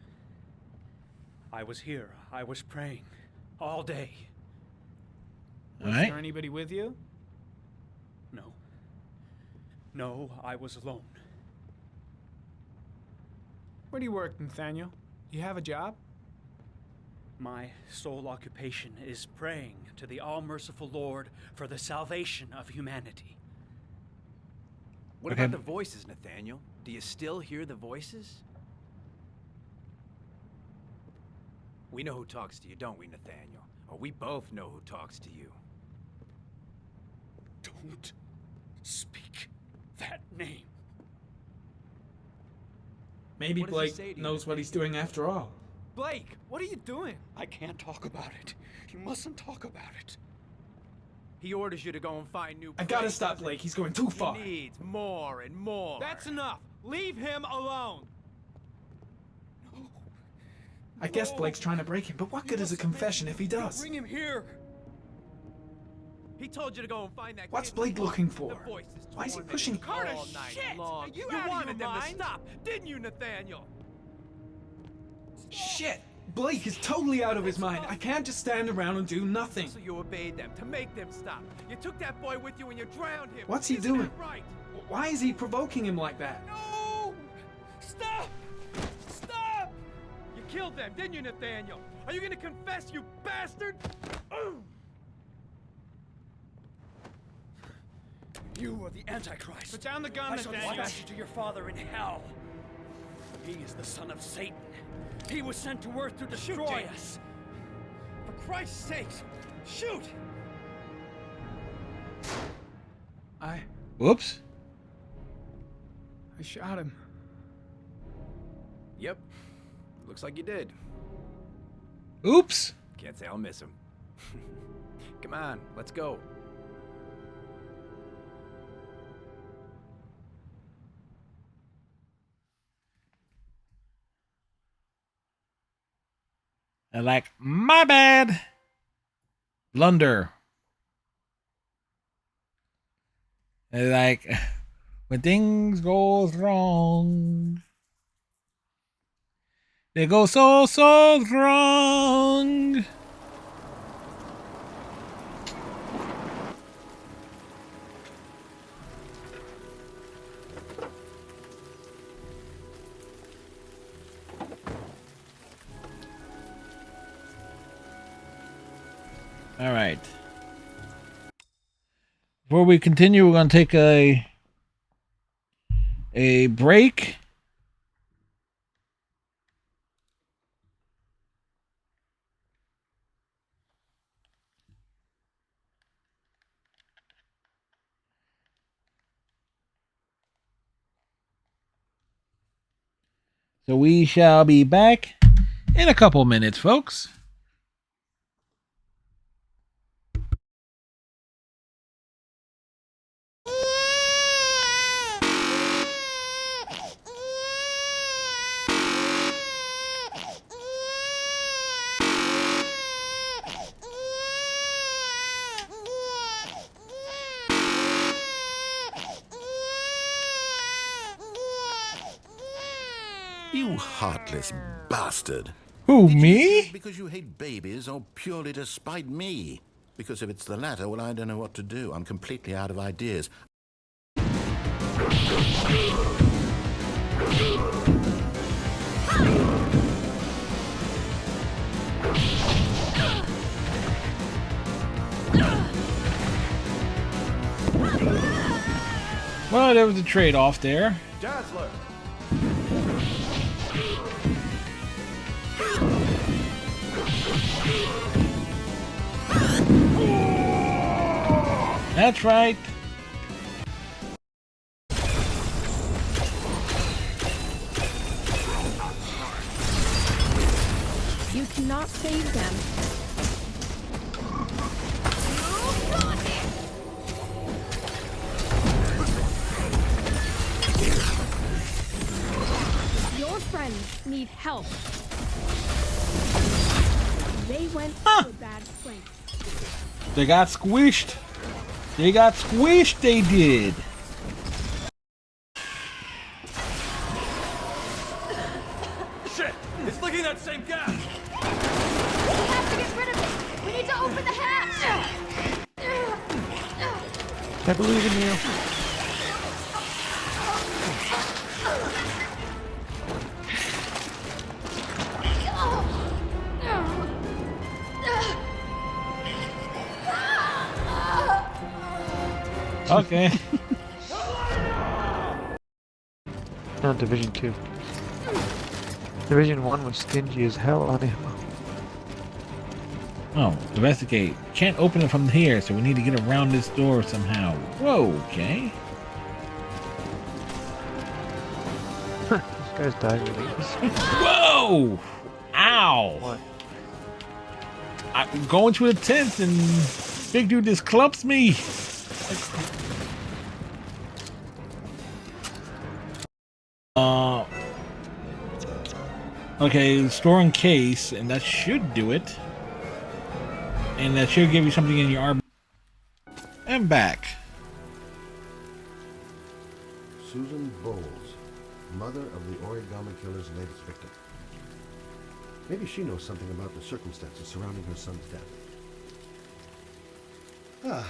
I was here. I was praying. All day. Was there anybody with you? No. No, I was alone. Where do you work, Nathaniel? You have a job? My sole occupation is praying to the all-merciful Lord for the salvation of humanity. What about the voices, Nathaniel? Do you still hear the voices? We know who talks to you, don't we, Nathaniel? Or we both know who talks to you. Don't speak that name. Maybe What does he say Blake to you, knows what he's doing after all. Blake, what are you doing? I can't talk about it. You mustn't talk about it. He orders you to go and find new I gotta places. stop Blake. He's going too far. He needs more and more. That's enough. Leave him alone. I guess Blake's trying to break him, but what good is a confession if he does? Bring him here. He told you to go and find that What's kid. Blake looking for? The voices Why is he tormented pushing? Carter, all night shit! long. Are you You out of wanted your them to mind? stop, didn't you, Nathaniel? Shit! Blake is totally out of his mind. I can't just stand around and do nothing. So you obeyed them to make them stop. You took that boy with you and you drowned him. What's he Isn't doing? that right? Why is he provoking him like that? No! Stop! Stop! You killed them, didn't you, Nathaniel? Are you gonna confess, you bastard? You are the Antichrist. Put down the gun, I shall Nathaniel. dispatch you to your father in hell. He is the son of Satan. He was sent to earth to destroy us. For Christ's sake, shoot! Whoops. I shot him. Yep. Looks like you did. Oops. Can't say I'll miss him. Come on, let's go. And like, my bad. Blunder. And like, when things goes wrong, they go so wrong. All right. Before we continue, we're going to take a break. So we shall be back in a couple minutes, folks. You heartless bastard. Who, Did you me? do it because you hate babies or purely to spite me? Because if it's the latter, well, I don't know what to do. I'm completely out of ideas. Well, there was a trade-off there. Dazzler! That's right. You cannot save them. Your friends need help. They went to a bad place. They got squished. They got squished, they did. Shit! It's leaking that same gas! We have to get rid of it! We need to open the hatch! I believe in you. Okay. Not Division 2. Division 1 was stingy as hell on ammo. Oh, investigate. Can't open it from here, so we need to get around this door somehow. Whoa, okay. This guy's dying with these. Whoa! Ow! What? I'm going to the tent and big dude just clumps me. Okay, store and case, and that should do it. And that should give you something in your arm. And back. Susan Bowles, mother of the Origami Killer's latest victim. Maybe she knows something about the circumstances surrounding her son's death.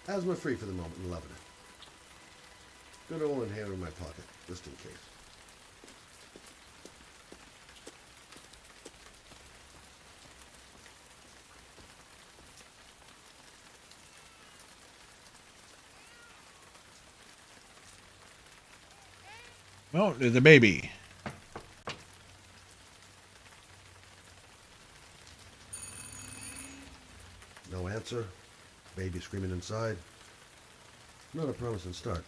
Asthma free for the moment and loving it. Good old inhaler in my pocket, just in case. Oh, there's a baby. No answer. Baby screaming inside. Not a promising start.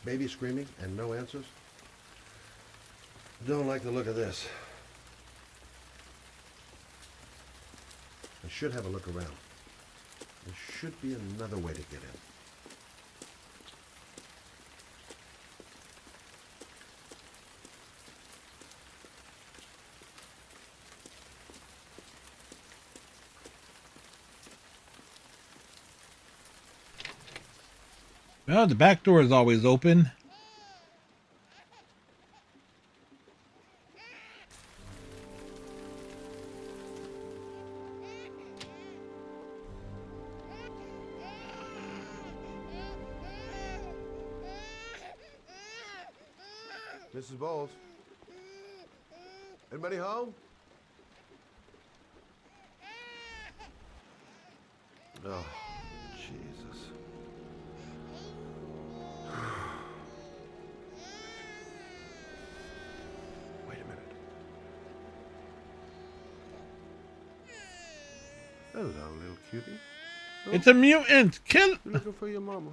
Baby screaming and no answers? Don't like the look of this. I should have a look around. There should be another way to get in. Well, the back door is always open. Mrs. Bowles? Anybody home? Oh, Jesus. Wait a minute. Hello, little cutie. Oh, It's a mutant! Kill! you looking for your mama?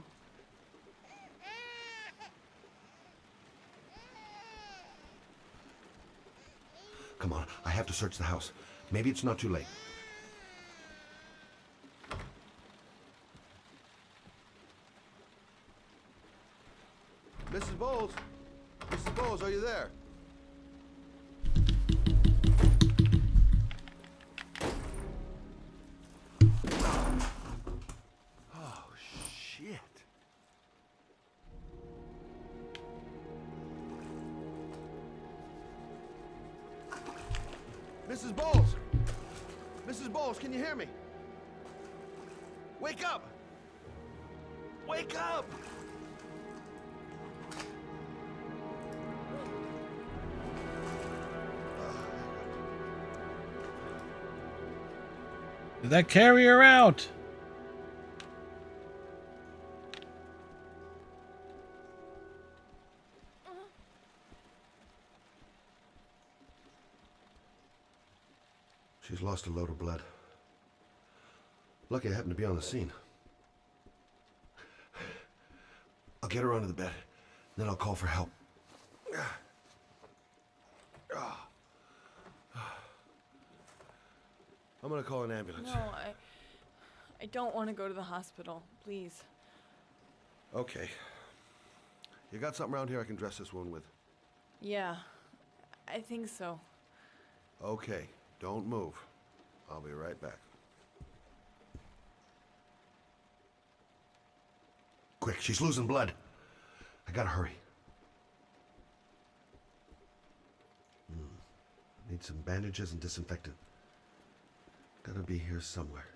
Come on, I have to search the house. Maybe it's not too late. Mrs. Bowles? Mrs. Bowles, are you there? Oh, shit. Mrs. Bowles! Mrs. Bowles, can you hear me? Wake up! Wake up! Did that carry her out? She's lost a load of blood. Lucky I happened to be on the scene. I'll get her onto the bed, then I'll call for help. I'm gonna call an ambulance. No, I don't want to go to the hospital. Please. Okay. You got something around here I can dress this wound with? Yeah, I think so. Okay, don't move. I'll be right back. Quick, she's losing blood. I gotta hurry. Need some bandages and disinfectant. Gotta be here somewhere.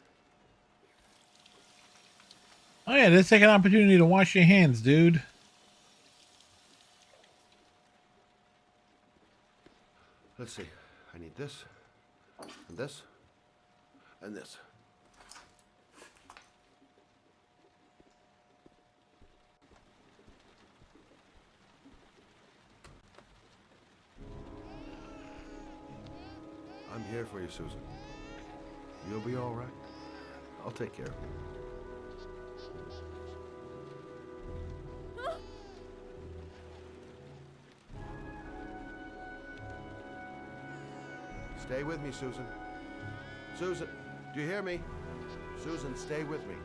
Oh yeah, let's take an opportunity to wash your hands, dude. Let's see. I need this, and this, and this. I'm here for you, Susan. You'll be all right. I'll take care of you. Stay with me, Susan. Susan, do you hear me? Susan, stay with me.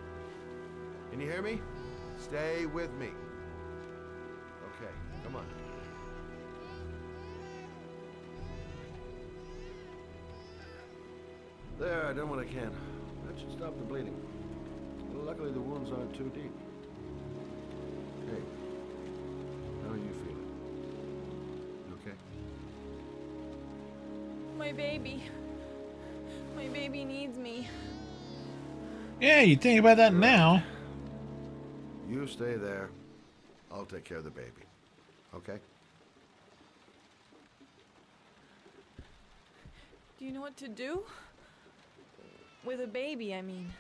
Can you hear me? Stay with me. Okay, come on. There, I done what I can. That should stop the bleeding. Luckily, the wounds aren't too deep. Hey, how are you feeling? You okay? My baby. My baby needs me. Yeah, you think about that now. You stay there. I'll take care of the baby. Okay? Do you know what to do? With a baby, I mean.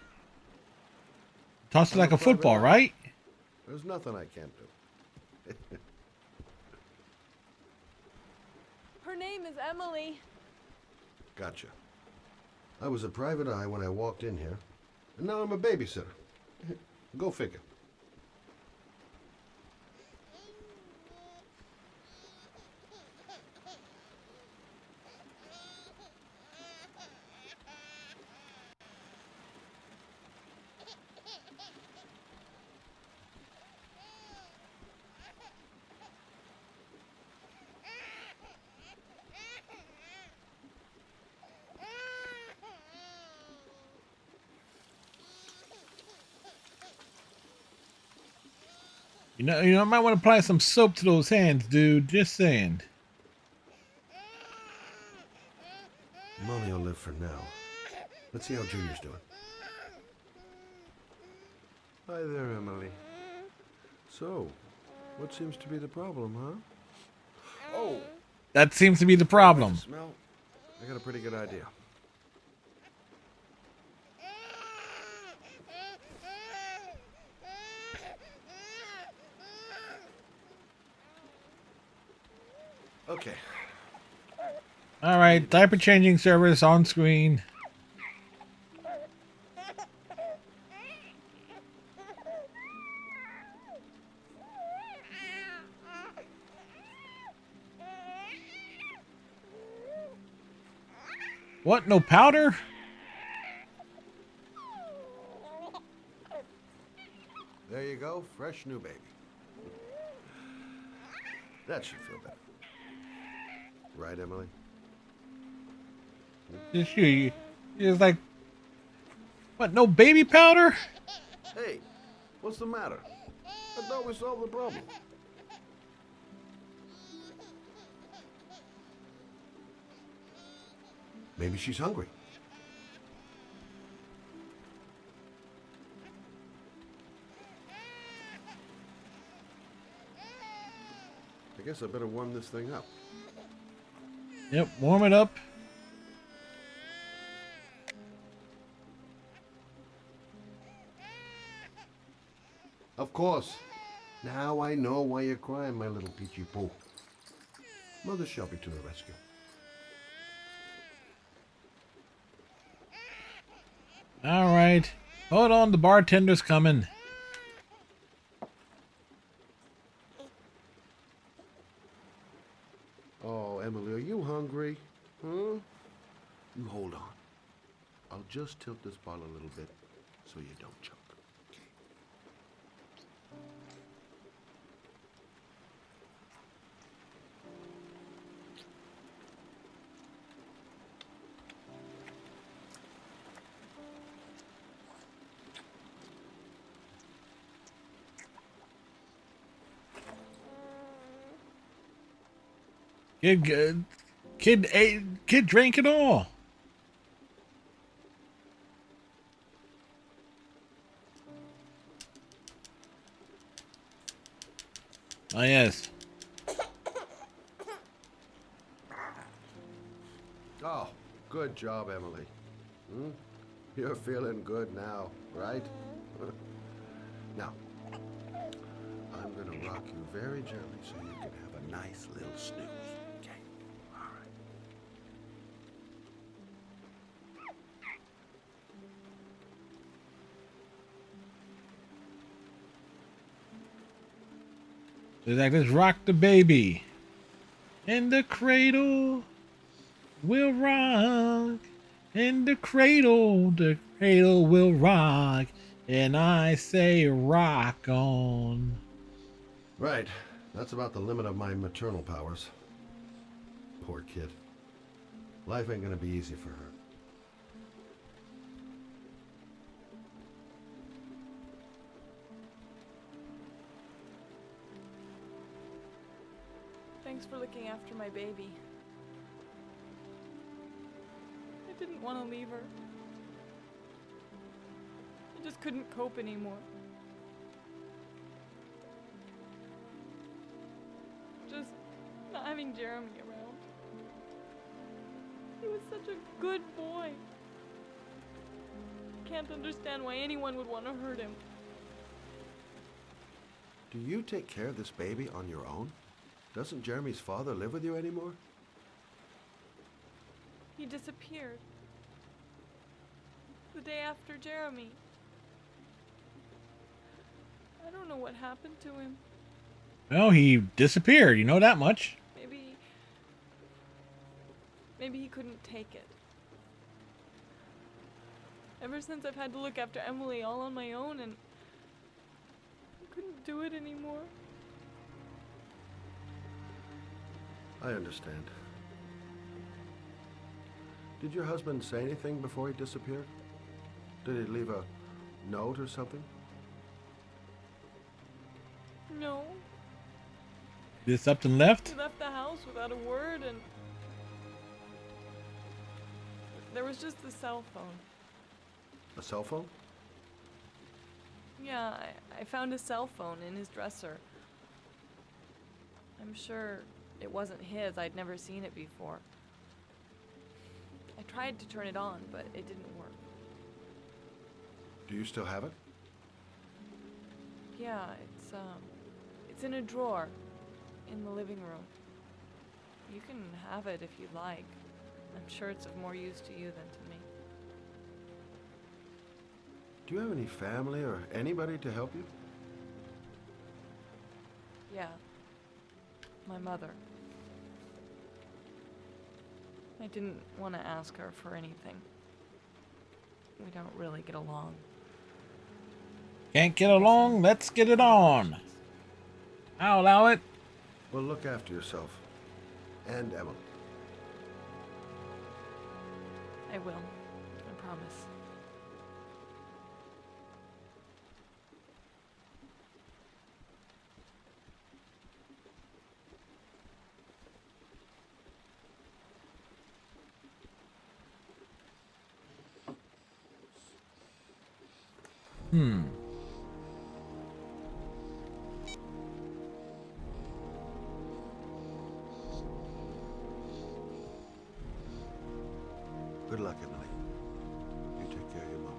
Toss it like a football, right? There's nothing I can't do. Her name is Emily. Gotcha. I was a private eye when I walked in here, and now I'm a babysitter. Go figure. I might want to apply some soap to those hands, dude. Just saying. Mommy will live for now. Let's see how Junior's doing. Hi there, Emily. So, what seems to be the problem, huh? Oh! That seems to be the problem. Smell? I got a pretty good idea. Okay. All right, diaper changing service on screen. What? No powder? There you go, fresh new baby. That should feel better. Right, Emily? Just you. It's like, what? No baby powder? Hey, what's the matter? I thought we solved the problem. Maybe she's hungry. I guess I better warm this thing up. Yep, warm it up. Of course. Now I know why you're crying, my little peachy poo. Mother Shelby to the rescue. All right. Hold on, the bartender's coming. Oh, Emily, are you hungry? Huh? You hold on. I'll just tilt this bottle a little bit so you don't choke. Kid drank it all. Oh, yes. Oh, good job, Emily. Hmm? You're feeling good now, right? Now, I'm gonna rock you very gently so you can have a nice little snooze. Okay? All right. It's like, let's rock the baby. In the cradle, we'll rock. In the cradle will rock. And I say rock on. Right. That's about the limit of my maternal powers. Poor kid. Life ain't gonna be easy for her. Thanks for looking after my baby. I didn't want to leave her. I just couldn't cope anymore. Just not having Jeremy around. He was such a good boy. I can't understand why anyone would want to hurt him. Do you take care of this baby on your own? Doesn't Jeremy's father live with you anymore? He disappeared. The day after Jeremy. I don't know what happened to him. Well, he disappeared. You know that much. Maybe he couldn't take it. Ever since I've had to look after Emily all on my own, and I couldn't do it anymore. I understand. Did your husband say anything before he disappeared? Did he leave a note or something? No. Just up and left? He left the house without a word, and there was just the cell phone. A cell phone? Yeah, I found a cell phone in his dresser. I'm sure it wasn't his. I'd never seen it before. I tried to turn it on, but it didn't work. Do you still have it? Yeah, it's in a drawer in the living room. You can have it if you'd like. I'm sure it's of more use to you than to me. Do you have any family or anybody to help you? Yeah. My mother. I didn't want to ask her for anything. We don't really get along. Can't get along? Let's get it on. I'll allow it. Well, look after yourself. And Emily. I will. I promise. Good luck, Emily. You take care of your mama.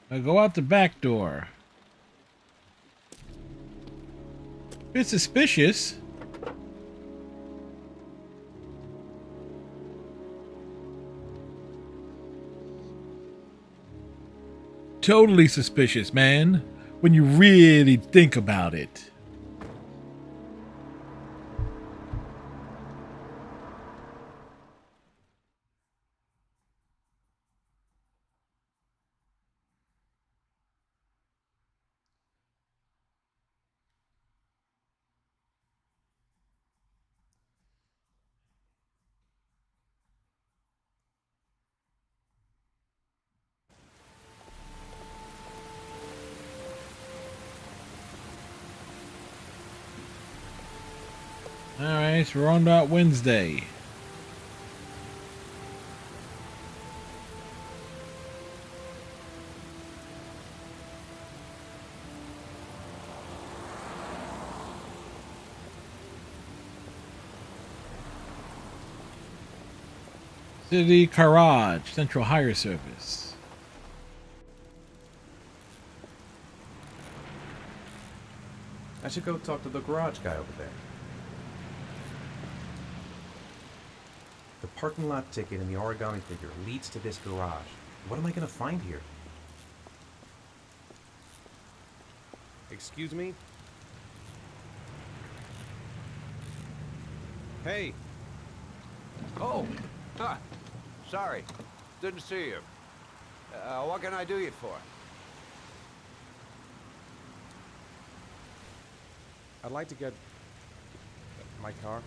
I go out the back door. It's suspicious. Totally suspicious, man, when you really think about it. Alright, so we're on about Wednesday. City Garage, Central Hire Service. I should go talk to the garage guy over there. The parking lot ticket and the origami figure leads to this garage. What am I gonna find here? Excuse me? Hey. Oh. Huh. Sorry. Didn't see you. What can I do you for? I'd like to get my car.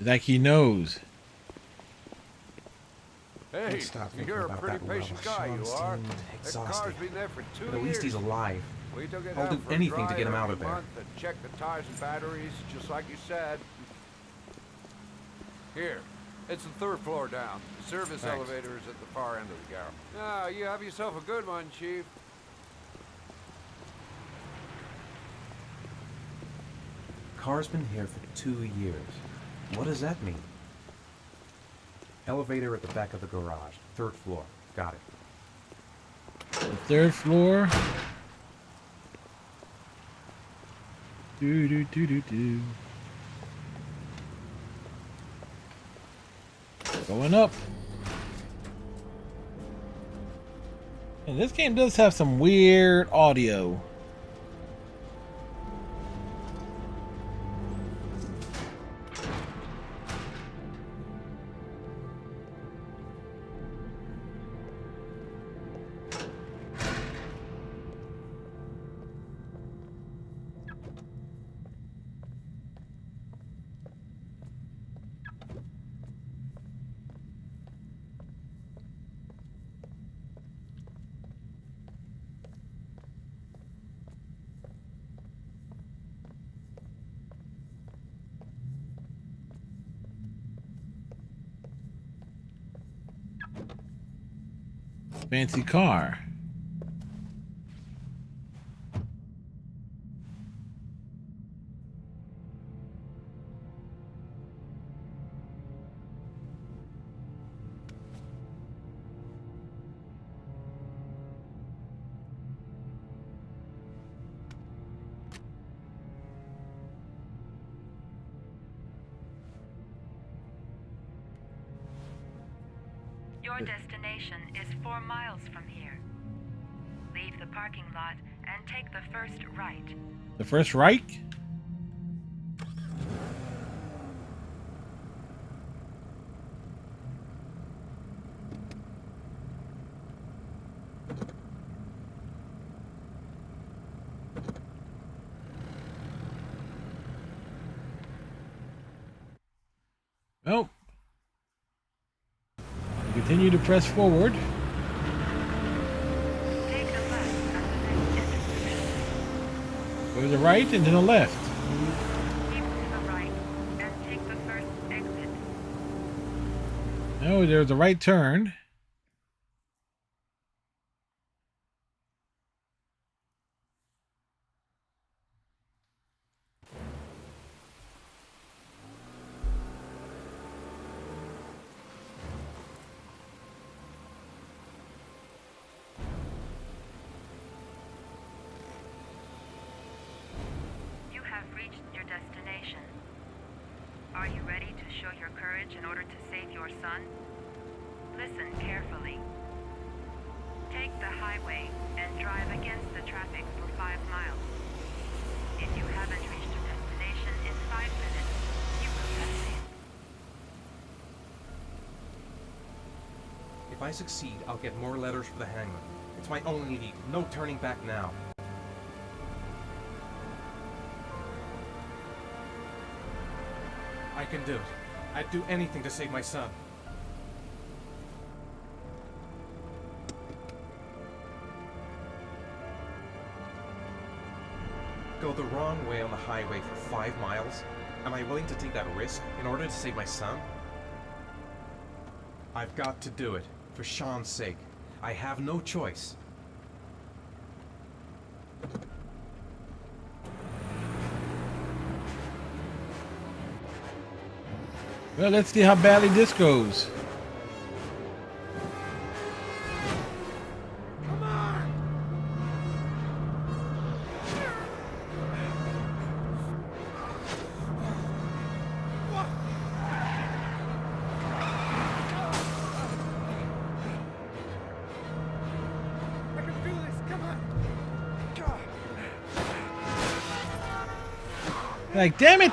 Like he knows. Hey, Stop thinking you're a about pretty that well. patient guy, you Sean are. seemed That exhausted. car's been there for 2 years. But at least he's alive. We took it I'll out do for a anything to drive get him out every of there. month and check the tires and batteries, just like you said. Here, it's the 3rd floor down. The service Thanks. elevator is at the far end of the garage. Now, you have yourself a good one, Chief. Car's been here for 2 years. What does that mean? Elevator at the back of the garage. 3rd floor. Got it. The 3rd floor. Do do do do do. Going up. And this game does have some weird audio. Fancy car. Your destination is 4 miles from here. Leave the parking lot and take the first right. The first right? Nope. Continue to press forward. Take the left at the next intersection. Go to the right and to the left. Keep to the right and take the first exit. No, there's a right turn. You have reached your destination. Are you ready to show your courage in order to save your son? Listen carefully. Take the highway and drive against the traffic for 5 miles. If you haven't reached your destination in 5 minutes, you will have failed. If I succeed, I'll get more letters for the hangman. It's my only lead. No turning back now. I can do it. I'd do anything to save my son. Go the wrong way on the highway for 5 miles? Am I willing to take that risk in order to save my son? I've got to do it, for Sean's sake. I have no choice. Well, let's see how badly this goes. Like, damn it!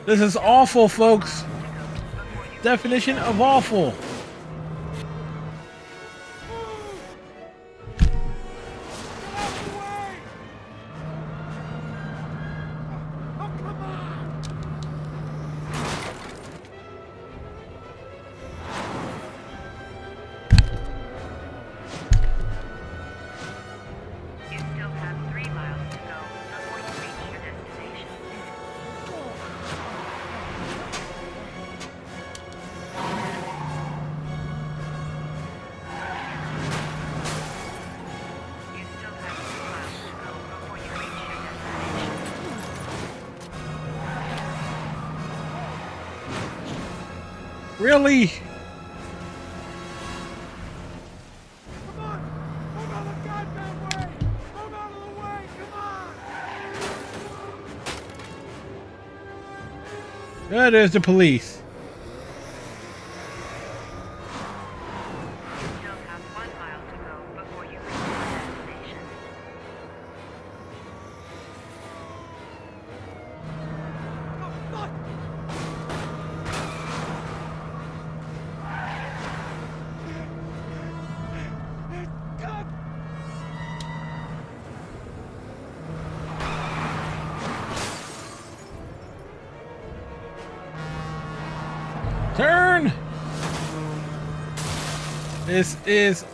This is awful, folks. Definition of awful. You still have 3 miles to go before you reach your destination. You still have 2 miles to go before you reach your destination. Really? There's the police. You still have 1 mile to go before you reach your destination. Turn! This is...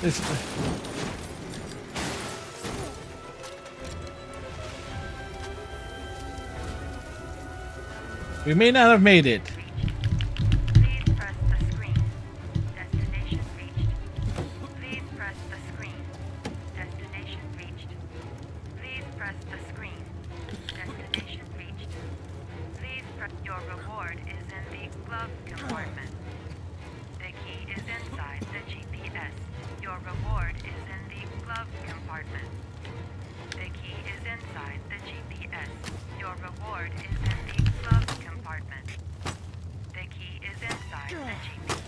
This. We may not have made it. Please press the screen. Destination reached. Please press the screen. Destination reached. Please press the screen. Destination reached. Please press. Your reward is in the glove compartment. The key is inside the GPS. Your reward is in the glove compartment. The key is inside the GPS. Your reward is in the glove compartment. The key is inside the GPS.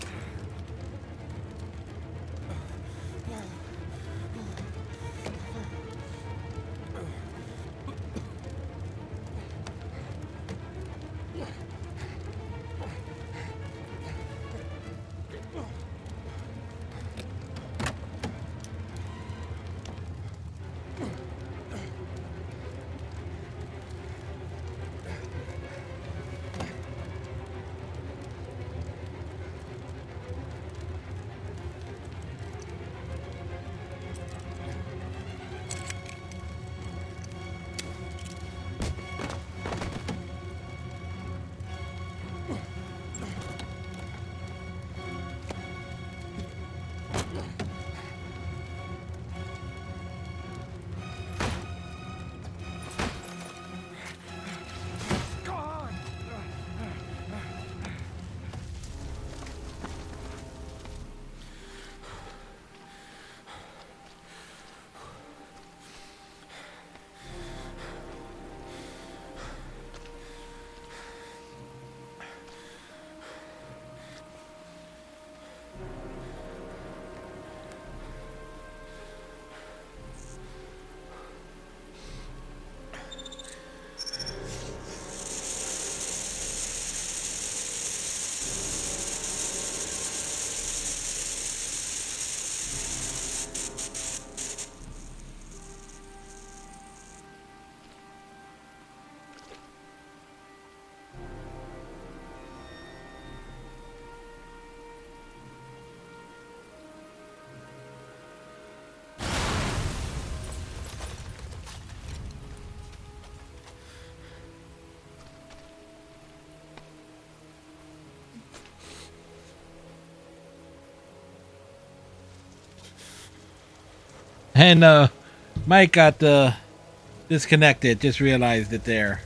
And Mike got disconnected. Just realized it there.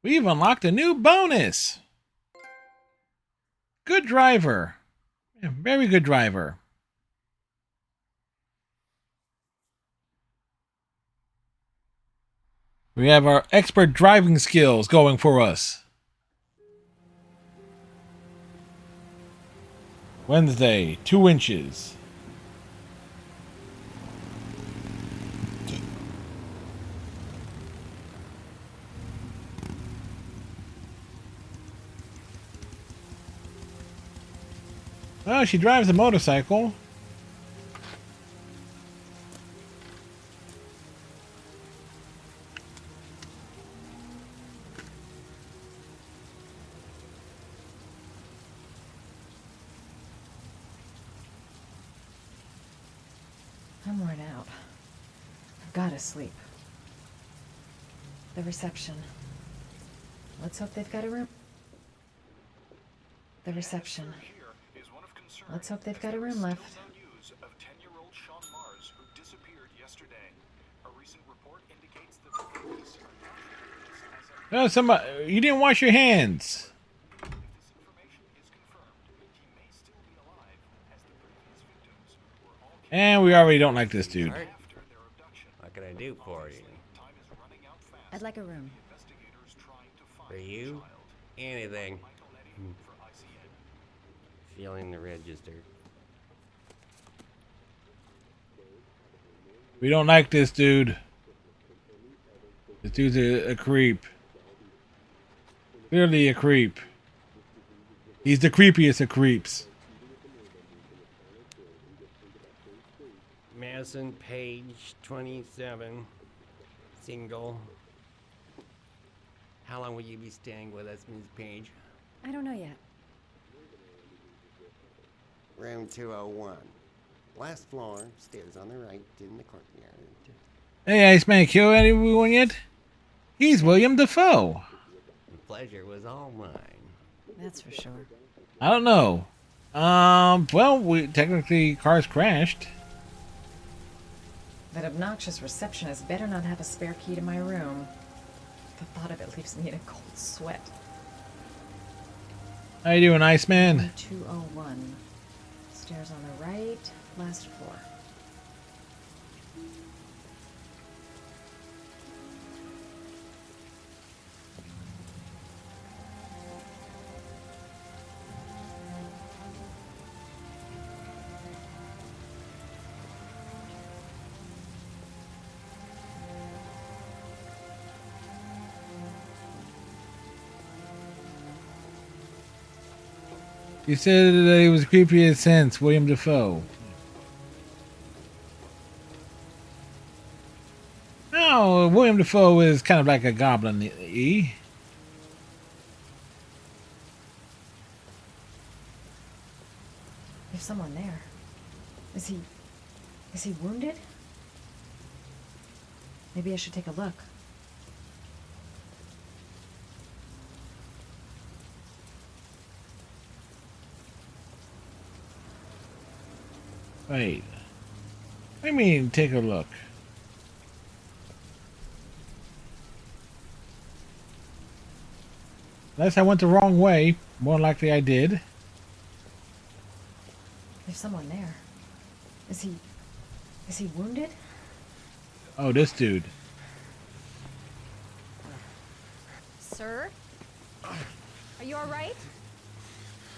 We've unlocked a new bonus. Good driver. Yeah, very good driver. We have our expert driving skills going for us. Wednesday, 2 inches. Oh, she drives a motorcycle. I'm worn out. I've gotta sleep. The reception. Let's hope they've got a room. The reception. Let's hope they've got a room left. Oh, somebody! You didn't wash your hands. And we already don't like this dude. What can I do for you? I'd like a room. For you? Anything. Feeling the register. We don't like this dude. This dude's a creep. Clearly a creep. He's the creepiest of creeps. Madison Page, 27, single. How long will you be staying with us, Ms. Page? I don't know yet. Room 201. Last floor, stairs on the right, in the courtyard. Hey, Iceman, kill anyone yet? He's William Dafoe. The pleasure was all mine. That's for sure. I don't know. Well, we technically cars crashed. That obnoxious receptionist better not have a spare key to my room. The thought of it leaves me in a cold sweat. How you doing, Iceman? 201. Stairs on the right, last floor. You said that he was creepy as since William Dafoe. Oh, William Dafoe is kind of like a goblin-y. There's someone there. Is he wounded? Maybe I should take a look. Wait. I mean, take a look. Unless I went the wrong way. More likely I did. There's someone there. Is he wounded? Oh, this dude. Sir? Are you alright?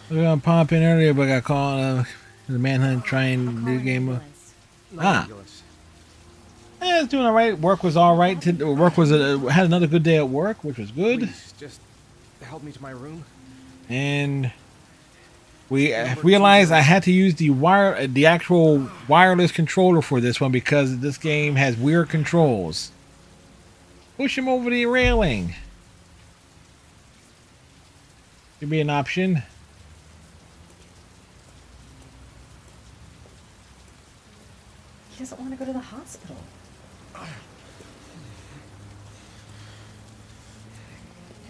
We were gonna pop in earlier, but got caught in the manhunt trying to do game. It's doing all right. Work was all right. Work was had another good day at work, which was good. Please, just help me to my room. And we realized I had to use the actual wireless controller for this one because this game has weird controls. Push him over the railing. Could be an option. He doesn't want to go to the hospital. Have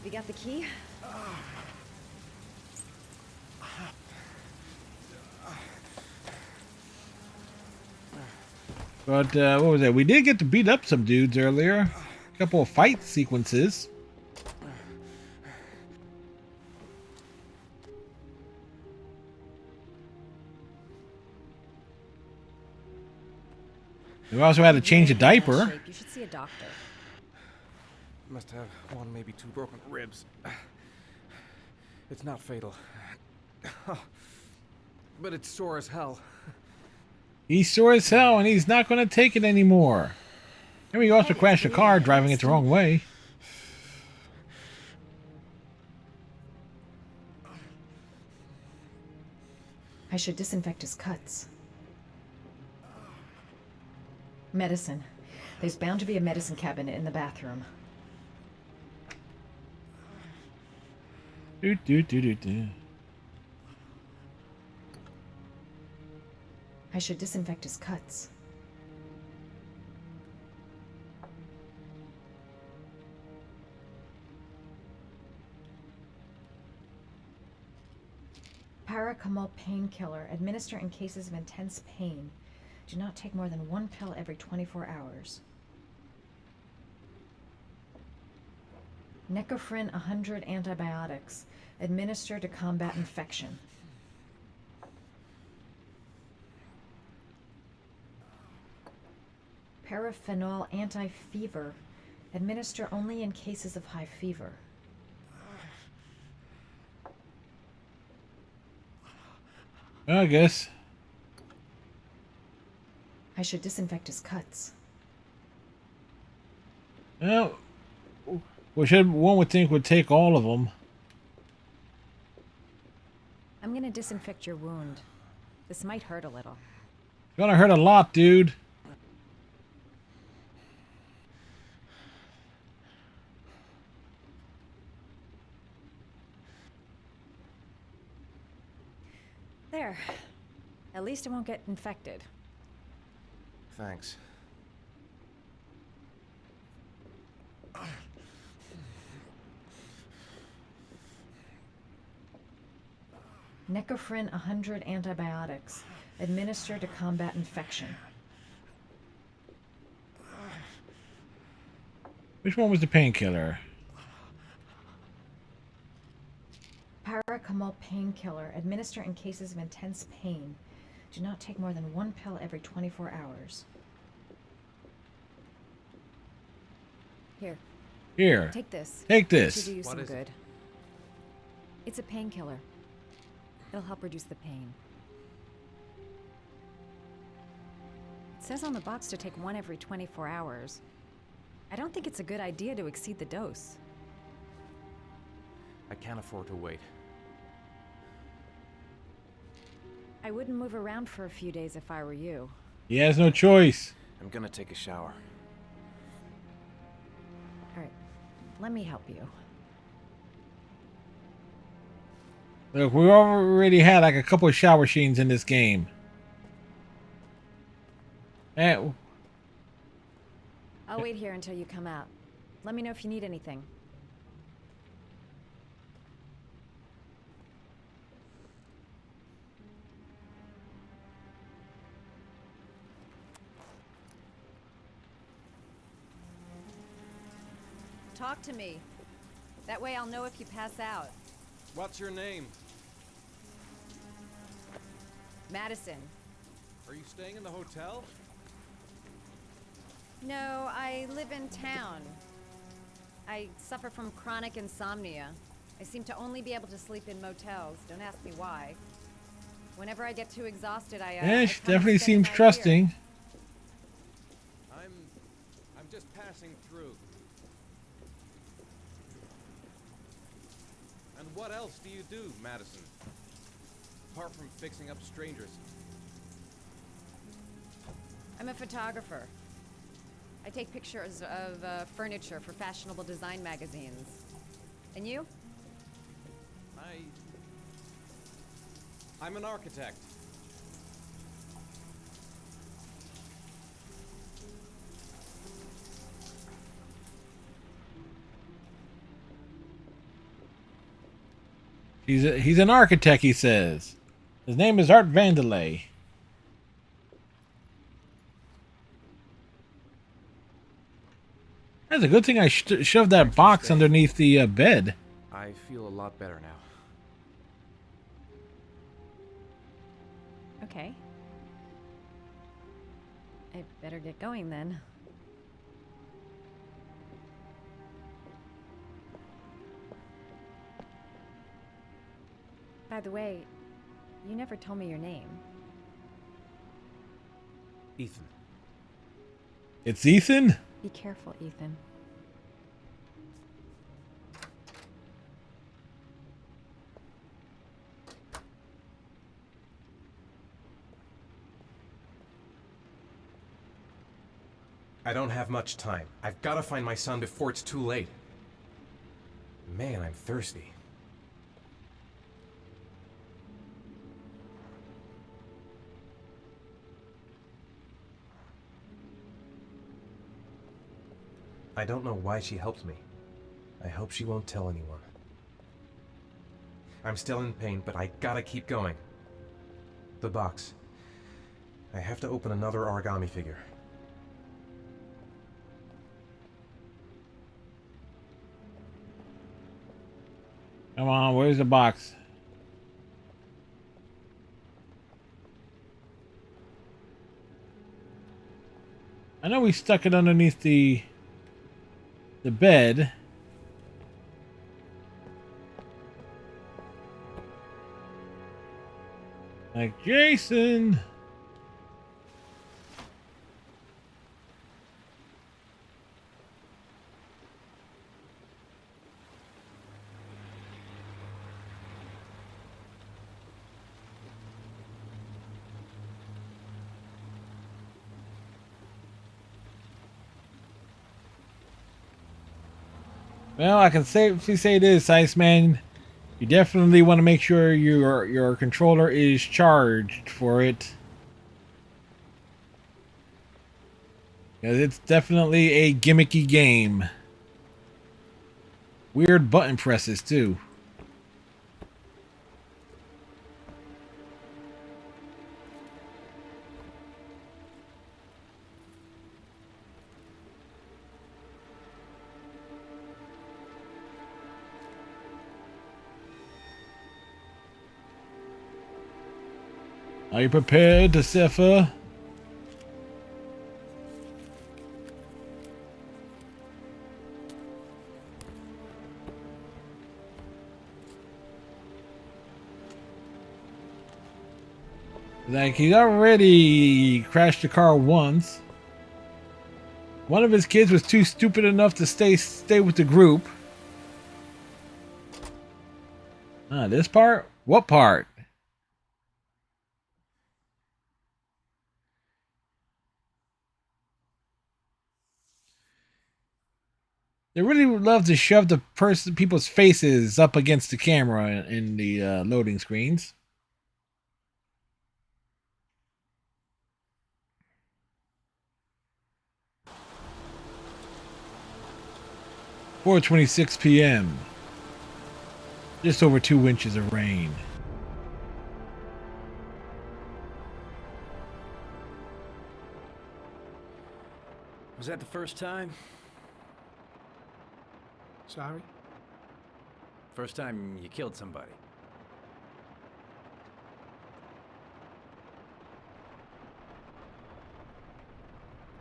you got the key? But what was that? We did get to beat up some dudes earlier. A couple of fight sequences. We also had to change a diaper. You should see a doctor. Must have one, maybe two broken ribs. It's not fatal. But it's sore as hell. He's sore as hell and he's not going to take it anymore. And we also crashed a car driving it the wrong way. I should disinfect his cuts. Medicine. There's bound to be a medicine cabinet in the bathroom. I should disinfect his cuts. Paracetamol painkiller. Administer in cases of intense pain. Do not take more than one pill every 24 hours. Necofrin 100 antibiotics. Administer to combat infection. Paraphenol anti-fever. Administer only in cases of high fever. I guess. I should disinfect his cuts. Well, one would think would take all of them. I'm gonna disinfect your wound. This might hurt a little. Gonna hurt a lot, dude. There. At least it won't get infected. Thanks. Necophren 100 antibiotics. Administer to combat infection. Which one was the painkiller? Paracetamol painkiller. Administer in cases of intense pain. Do not take more than 1 pill every 24 hours. Here. Here. Take this. Take this. It should do you What some is it? good. It's a painkiller. It'll help reduce the pain. It says on the box to take 1 every 24 hours. I don't think it's a good idea to exceed the dose. I can't afford to wait. I wouldn't move around for a few days if I were you. He has no choice. I'm gonna take a shower. All right, let me help you. Look, we already had like a couple of shower machines in this game. And I'll wait here until you come out. Let me know if you need anything. Talk to me. That way I'll know if you pass out. What's your name? Madison. Are you staying in the hotel? No, I live in town. I suffer from chronic insomnia. I seem to only be able to sleep in motels. Don't ask me why. Whenever I get too exhausted, I yeah, she I come and definitely spend seems the night trusting. here. I'm just passing through. And what else do you do, Madison? Apart from fixing up strangers. I'm a photographer. I take pictures of furniture for fashionable design magazines. And you? I'm an architect. He's an architect, he says. His name is Art Vandelay. That's a good thing I shoved that box underneath the bed. I feel a lot better now. Okay. I better get going then. By the way, you never told me your name. Ethan. It's Ethan? Be careful, Ethan. I don't have much time. I've got to find my son before it's too late. Man, I'm thirsty. I don't know why she helped me. I hope she won't tell anyone. I'm still in pain, but I gotta keep going. The box. I have to open another origami figure. Come on, where's the box? I know we stuck it underneath the bed. Like Jason. Well, I can safely say this, Iceman. You definitely want to make sure your controller is charged for it. Because it's definitely a gimmicky game. Weird button presses too. Are you prepared to suffer? Like, he's already crashed the car once. One of his kids was too stupid enough to stay with the group. This part? What part? They really would love to shove the people's faces up against the camera in the loading screens. "4:26 p.m. Just over 2 inches of rain." Was that the first time? Sorry? First time you killed somebody.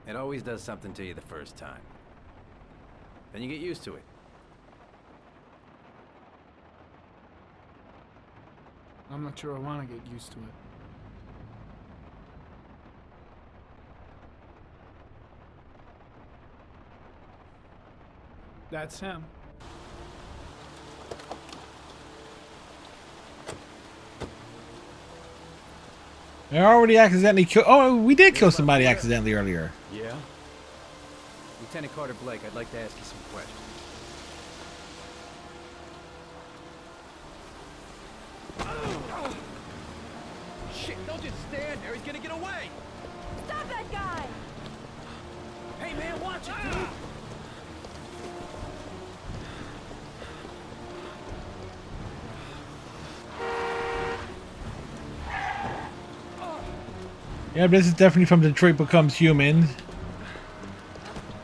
It always does something to you the first time. Then you get used to it. I'm not sure I want to get used to it. That's him. I already accidentally killed. Oh, we did kill somebody accidentally earlier. Yeah? Lieutenant Carter Blake, I'd like to ask you some questions. Shit, don't just stand there. He's gonna get away. Stop that guy! Hey, man, watch it, dude. Yeah, this is definitely from Detroit Becomes Human.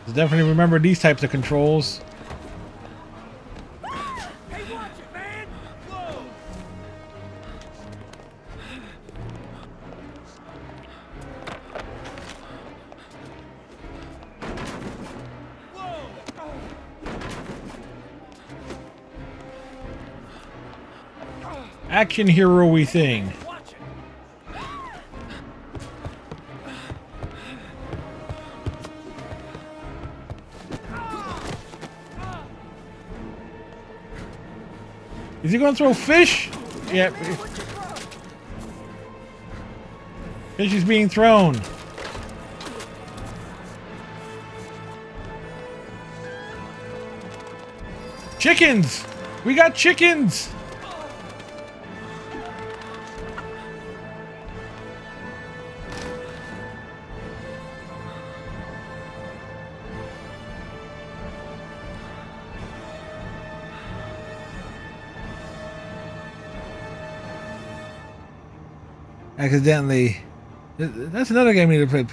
So definitely remember these types of controls. Hey, watch it, man! Whoa! Action hero-y thing. Is he gonna throw fish? Yeah. Fish is being thrown. Chickens! We got chickens! Accidentally. That's another game we need to play.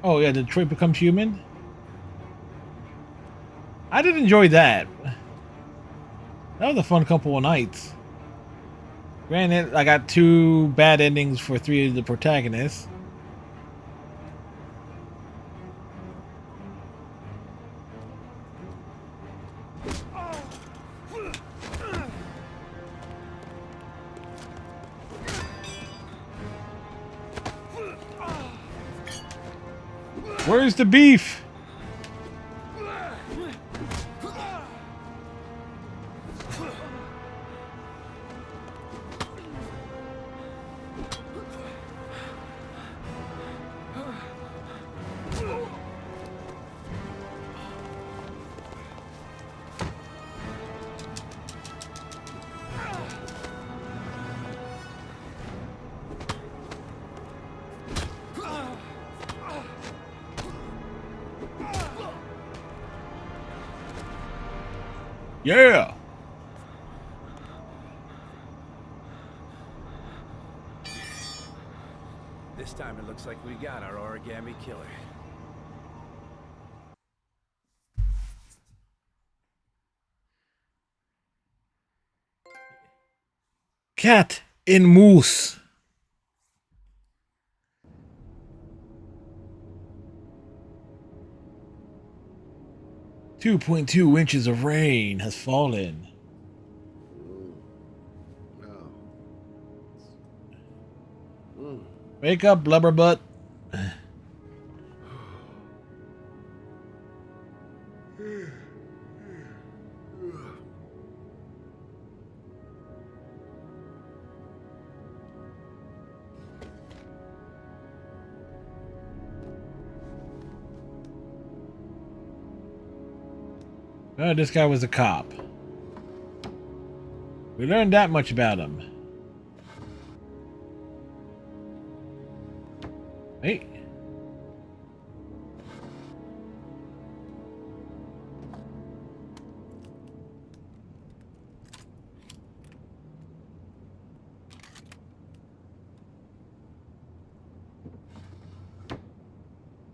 Oh yeah, Detroit Becomes Human. I did enjoy that. That was a fun couple of nights. Granted, I got 2 bad endings for 3 of the protagonists. Where's the beef? Yeah. This time it looks like we got our origami killer. Cat in moose. 2.2 inches of rain has fallen. Wake up, blubberbutt. Oh, this guy was a cop. We learned that much about him. Hey.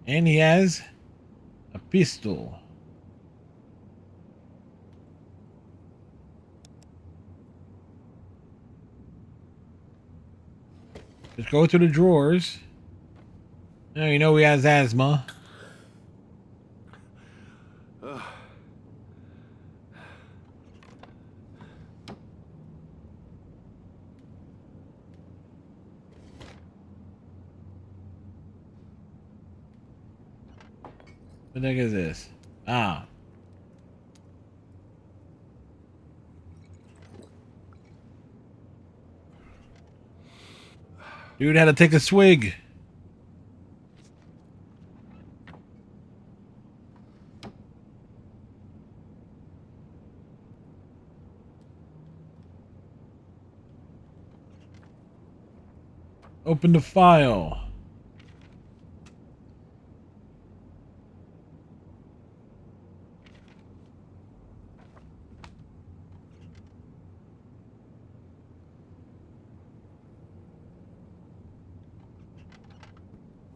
And he has a pistol. Let's go to the drawers. Oh, you know he has asthma. What the heck is this? Ah. Dude had to take a swig. Open the file.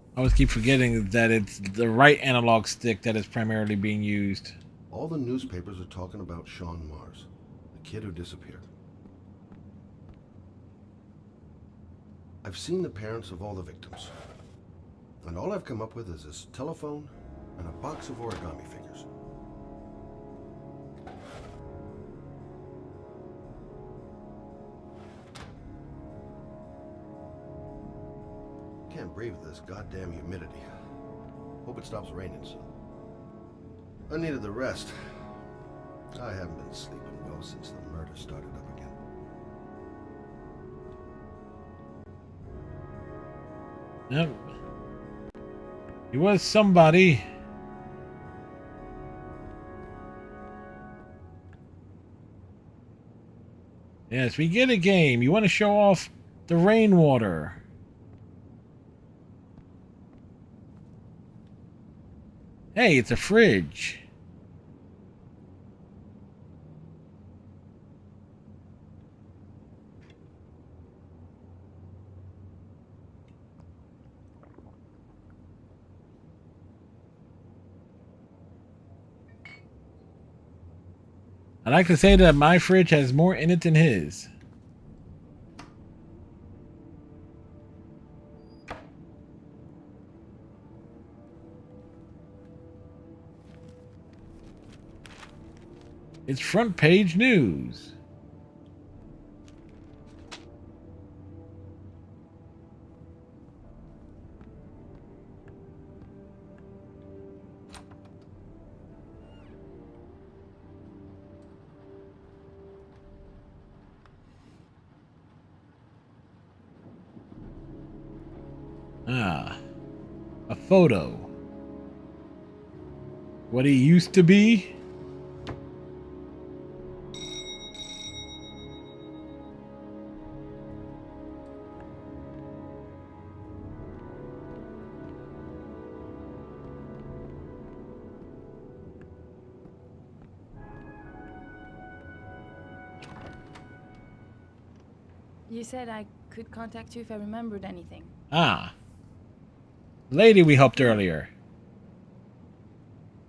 I always keep forgetting that it's the right analog stick that is primarily being used. All the newspapers are talking about Sean Mars, the kid who disappeared. I've seen the parents of all the victims, and all I've come up with is his telephone and a box of origami figures. Can't breathe with this goddamn humidity. Hope it stops raining soon. I needed the rest. I haven't been sleeping well since the murder started up again. Yep. He was somebody. Yes, we get a game. You want to show off the rainwater. Hey, it's a fridge. I like to say that my fridge has more in it than his. It's front page news. Ah, a photo. What he used to be? You said I could contact you if I remembered anything. Ah. Lady we helped earlier.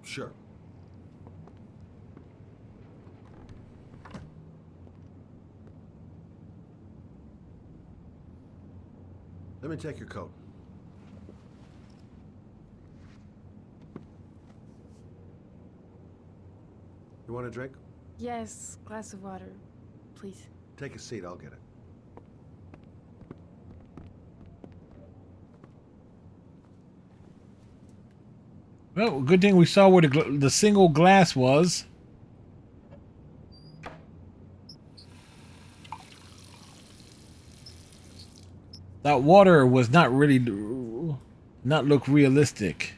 Sure. Let me take your coat. You want a drink? Yes, glass of water, please. Take a seat, I'll get it. Well, good thing we saw where the single glass was. That water was not really, not look realistic.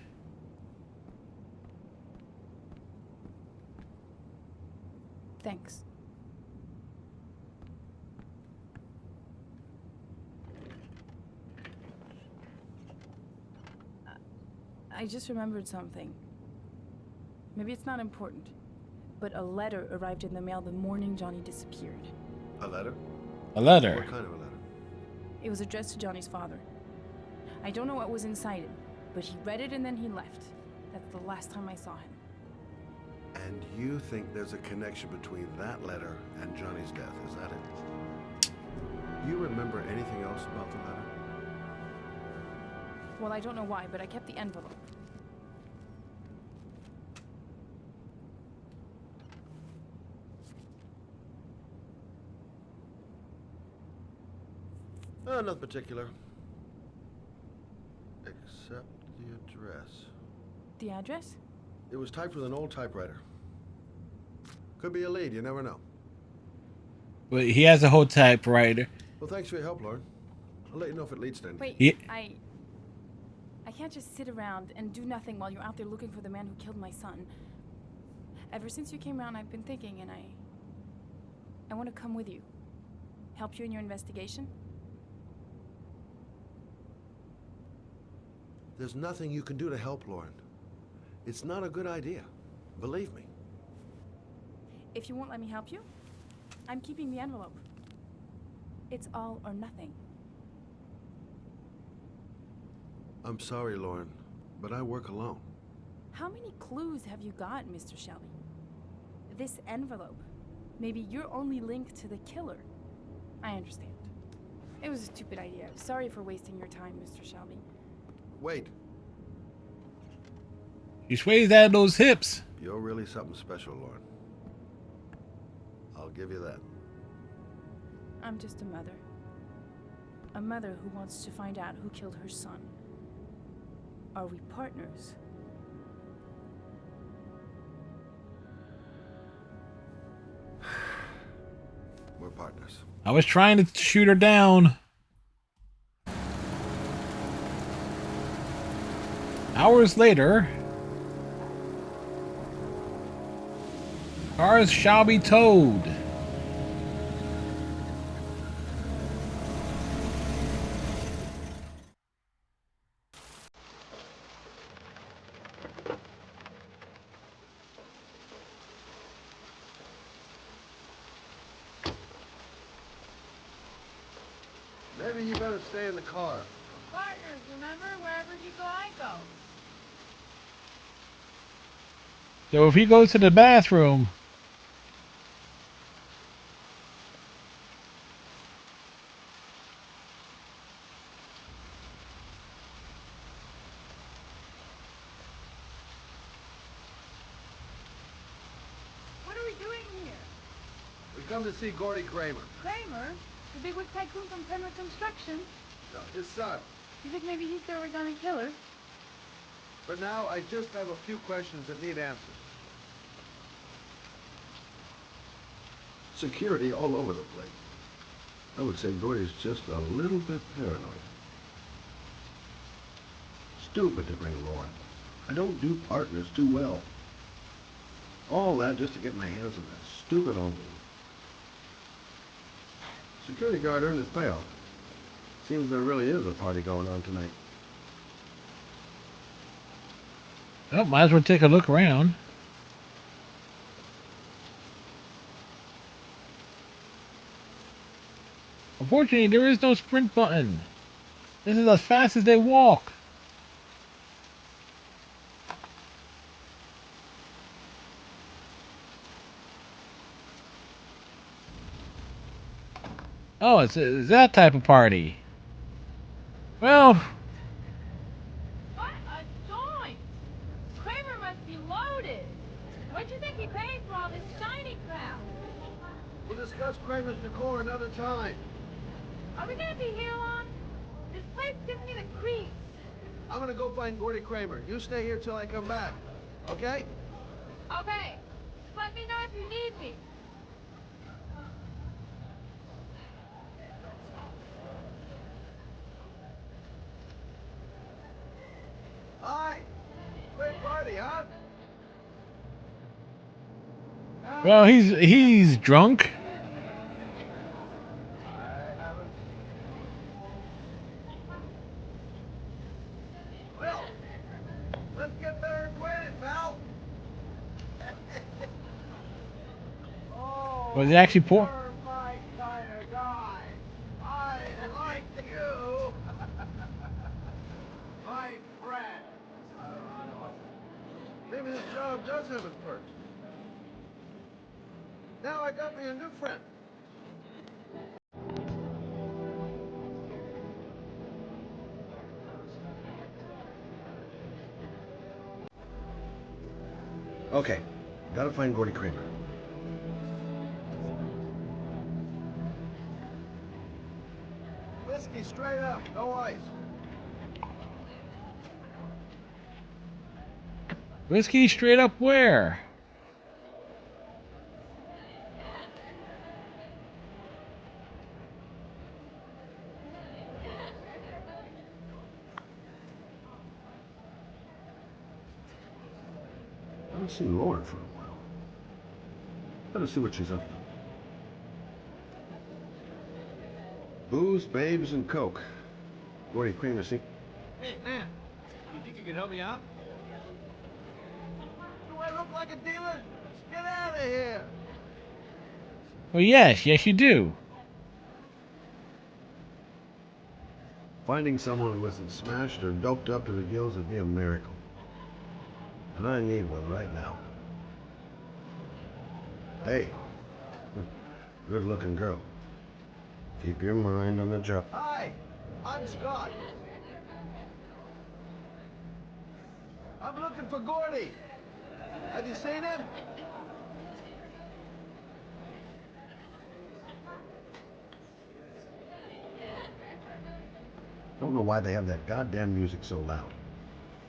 Thanks. I just remembered something. Maybe it's not important, but a letter arrived in the mail the morning Johnny disappeared. A letter? A letter? What kind of a letter? It was addressed to Johnny's father. I don't know what was inside it, but he read it and then he left. That's the last time I saw him. And you think there's a connection between that letter and Johnny's death, is that it? You remember anything else about the letter? Well, I don't know why, but I kept the envelope. Nothing particular. Except the address. The address? It was typed with an old typewriter. Could be a lead, you never know. But he has a whole typewriter. Well, thanks for your help, Lauren. I'll let you know if it leads to anything. Wait, I can't just sit around and do nothing while you're out there looking for the man who killed my son. Ever since you came around, I've been thinking, and I want to come with you. Help you in your investigation? There's nothing you can do to help, Lauren. It's not a good idea. Believe me. If you won't let me help you, I'm keeping the envelope. It's all or nothing. I'm sorry, Lauren, but I work alone. How many clues have you got, Mr. Shelby? This envelope. Maybe your only link to the killer. I understand. It was a stupid idea. Sorry for wasting your time, Mr. Shelby. Wait. He sways out of those hips. You're really something special, Lauren. I'll give you that. I'm just a mother. A mother who wants to find out who killed her son. Are we partners? We're partners. I was trying to shoot her down. Hours later, cars shall be towed. Maybe you better stay in the car. Partners, remember? Wherever you go, I go. So if he goes to the bathroom, What are we doing here? We come to see Gordy Kramer. Kramer? The big wig tycoon from Kramer Construction? No, his son. You think maybe he's the origami killer? But now I just have a few questions that need answers. Security all over the place. I would say Gordy's just a little bit paranoid. Stupid to bring Lauren. I don't do partners too well. All that just to get my hands on that stupid envelope. Security guard earned his payoff. Seems there really is a party going on tonight. oh, might as well take a look around. Unfortunately, there is no sprint button. This is as fast as they walk. Oh, it's that type of party. Well, What a joint! Kramer must be loaded. What do you think he paid for all this shiny crap? We'll discuss Kramer's decor another time. Are we gonna be here long? This place gives me the creeps. I'm gonna go find Gordy Kramer. You stay here till I come back. Okay? Okay. Just let me know if you need me. Hi. Great party, huh? well, he's drunk. Well, let's get better acquainted, pal. Was he actually poor? You're my kind of guy. I like you. My friend. Maybe this job does have its perks. Now I got me a new friend. Okay, gotta find Gordy Kramer. Whiskey straight up, no ice. Whiskey straight up where? I haven't seen Lauren for a while. Better see what she's up to. Booze, babes, and coke. Gordy Kramer, see? Hey, man. You think you can help me out? Do I look like a dealer? Get out of here! Well, yes, you do. Finding someone who isn't smashed or doped up to the gills would be a miracle. And I need one right now. Hey, good-looking girl. Keep your mind on the job. Hi, I'm Scott. I'm looking for Gordy. Have you seen him? Don't know why they have that goddamn music so loud.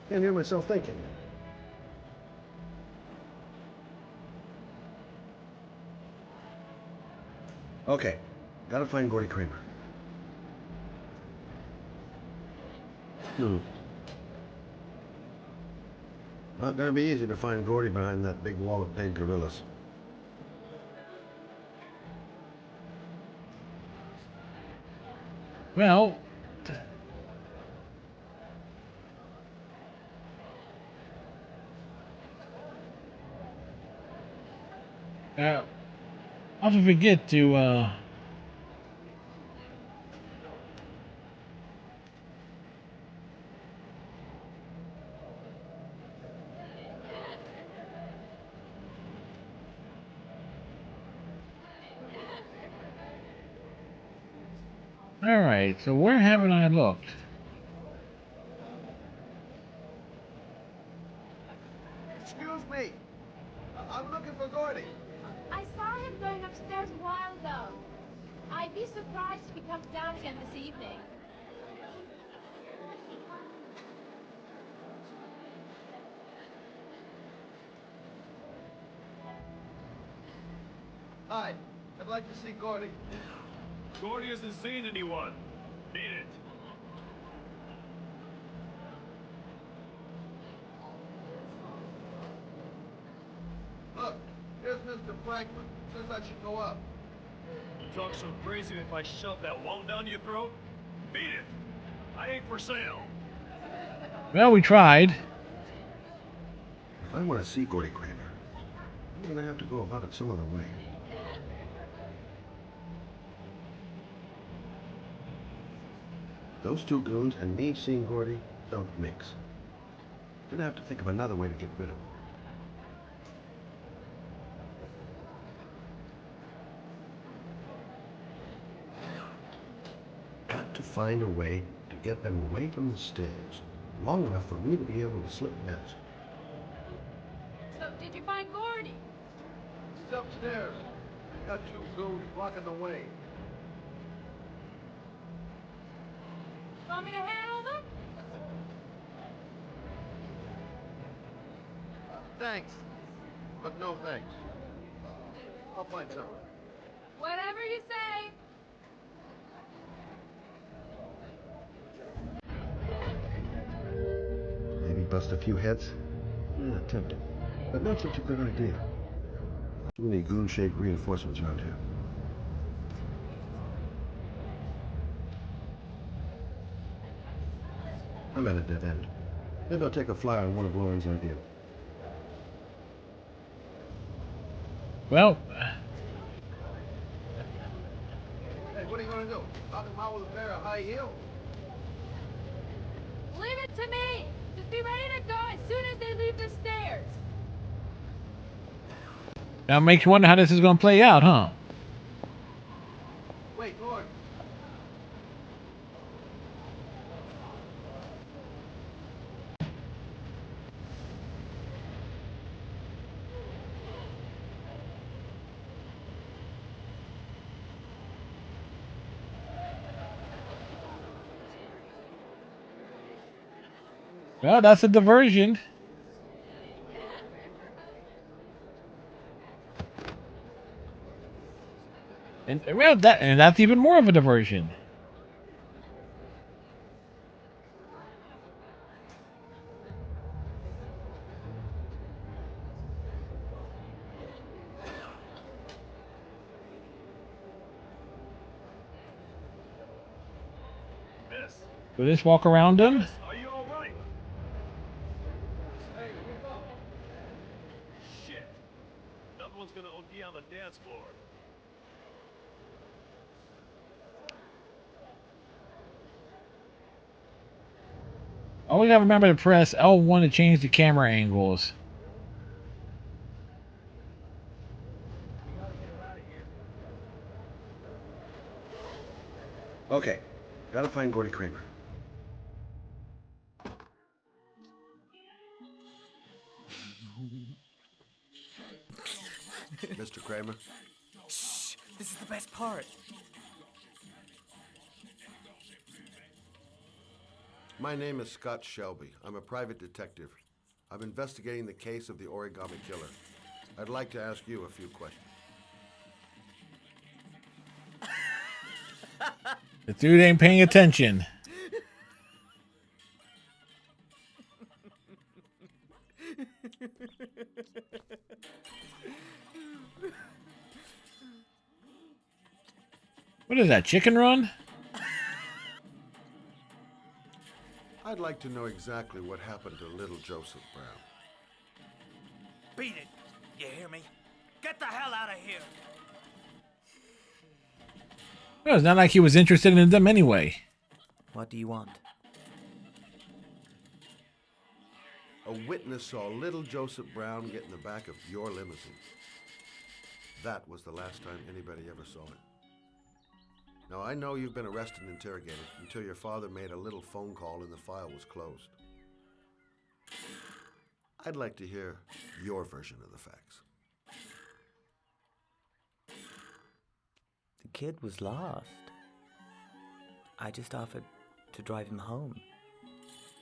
Can't hear myself thinking. Okay, gotta find Gordy Kramer. Not gonna be easy to find Gordy behind that big wall of paid gorillas. Well, I often forget to Alright, so where haven't I looked? Excuse me. I'm looking for Gordy. I saw him going upstairs a while ago. I'd be surprised if he comes down again this evening. Hi, I'd like to see Gordy. Gordy hasn't seen anyone. Beat it. Look, here's Mr. Franklin. Says I should go up. You talk so crazy if I shove that wall down your throat? Beat it. I ain't for sale. Well, we tried. If I want to see Gordy Kramer, I'm gonna have to go about it some other way. Those two goons and me seeing Gordy don't mix. Gonna have to think of another way to get rid of him. Got to find a way to get them away from the stairs, long enough for me to be able to slip past. So, did you find Gordy? He's upstairs. Got two goons blocking the way. Want me to handle them? Thanks. But no thanks. I'll find someone. Whatever you say. Maybe bust a few heads? Yeah, tempting. But not such a good idea. Too many goon-shaped reinforcements around here. I'm at a dead end. Maybe I'll take a flyer on one of Lauren's ideas. Well, Hey, what are you gonna do? Knock him out with a pair of high heels? Leave it to me. Just be ready to go as soon as they leave the stairs. now it makes you wonder how this is going to play out, huh? Wait, Lord. Well, that's a diversion. And well, that's even more of a diversion. Miss, Will this walk around them? are you all right? Hey, what's up? Shit. Another one's gonna OD on the dance floor. Always gotta remember to press L1 to change the camera angles. Okay, gotta find Gordy Kramer. Mr. Kramer? Shh, this is the best part. My name is Scott Shelby. I'm a private detective. I'm investigating the case of the Origami Killer. I'd like to ask you a few questions. The dude ain't paying attention. What is that, Chicken Run? I'd like to know exactly what happened to little Joseph Brown. Beat it. You hear me? Get the hell out of here. Well, it's not like he was interested in them anyway. What do you want? A witness saw little Joseph Brown get in the back of your limousine. That was the last time anybody ever saw it. Now, I know you've been arrested and interrogated until your father made a little phone call and the file was closed. I'd like to hear your version of the facts. The kid was lost. I just offered to drive him home.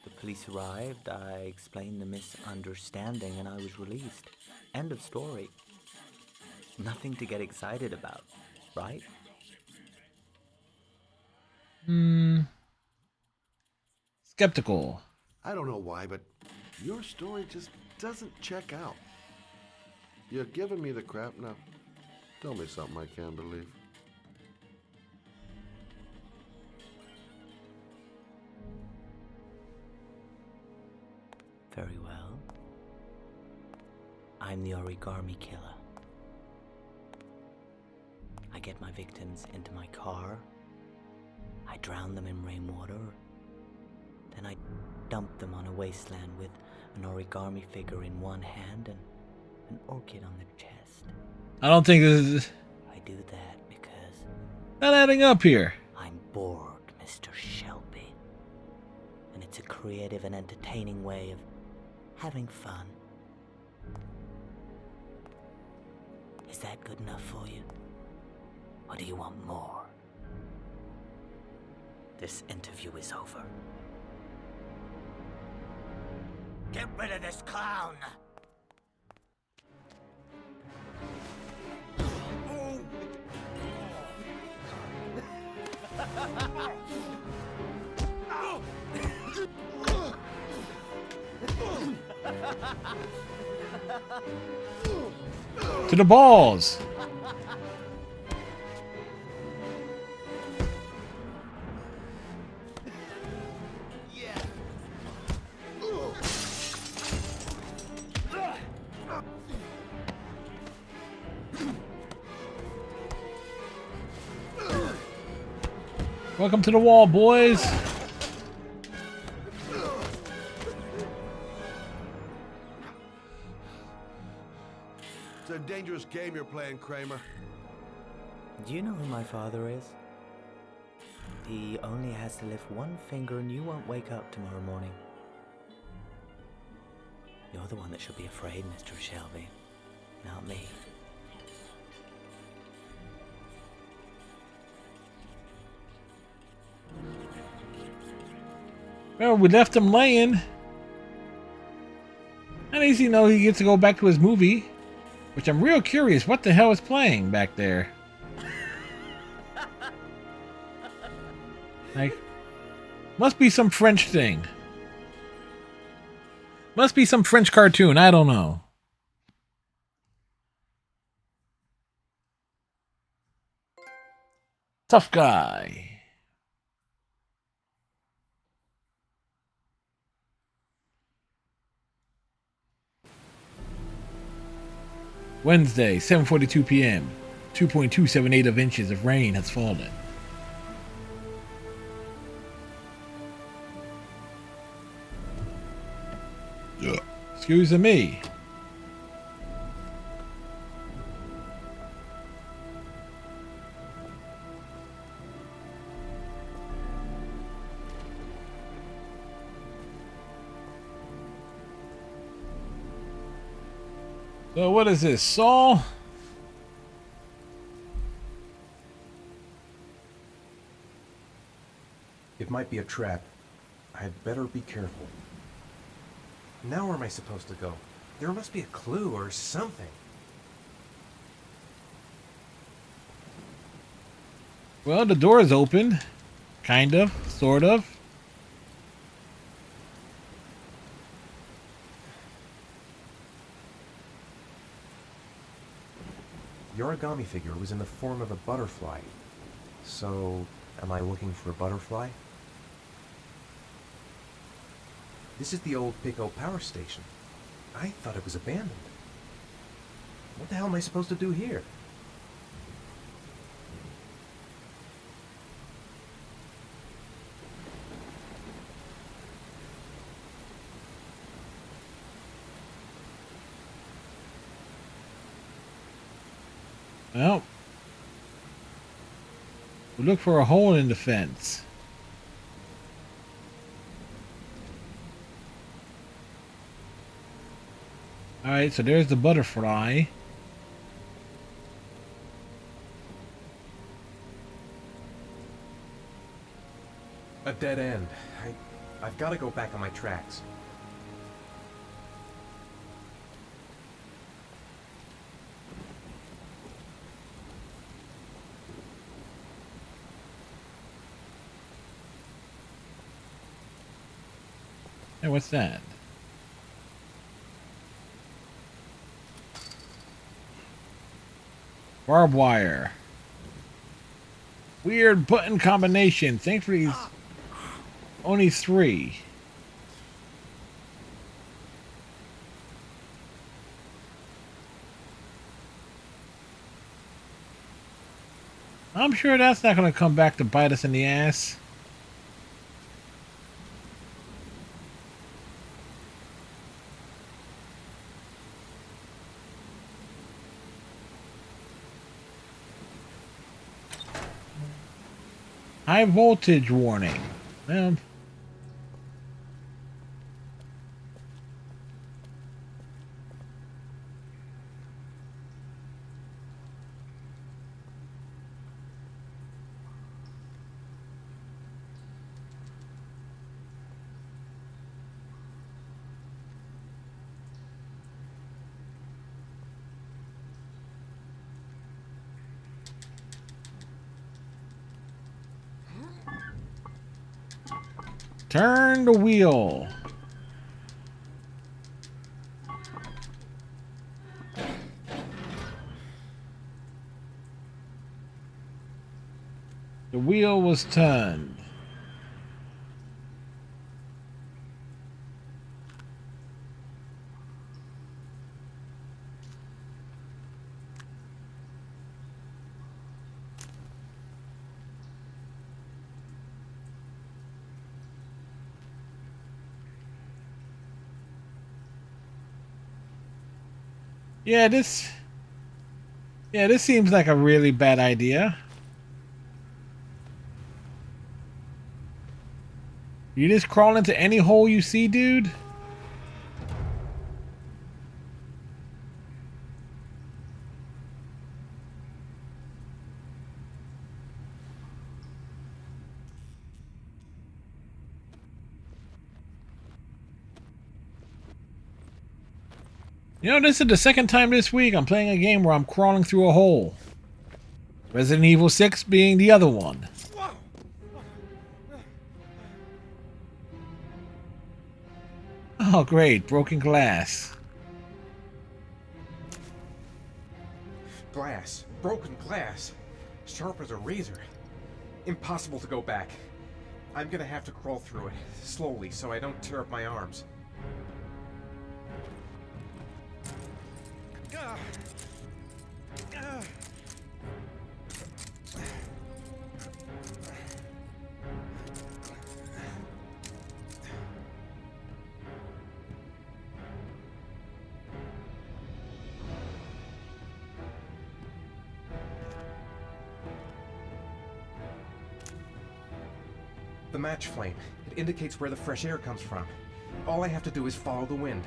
The police arrived, I explained the misunderstanding, and I was released. End of story. Nothing to get excited about, right? Skeptical. I don't know why, but your story just doesn't check out. You're giving me the crap now. Tell me something I can't believe. Very well. I'm the Origami Killer. I get my victims into my car. I drown them in rainwater. Then I dump them on a wasteland with an origami figure in one hand and an orchid on their chest. I don't think this is I do that because not adding up here. I'm bored, Mr. Shelby. And it's a creative and entertaining way of having fun. Is that good enough for you? Or do you want more? This interview is over. Get rid of this clown! To the balls. Welcome to the wall, boys. It's a dangerous game you're playing, Kramer. Do you know who my father is? He only has to lift one finger and you won't wake up tomorrow morning. You're the one that should be afraid, Mr. Shelby, not me. Well, we left him laying. At least you know he gets to go back to his movie. Which I'm real curious what the hell is playing back there. Like, must be some French thing. Must be some French cartoon, I don't know. Tough guy. Wednesday, 7:42 p.m. 2.278 of inches of rain has fallen. Excuse me. So what is this, Saul? It might be a trap. I'd better be careful. Now where am I supposed to go? There must be a clue or something. Well, the door is open. Kind of, sort of. The origami figure was in the form of a butterfly. So, am I looking for a butterfly? This is the old Pico power station. I thought it was abandoned. What the hell am I supposed to do here? Well, we look for a hole in the fence. Alright, so there's the butterfly. A dead end. I've got to go back on my tracks. Hey, what's that? Barbed wire. Weird button combination. Thankfully, only 3. I'm sure that's not going to come back to bite us in the ass. High voltage warning. Well, turn the wheel. The wheel was turned. Yeah, this seems like a really bad idea. You just crawl into any hole you see, dude? You know, this is the second time this week I'm playing a game where I'm crawling through a hole. Resident Evil 6 being the other one. Oh great, broken glass. Glass. Broken glass. Sharp as a razor. Impossible to go back. I'm gonna have to crawl through it, slowly, so I don't tear up my arms. The match flame. It indicates where the fresh air comes from. All I have to do is follow the wind.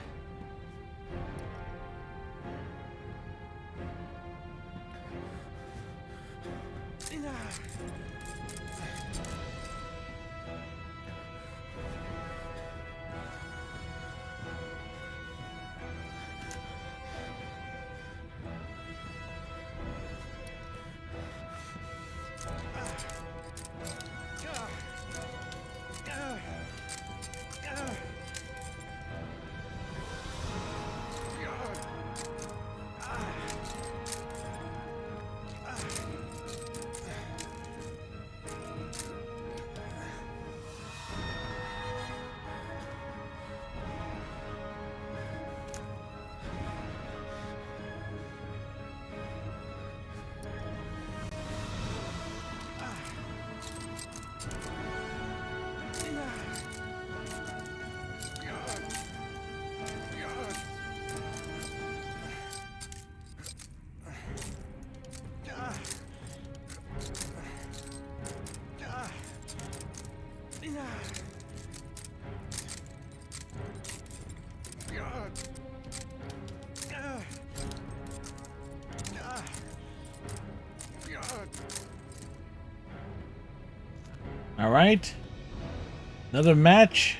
All right. Another match.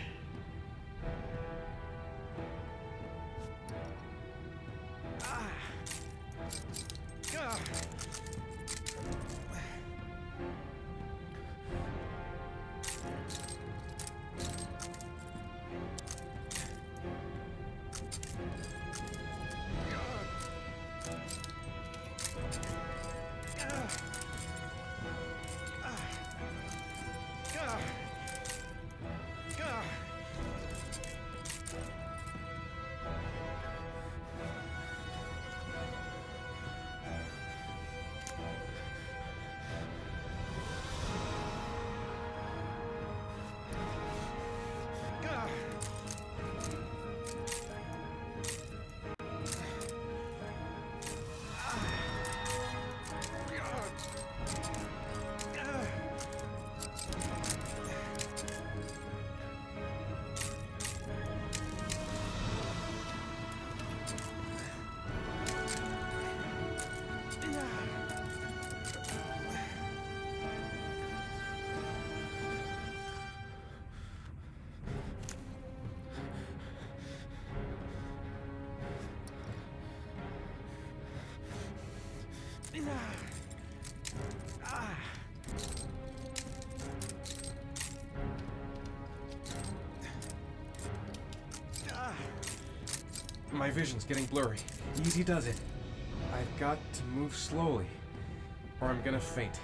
My vision's getting blurry. Easy does it. I've got to move slowly, or I'm gonna faint.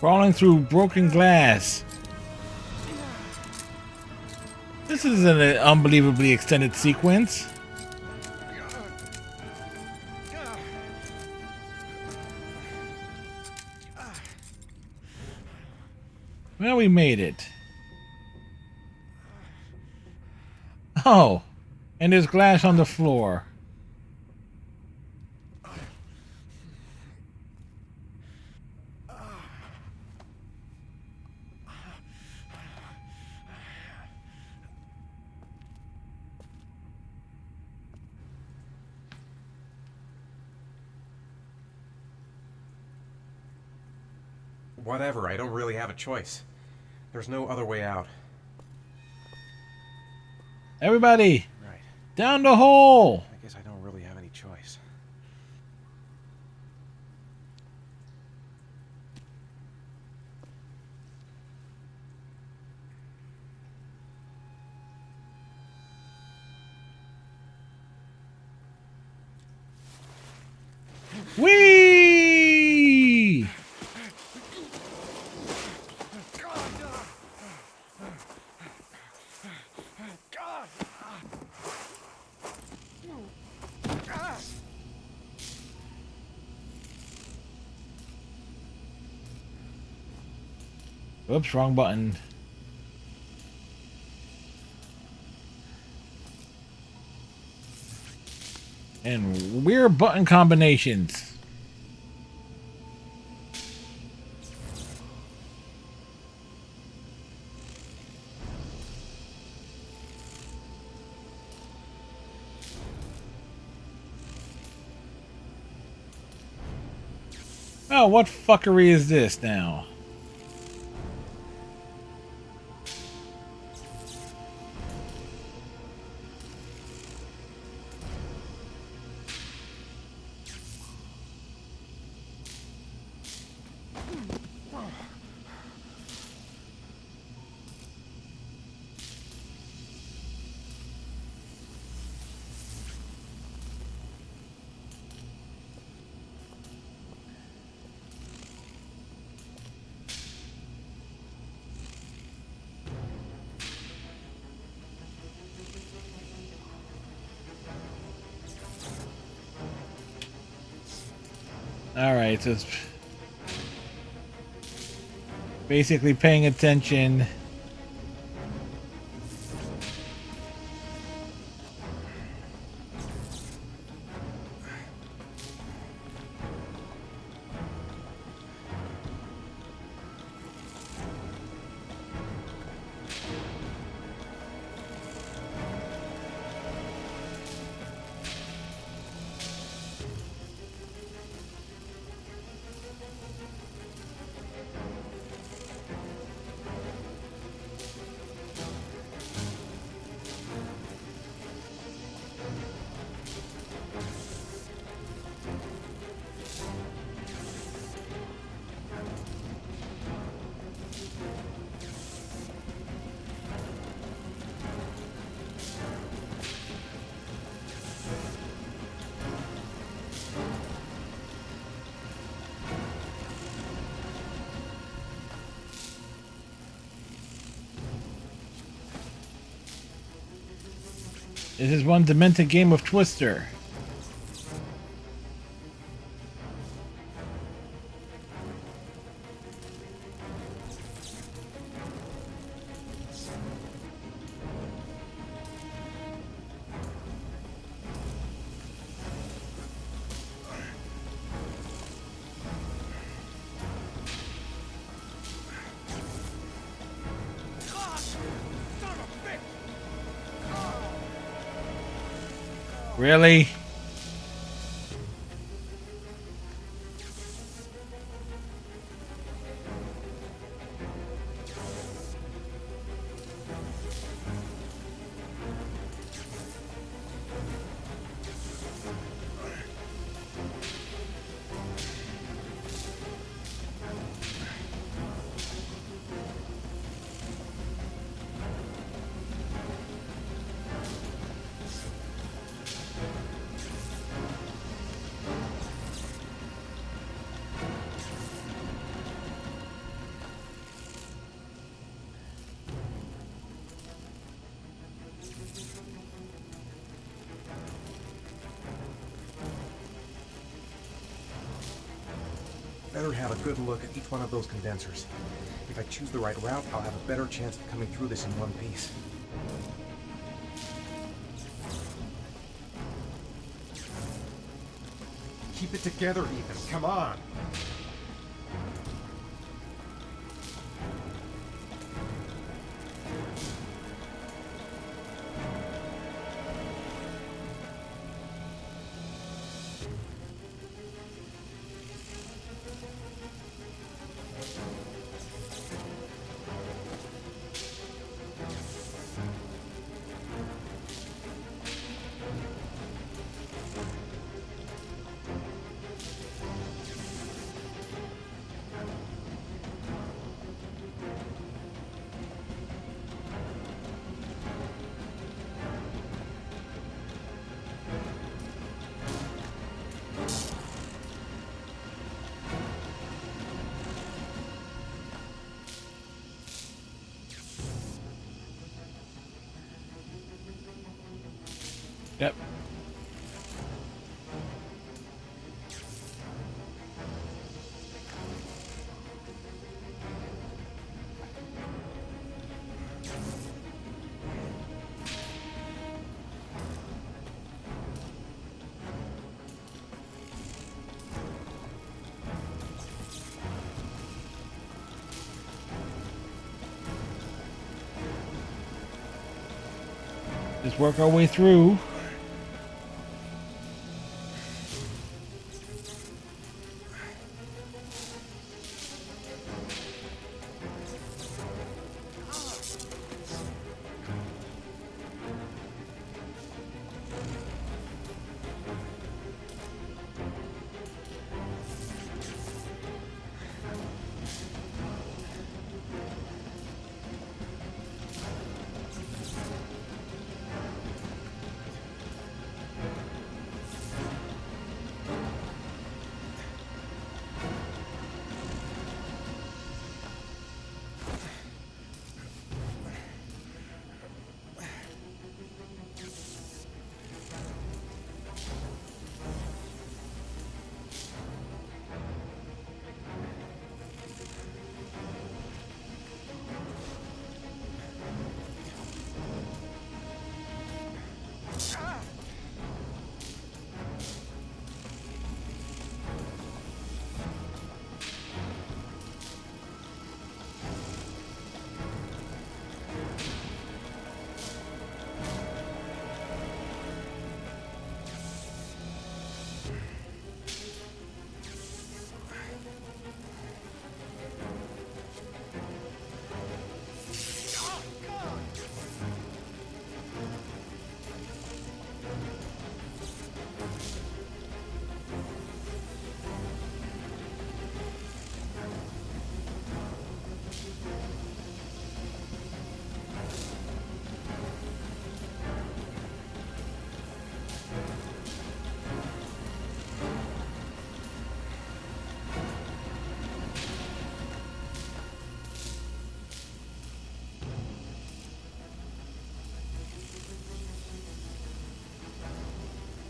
Crawling through broken glass. This is an unbelievably extended sequence. Well, we made it. Oh, and there's glass on the floor. Whatever, I don't really have a choice. There's no other way out. Everybody, Right. down the hole. I guess I don't really have any choice. Whee! Oops, wrong button. And weird button combinations. Oh, what fuckery is this now? Alright, so it's basically paying attention. This is one demented game of Twister. Really? Better have a good look at each one of those condensers. If I choose the right route, I'll have a better chance of coming through this in one piece. Keep it together, Ethan. Come on. Yep. Just work our way through.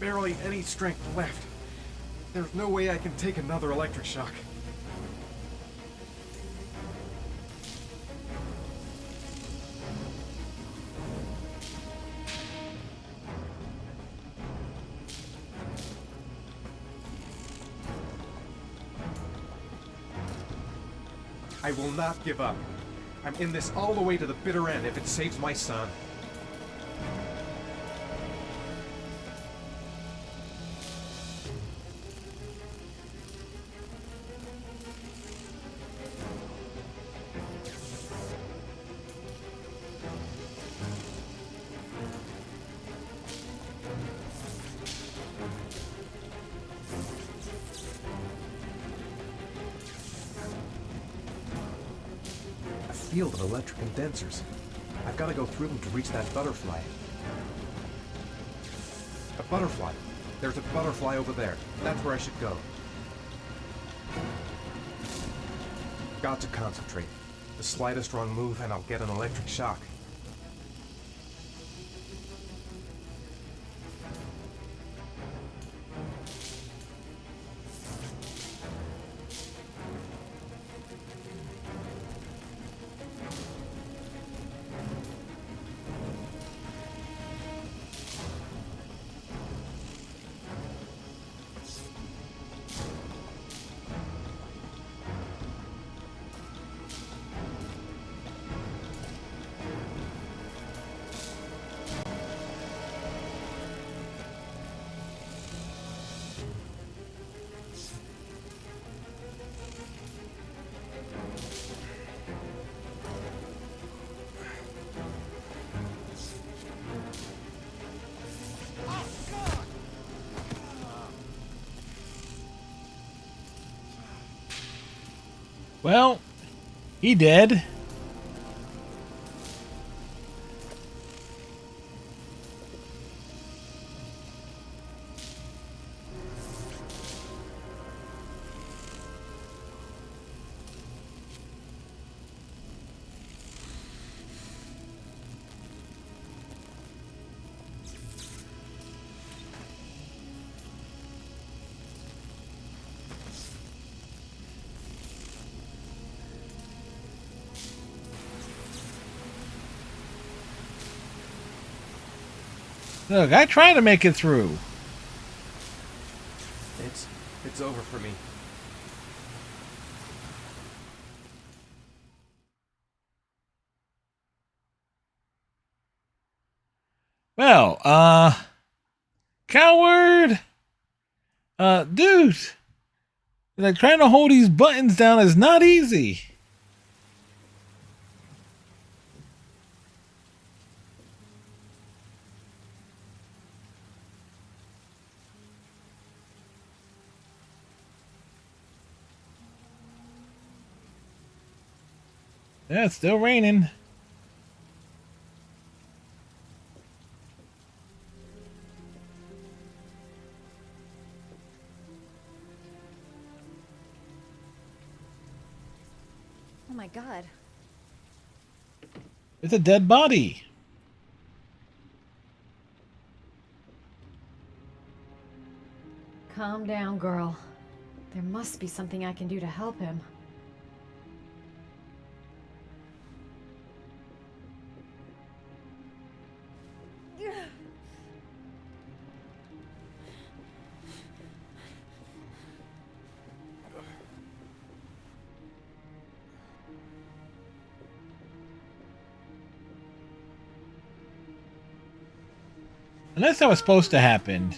barely any strength left. There's no way I can take another electric shock. I will not give up. I'm in this all the way to the bitter end if it saves my son. Field of electric condensers. I've got to go through them to reach that butterfly. A butterfly. There's a butterfly over there. That's where I should go. Got to concentrate. The slightest wrong move and I'll get an electric shock. Well, he dead. Look, I tried to make it through. It's over for me. Well, coward. Dude. Like, trying to hold these buttons down is not easy. Yeah, it's still raining. Oh my God. It's a dead body. Calm down, girl. There must be something I can do to help him. Unless that was supposed to happen.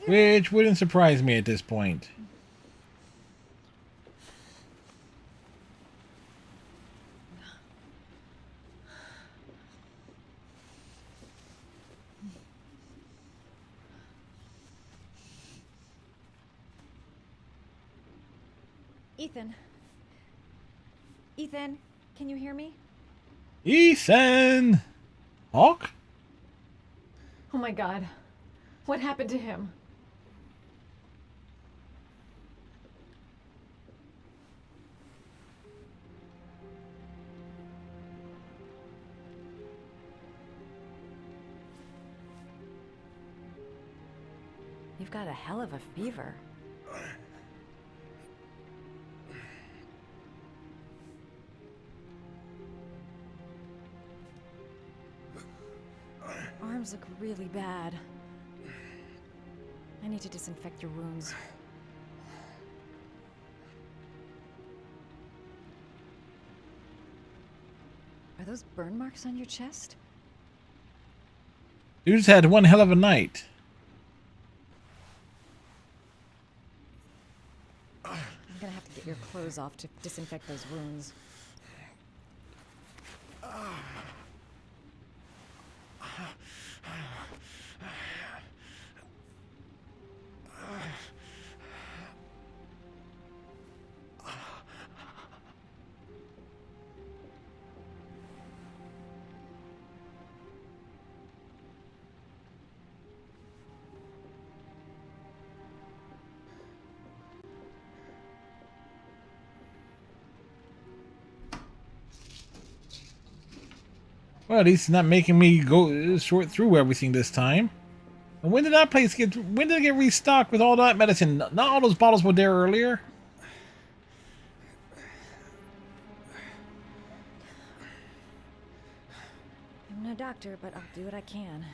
Which wouldn't surprise me at this point. Ethan. Ethan, can you hear me? Ethan! Hawk? Oh my God. What happened to him? You've got a hell of a fever. Arms look really bad. I need to disinfect your wounds. Are those burn marks on your chest? Dude's had one hell of a night. I'm gonna have to get your clothes off to disinfect those wounds. Well, at least it's not making me go sort through everything this time. And when did that place get? When did it get restocked with all that medicine? Not all those bottles were there earlier. I'm no doctor, but I'll do what I can.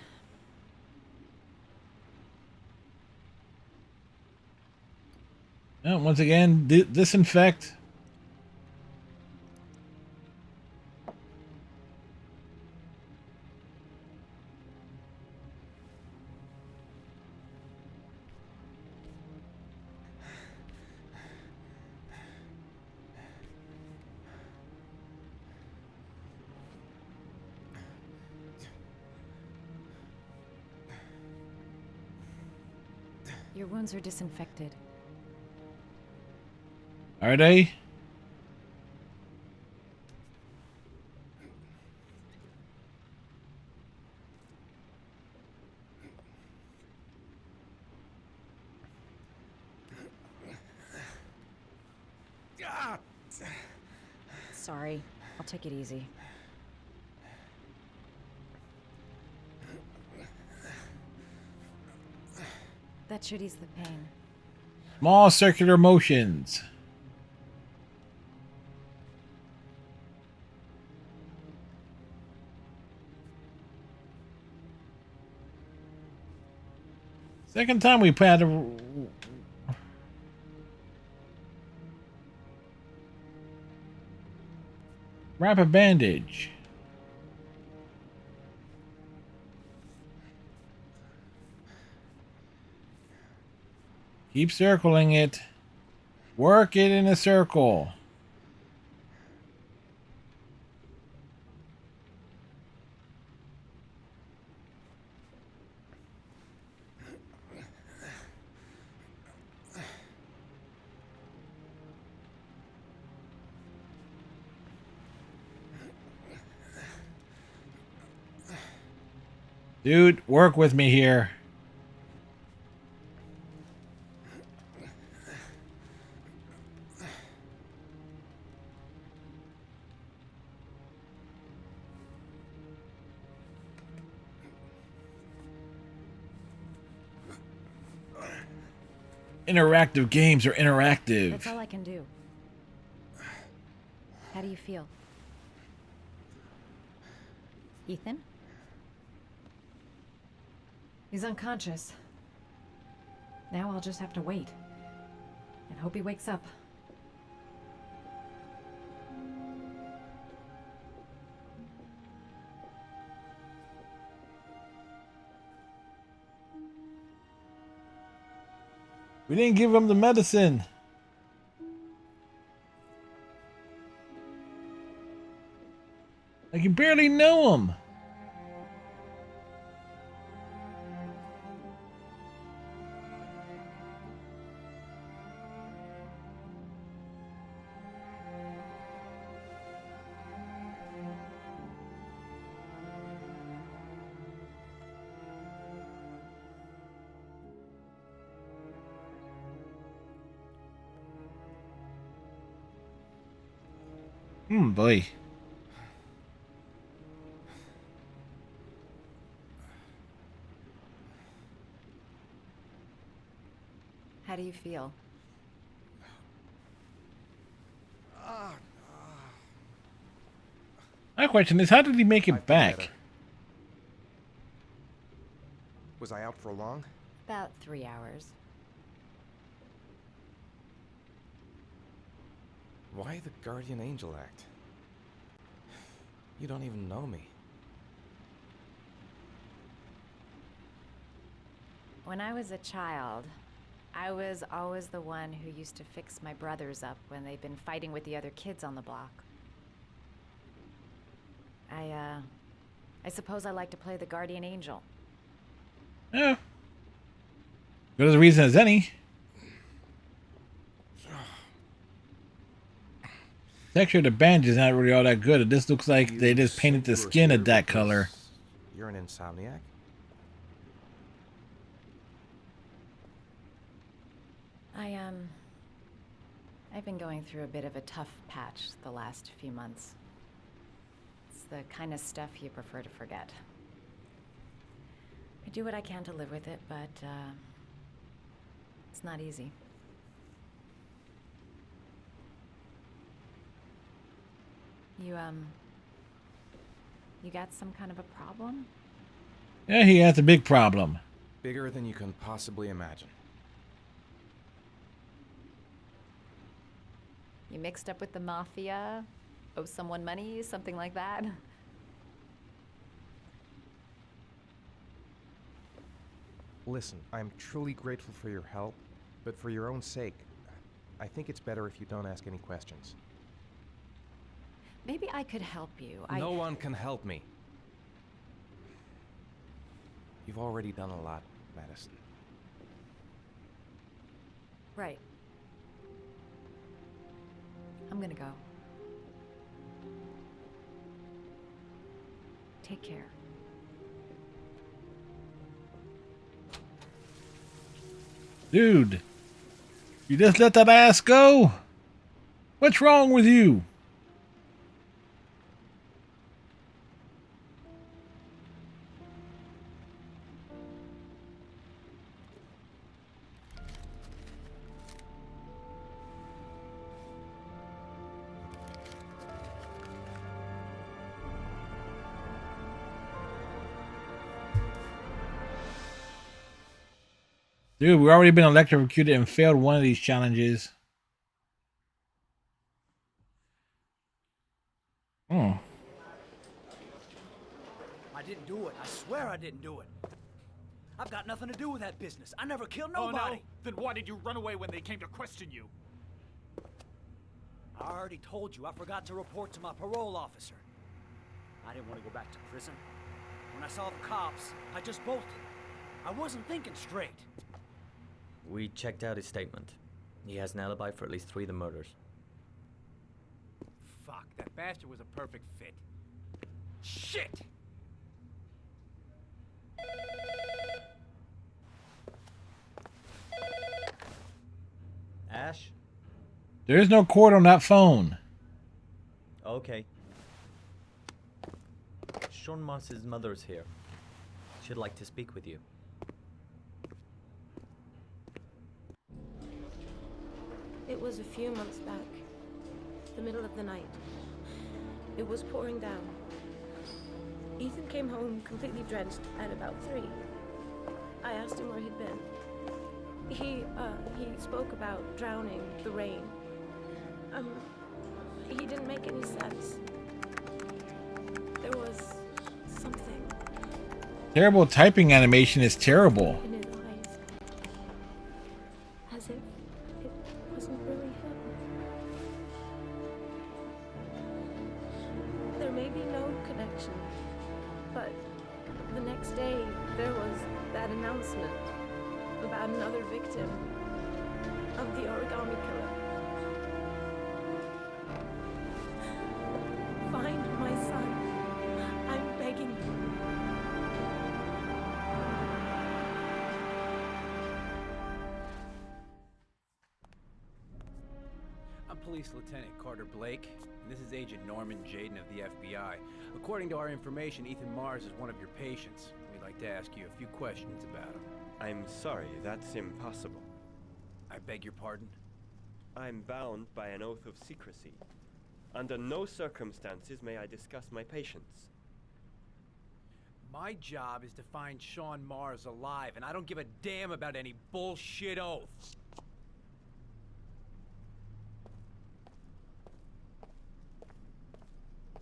Once again, disinfect. Your wounds are disinfected. Are they? Sorry. I'll take it easy. That should ease the pain. Small circular motions. Second time we had a wrap a bandage. Keep circling it. Work it in a circle. Dude, work with me here. Interactive games are interactive. That's all I can do. How do you feel? Ethan? He's unconscious. Now I'll just have to wait. And hope he wakes up. We didn't give him the medicine. I can barely know him. Boy. you feel? My question is, how did he make it back? Was I out for long? About 3 hours. Why the guardian angel act? You don't even know me. When I was a child, I was always the one who used to fix my brothers up when they'd been fighting with the other kids on the block. I suppose I like to play the guardian angel. Yeah. Good as a reason as any. Texture of the bandage is not really all that good. This looks like they just painted the skin of that color. You're an insomniac? I've been going through a bit of a tough patch the last few months. It's the kind of stuff you prefer to forget. I do what I can to live with it, but it's not easy. You got some kind of a problem? Yeah, he has a big problem. Bigger than you can possibly imagine. You mixed up with the mafia? Owe someone money? Something like that? Listen, I'm truly grateful for your help, but for your own sake, I think it's better if you don't ask any questions. Maybe I could help you. No one can help me. You've already done a lot, Madison. Right. I'm gonna go. Take care. Dude, you just let that ass go? What's wrong with you? Dude, we've already been electrocuted and failed one of these challenges. I didn't do it. I swear I didn't do it. I've got nothing to do with that business. I never killed nobody. Oh, no? Then why did you run away when they came to question you? I already told you I forgot to report to my parole officer. I didn't want to go back to prison. When I saw the cops, I just bolted. I wasn't thinking straight. We checked out his statement. He has an alibi for at least 3 of the murders. Fuck, that bastard was a perfect fit. Shit! Ash? There is no cord on that phone. Okay. Sean Moss's mother's here. She'd like to speak with you. It was a few months back. The middle of the night. It was pouring down. Ethan came home completely drenched at about 3. I asked him where he'd been. He spoke about drowning, the rain. He didn't make any sense. There was something Terrible typing animation is terrible. in his eyes. As if it wasn't really him. There may be no connection, but the next day there was that announcement about another victim of the origami killer. Find my son. I'm begging you. I'm Police Lieutenant Carter Blake, and this is Agent Norman Jaden of the FBI. According to our information, Ethan Mars is one of your patients. We'd like to ask you a few questions about him. I'm sorry, that's impossible. I beg your pardon? I'm bound by an oath of secrecy. Under no circumstances may I discuss my patients. My job is to find Sean Mars alive, and I don't give a damn about any bullshit oaths.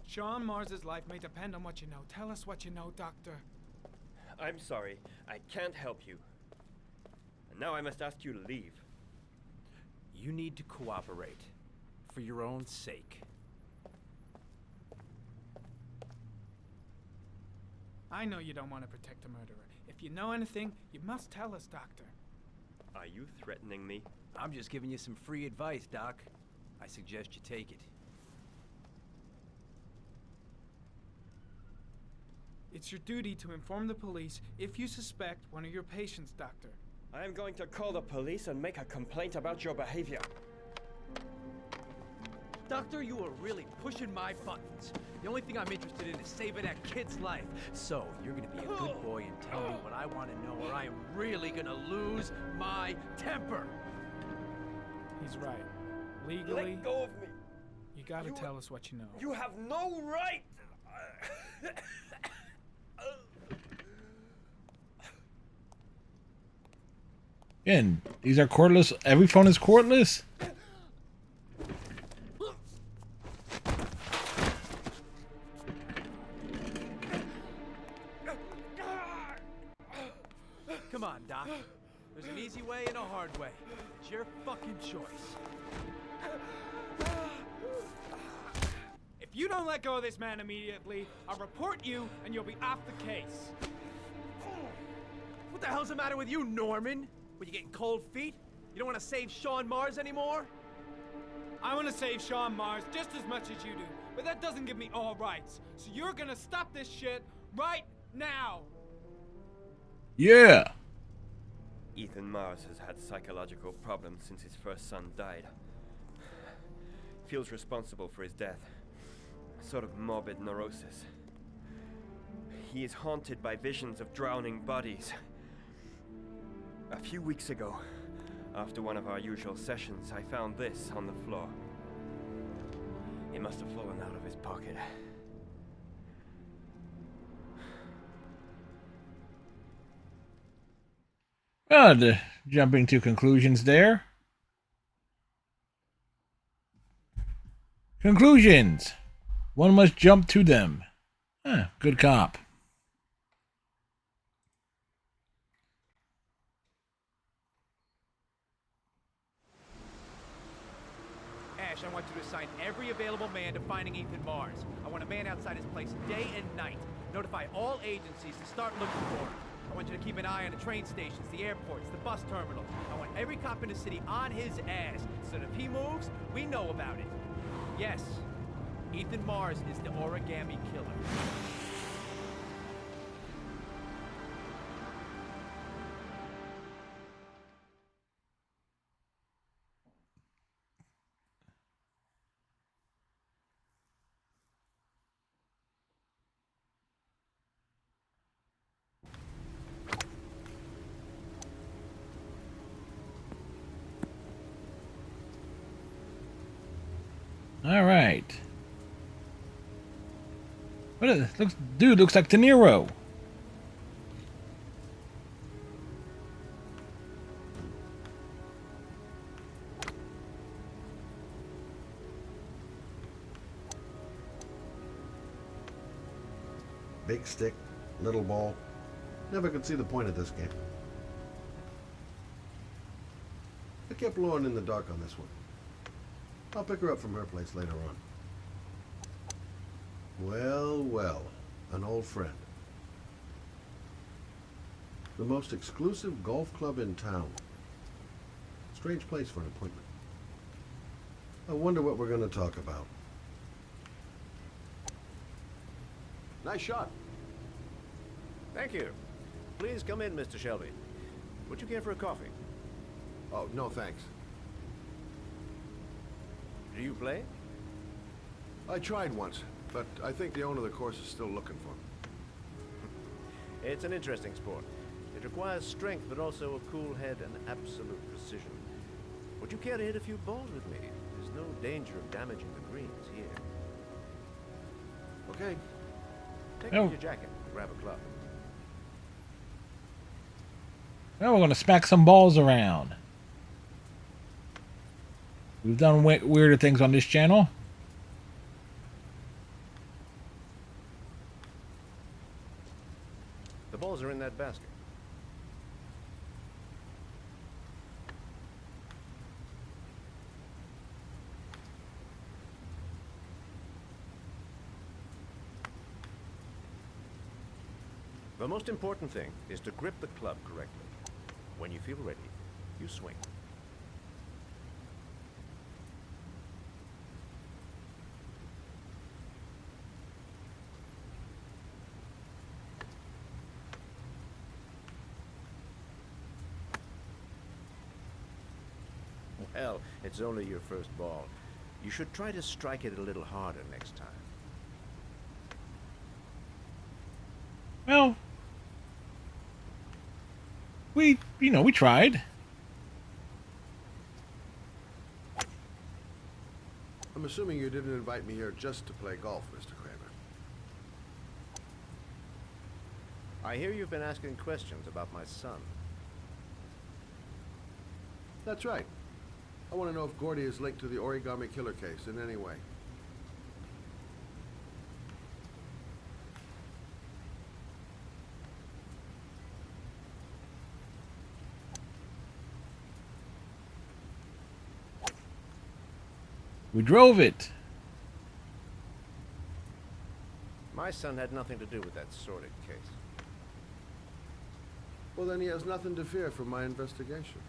Sean Mars's life may depend on what you know. Tell us what you know, Doctor. I'm sorry, I can't help you. And now I must ask you to leave. You need to cooperate. For your own sake. I know you don't want to protect a murderer. If you know anything, you must tell us, Doctor. Are you threatening me? I'm just giving you some free advice, Doc. I suggest you take it. It's your duty to inform the police if you suspect one of your patients, Doctor. I am going to call the police and make a complaint about your behavior. Doctor, you are really pushing my buttons. The only thing I'm interested in is saving that kid's life. So, you're gonna be a good boy and tell me what I want to know, or I am really gonna lose my temper. He's right. Legally, Let go of me. you gotta tell us what you know. You have no right. Again, these are cordless. Every phone is cordless. Come on, Doc. There's an easy way and a hard way. It's your fucking choice. If you don't let go of this man immediately, I'll report you and you'll be off the case. What the hell's the matter with you, Norman? Were you getting cold feet? You don't want to save Sean Mars anymore? I want to save Sean Mars just as much as you do, but that doesn't give me all rights. So you're gonna stop this shit right now. Yeah. Ethan Mars has had psychological problems since his first son died. Feels responsible for his death. A sort of morbid neurosis. He is haunted by visions of drowning bodies. A few weeks ago, after one of our usual sessions, I found this on the floor. It must have fallen out of his pocket. Good. Jumping to conclusions there. Conclusions. One must jump to them. Good cop. Ash, I want you to assign every available man to finding Ethan Mars. I want a man outside his place day and night. Notify all agencies to start looking for him. I want you to keep an eye on the train stations, the airports, the bus terminals. I want every cop in the city on his ass, so that if he moves, we know about it. Yes, Ethan Mars is the origami killer. All right. What is it? Dude looks like De Niro. Big stick, little ball. Never could see the point of this game. I kept Lauren in the dark on this one. I'll pick her up from her place later on. Well, well, an old friend. The most exclusive golf club in town. Strange place for an appointment. I wonder what we're going to talk about. Nice shot. Thank you. Please come in, Mr. Shelby. Would you care for a coffee? Oh, no thanks. Do you play? I tried once, but I think the owner of the course is still looking for me. It's an interesting sport. It requires strength, but also a cool head and absolute precision. Would you care to hit a few balls with me? There's no danger of damaging the greens here. Okay. Take off your jacket and grab a club. Now we're going to smack some balls around. We've done weirder things on this channel. The balls are in that basket. The most important thing is to grip the club correctly. When you feel ready, you swing. Well, it's only your first ball. You should try to strike it a little harder next time. Well, we tried. I'm assuming you didn't invite me here just to play golf, Mr. Kramer. I hear you've been asking questions about my son. That's right. I want to know if Gordy is linked to the Origami Killer case in any way. We drove it. My son had nothing to do with that sordid case. Well, then he has nothing to fear from my investigation.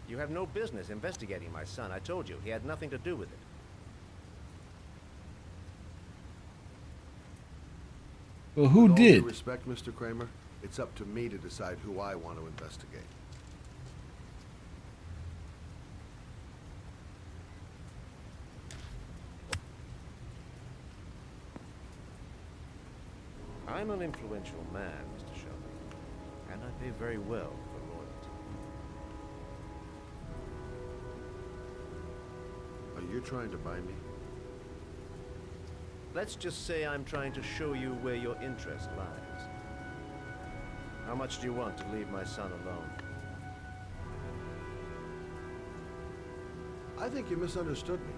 You have no business investigating my son. I told you, he had nothing to do with it. Well, who With all did? due respect, Mr. Kramer, it's up to me to decide who I want to investigate. I'm an influential man, Mr. Shelby, and I pay very well for loyalty. Are you trying to buy me? Let's just say I'm trying to show you where your interest lies. How much do you want to leave my son alone? I think you misunderstood me.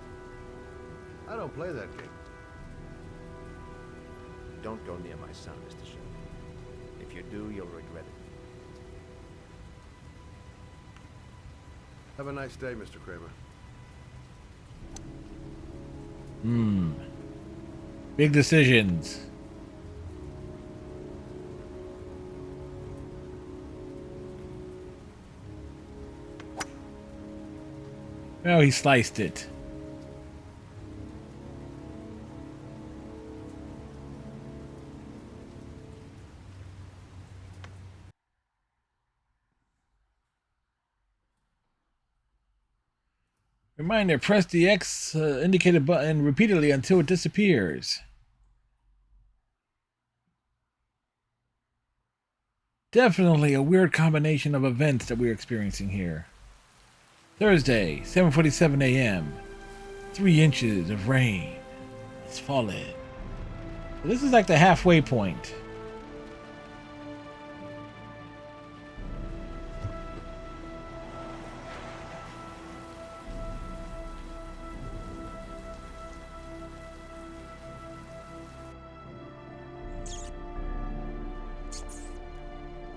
I don't play that game. Don't go near my son, Mr. Shelby. If you do, you'll regret it. Have a nice day, Mr. Kramer. Big decisions. Oh, he sliced it. Reminder, press the X indicated button repeatedly until it disappears. Definitely a weird combination of events that we're experiencing here. Thursday, 7:47 a.m. 3 inches of rain has fallen. This is like the halfway point.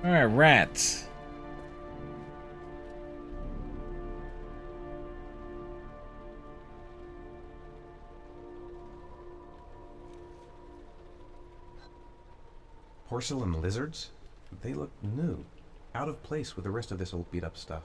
Alright, rats. Porcelain lizards? They look new. Out of place with the rest of this old beat-up stuff.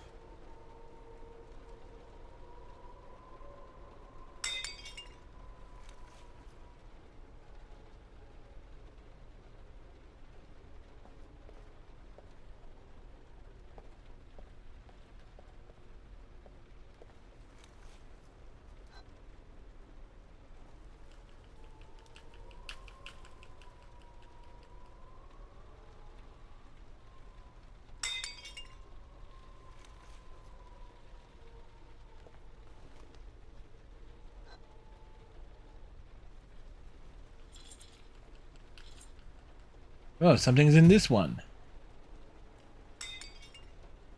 Oh, something's in this one.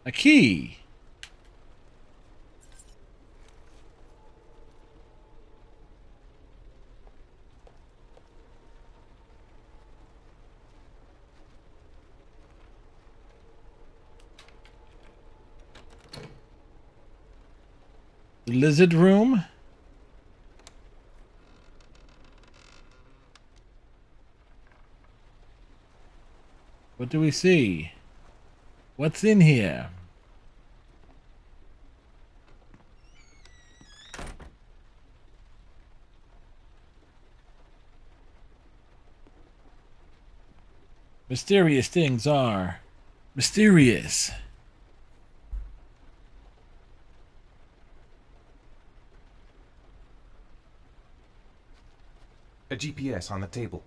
A key. The lizard room. What do we see? What's in here? Mysterious things are mysterious. A GPS on the table.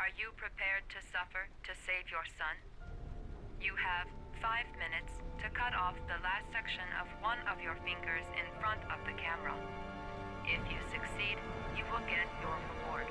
Are you prepared to suffer to save your son? You have 5 minutes to cut off the last section of one of your fingers in front of the camera. If you succeed, you will get your reward.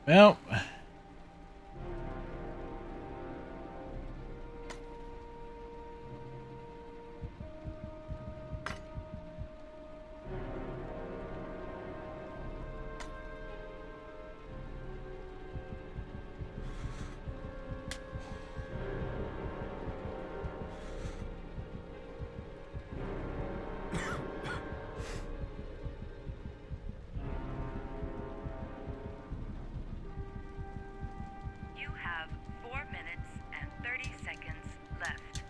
Well, You have 4 minutes and 30 seconds left.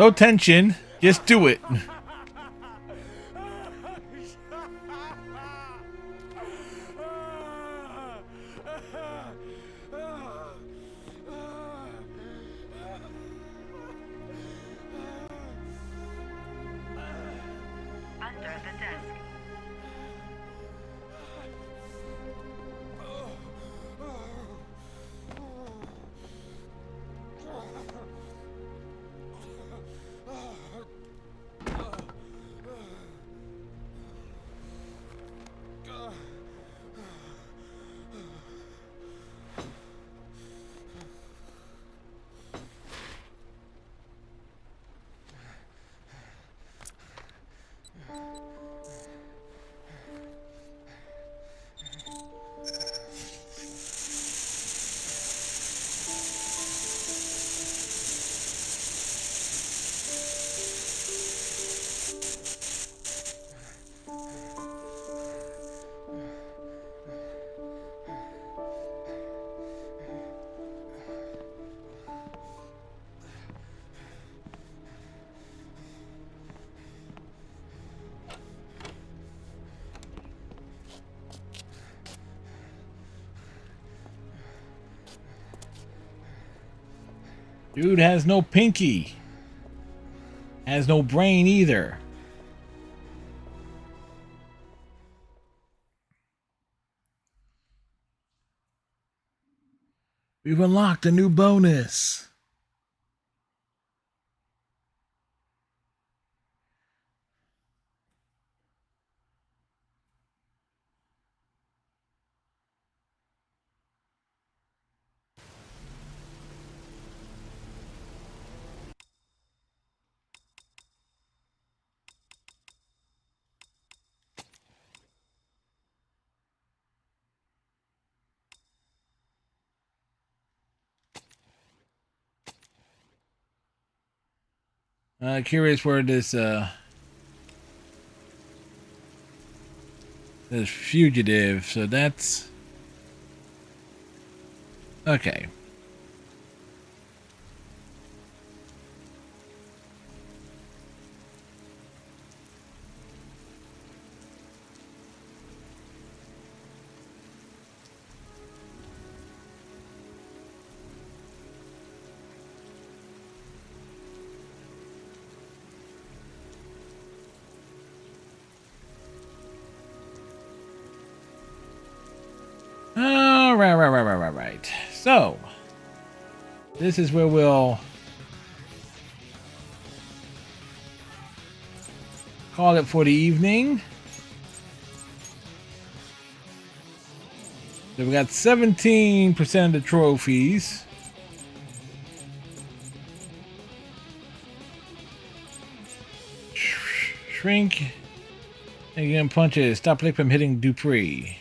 no tension. Just do it. Under the desk. Dude has no pinky. Has no brain either. We've unlocked a new bonus. Curious where this this fugitive. So that's okay. Right. So, this is where we'll call it for the evening. So we got 17% of the trophies. Shrink. Again, punches. Stop Lick from hitting Dupree.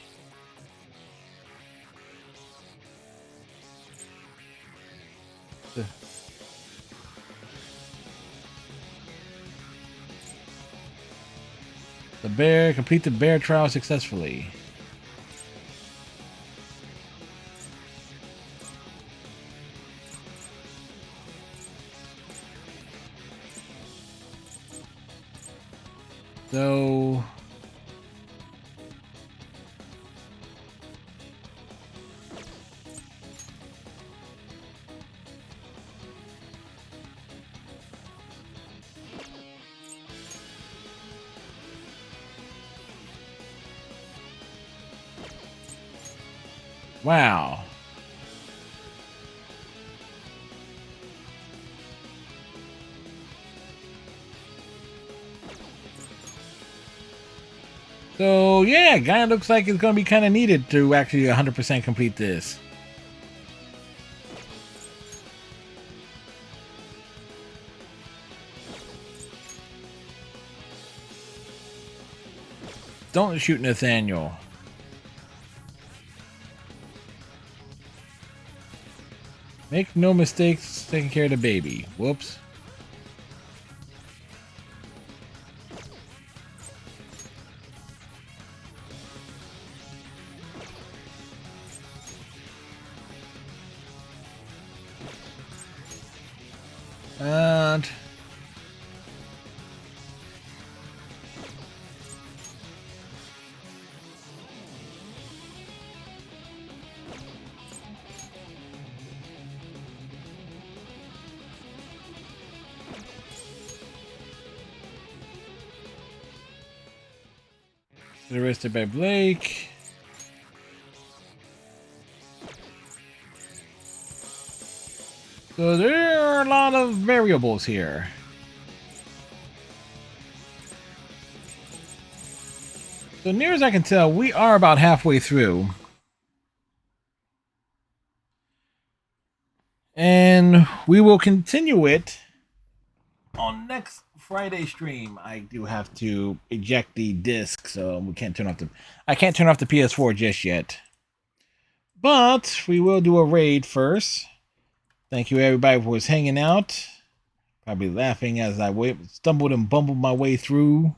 The bear complete the bear trial successfully. So wow. So yeah, kind of looks like it's going to be kind of needed to actually 100% complete this. Don't shoot Nathaniel. Make no mistakes taking care of the baby. Whoops. And arrested by Blake. So there are a lot of variables here. So near as I can tell, we are about halfway through. And we will continue it on next Friday stream. I do have to eject the disc, so we can't turn off the I can't turn off the PS4 just yet. But we will do a raid first. Thank you everybody for hanging out. Probably laughing as I stumbled and bumbled my way through.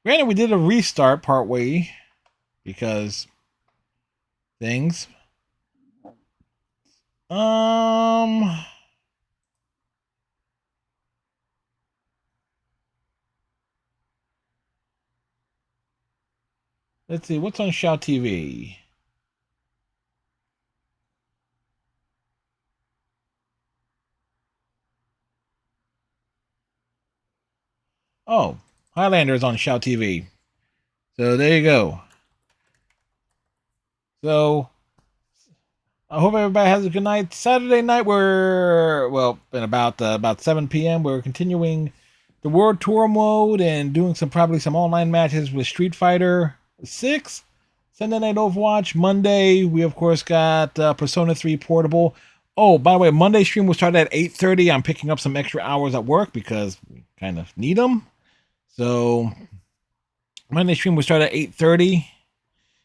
Granted, we did a restart part way because things. Let's see, what's on Shout TV? Oh, Highlander is on Shout TV. So there you go. So I hope everybody has a good night. Saturday night we're in about 7 p.m. we're continuing the World Tour mode and doing probably some online matches with Street Fighter 6. Sunday night Overwatch. Monday we of course got Persona 3 Portable. Oh, by the way, Monday stream will start at 8:30. I'm picking up some extra hours at work because we kind of need them. So Monday stream will start at 8:30,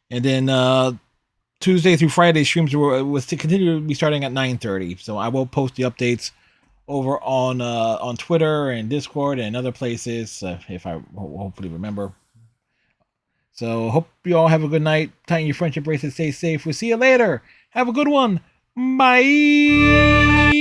and then Tuesday through Friday streams will continue to be starting at 9:30. So I will post the updates over on Twitter and Discord and other places, if I hopefully remember. So hope you all have a good night. Tighten your friendship bracelets. Stay safe. We'll see you later. Have a good one. Bye.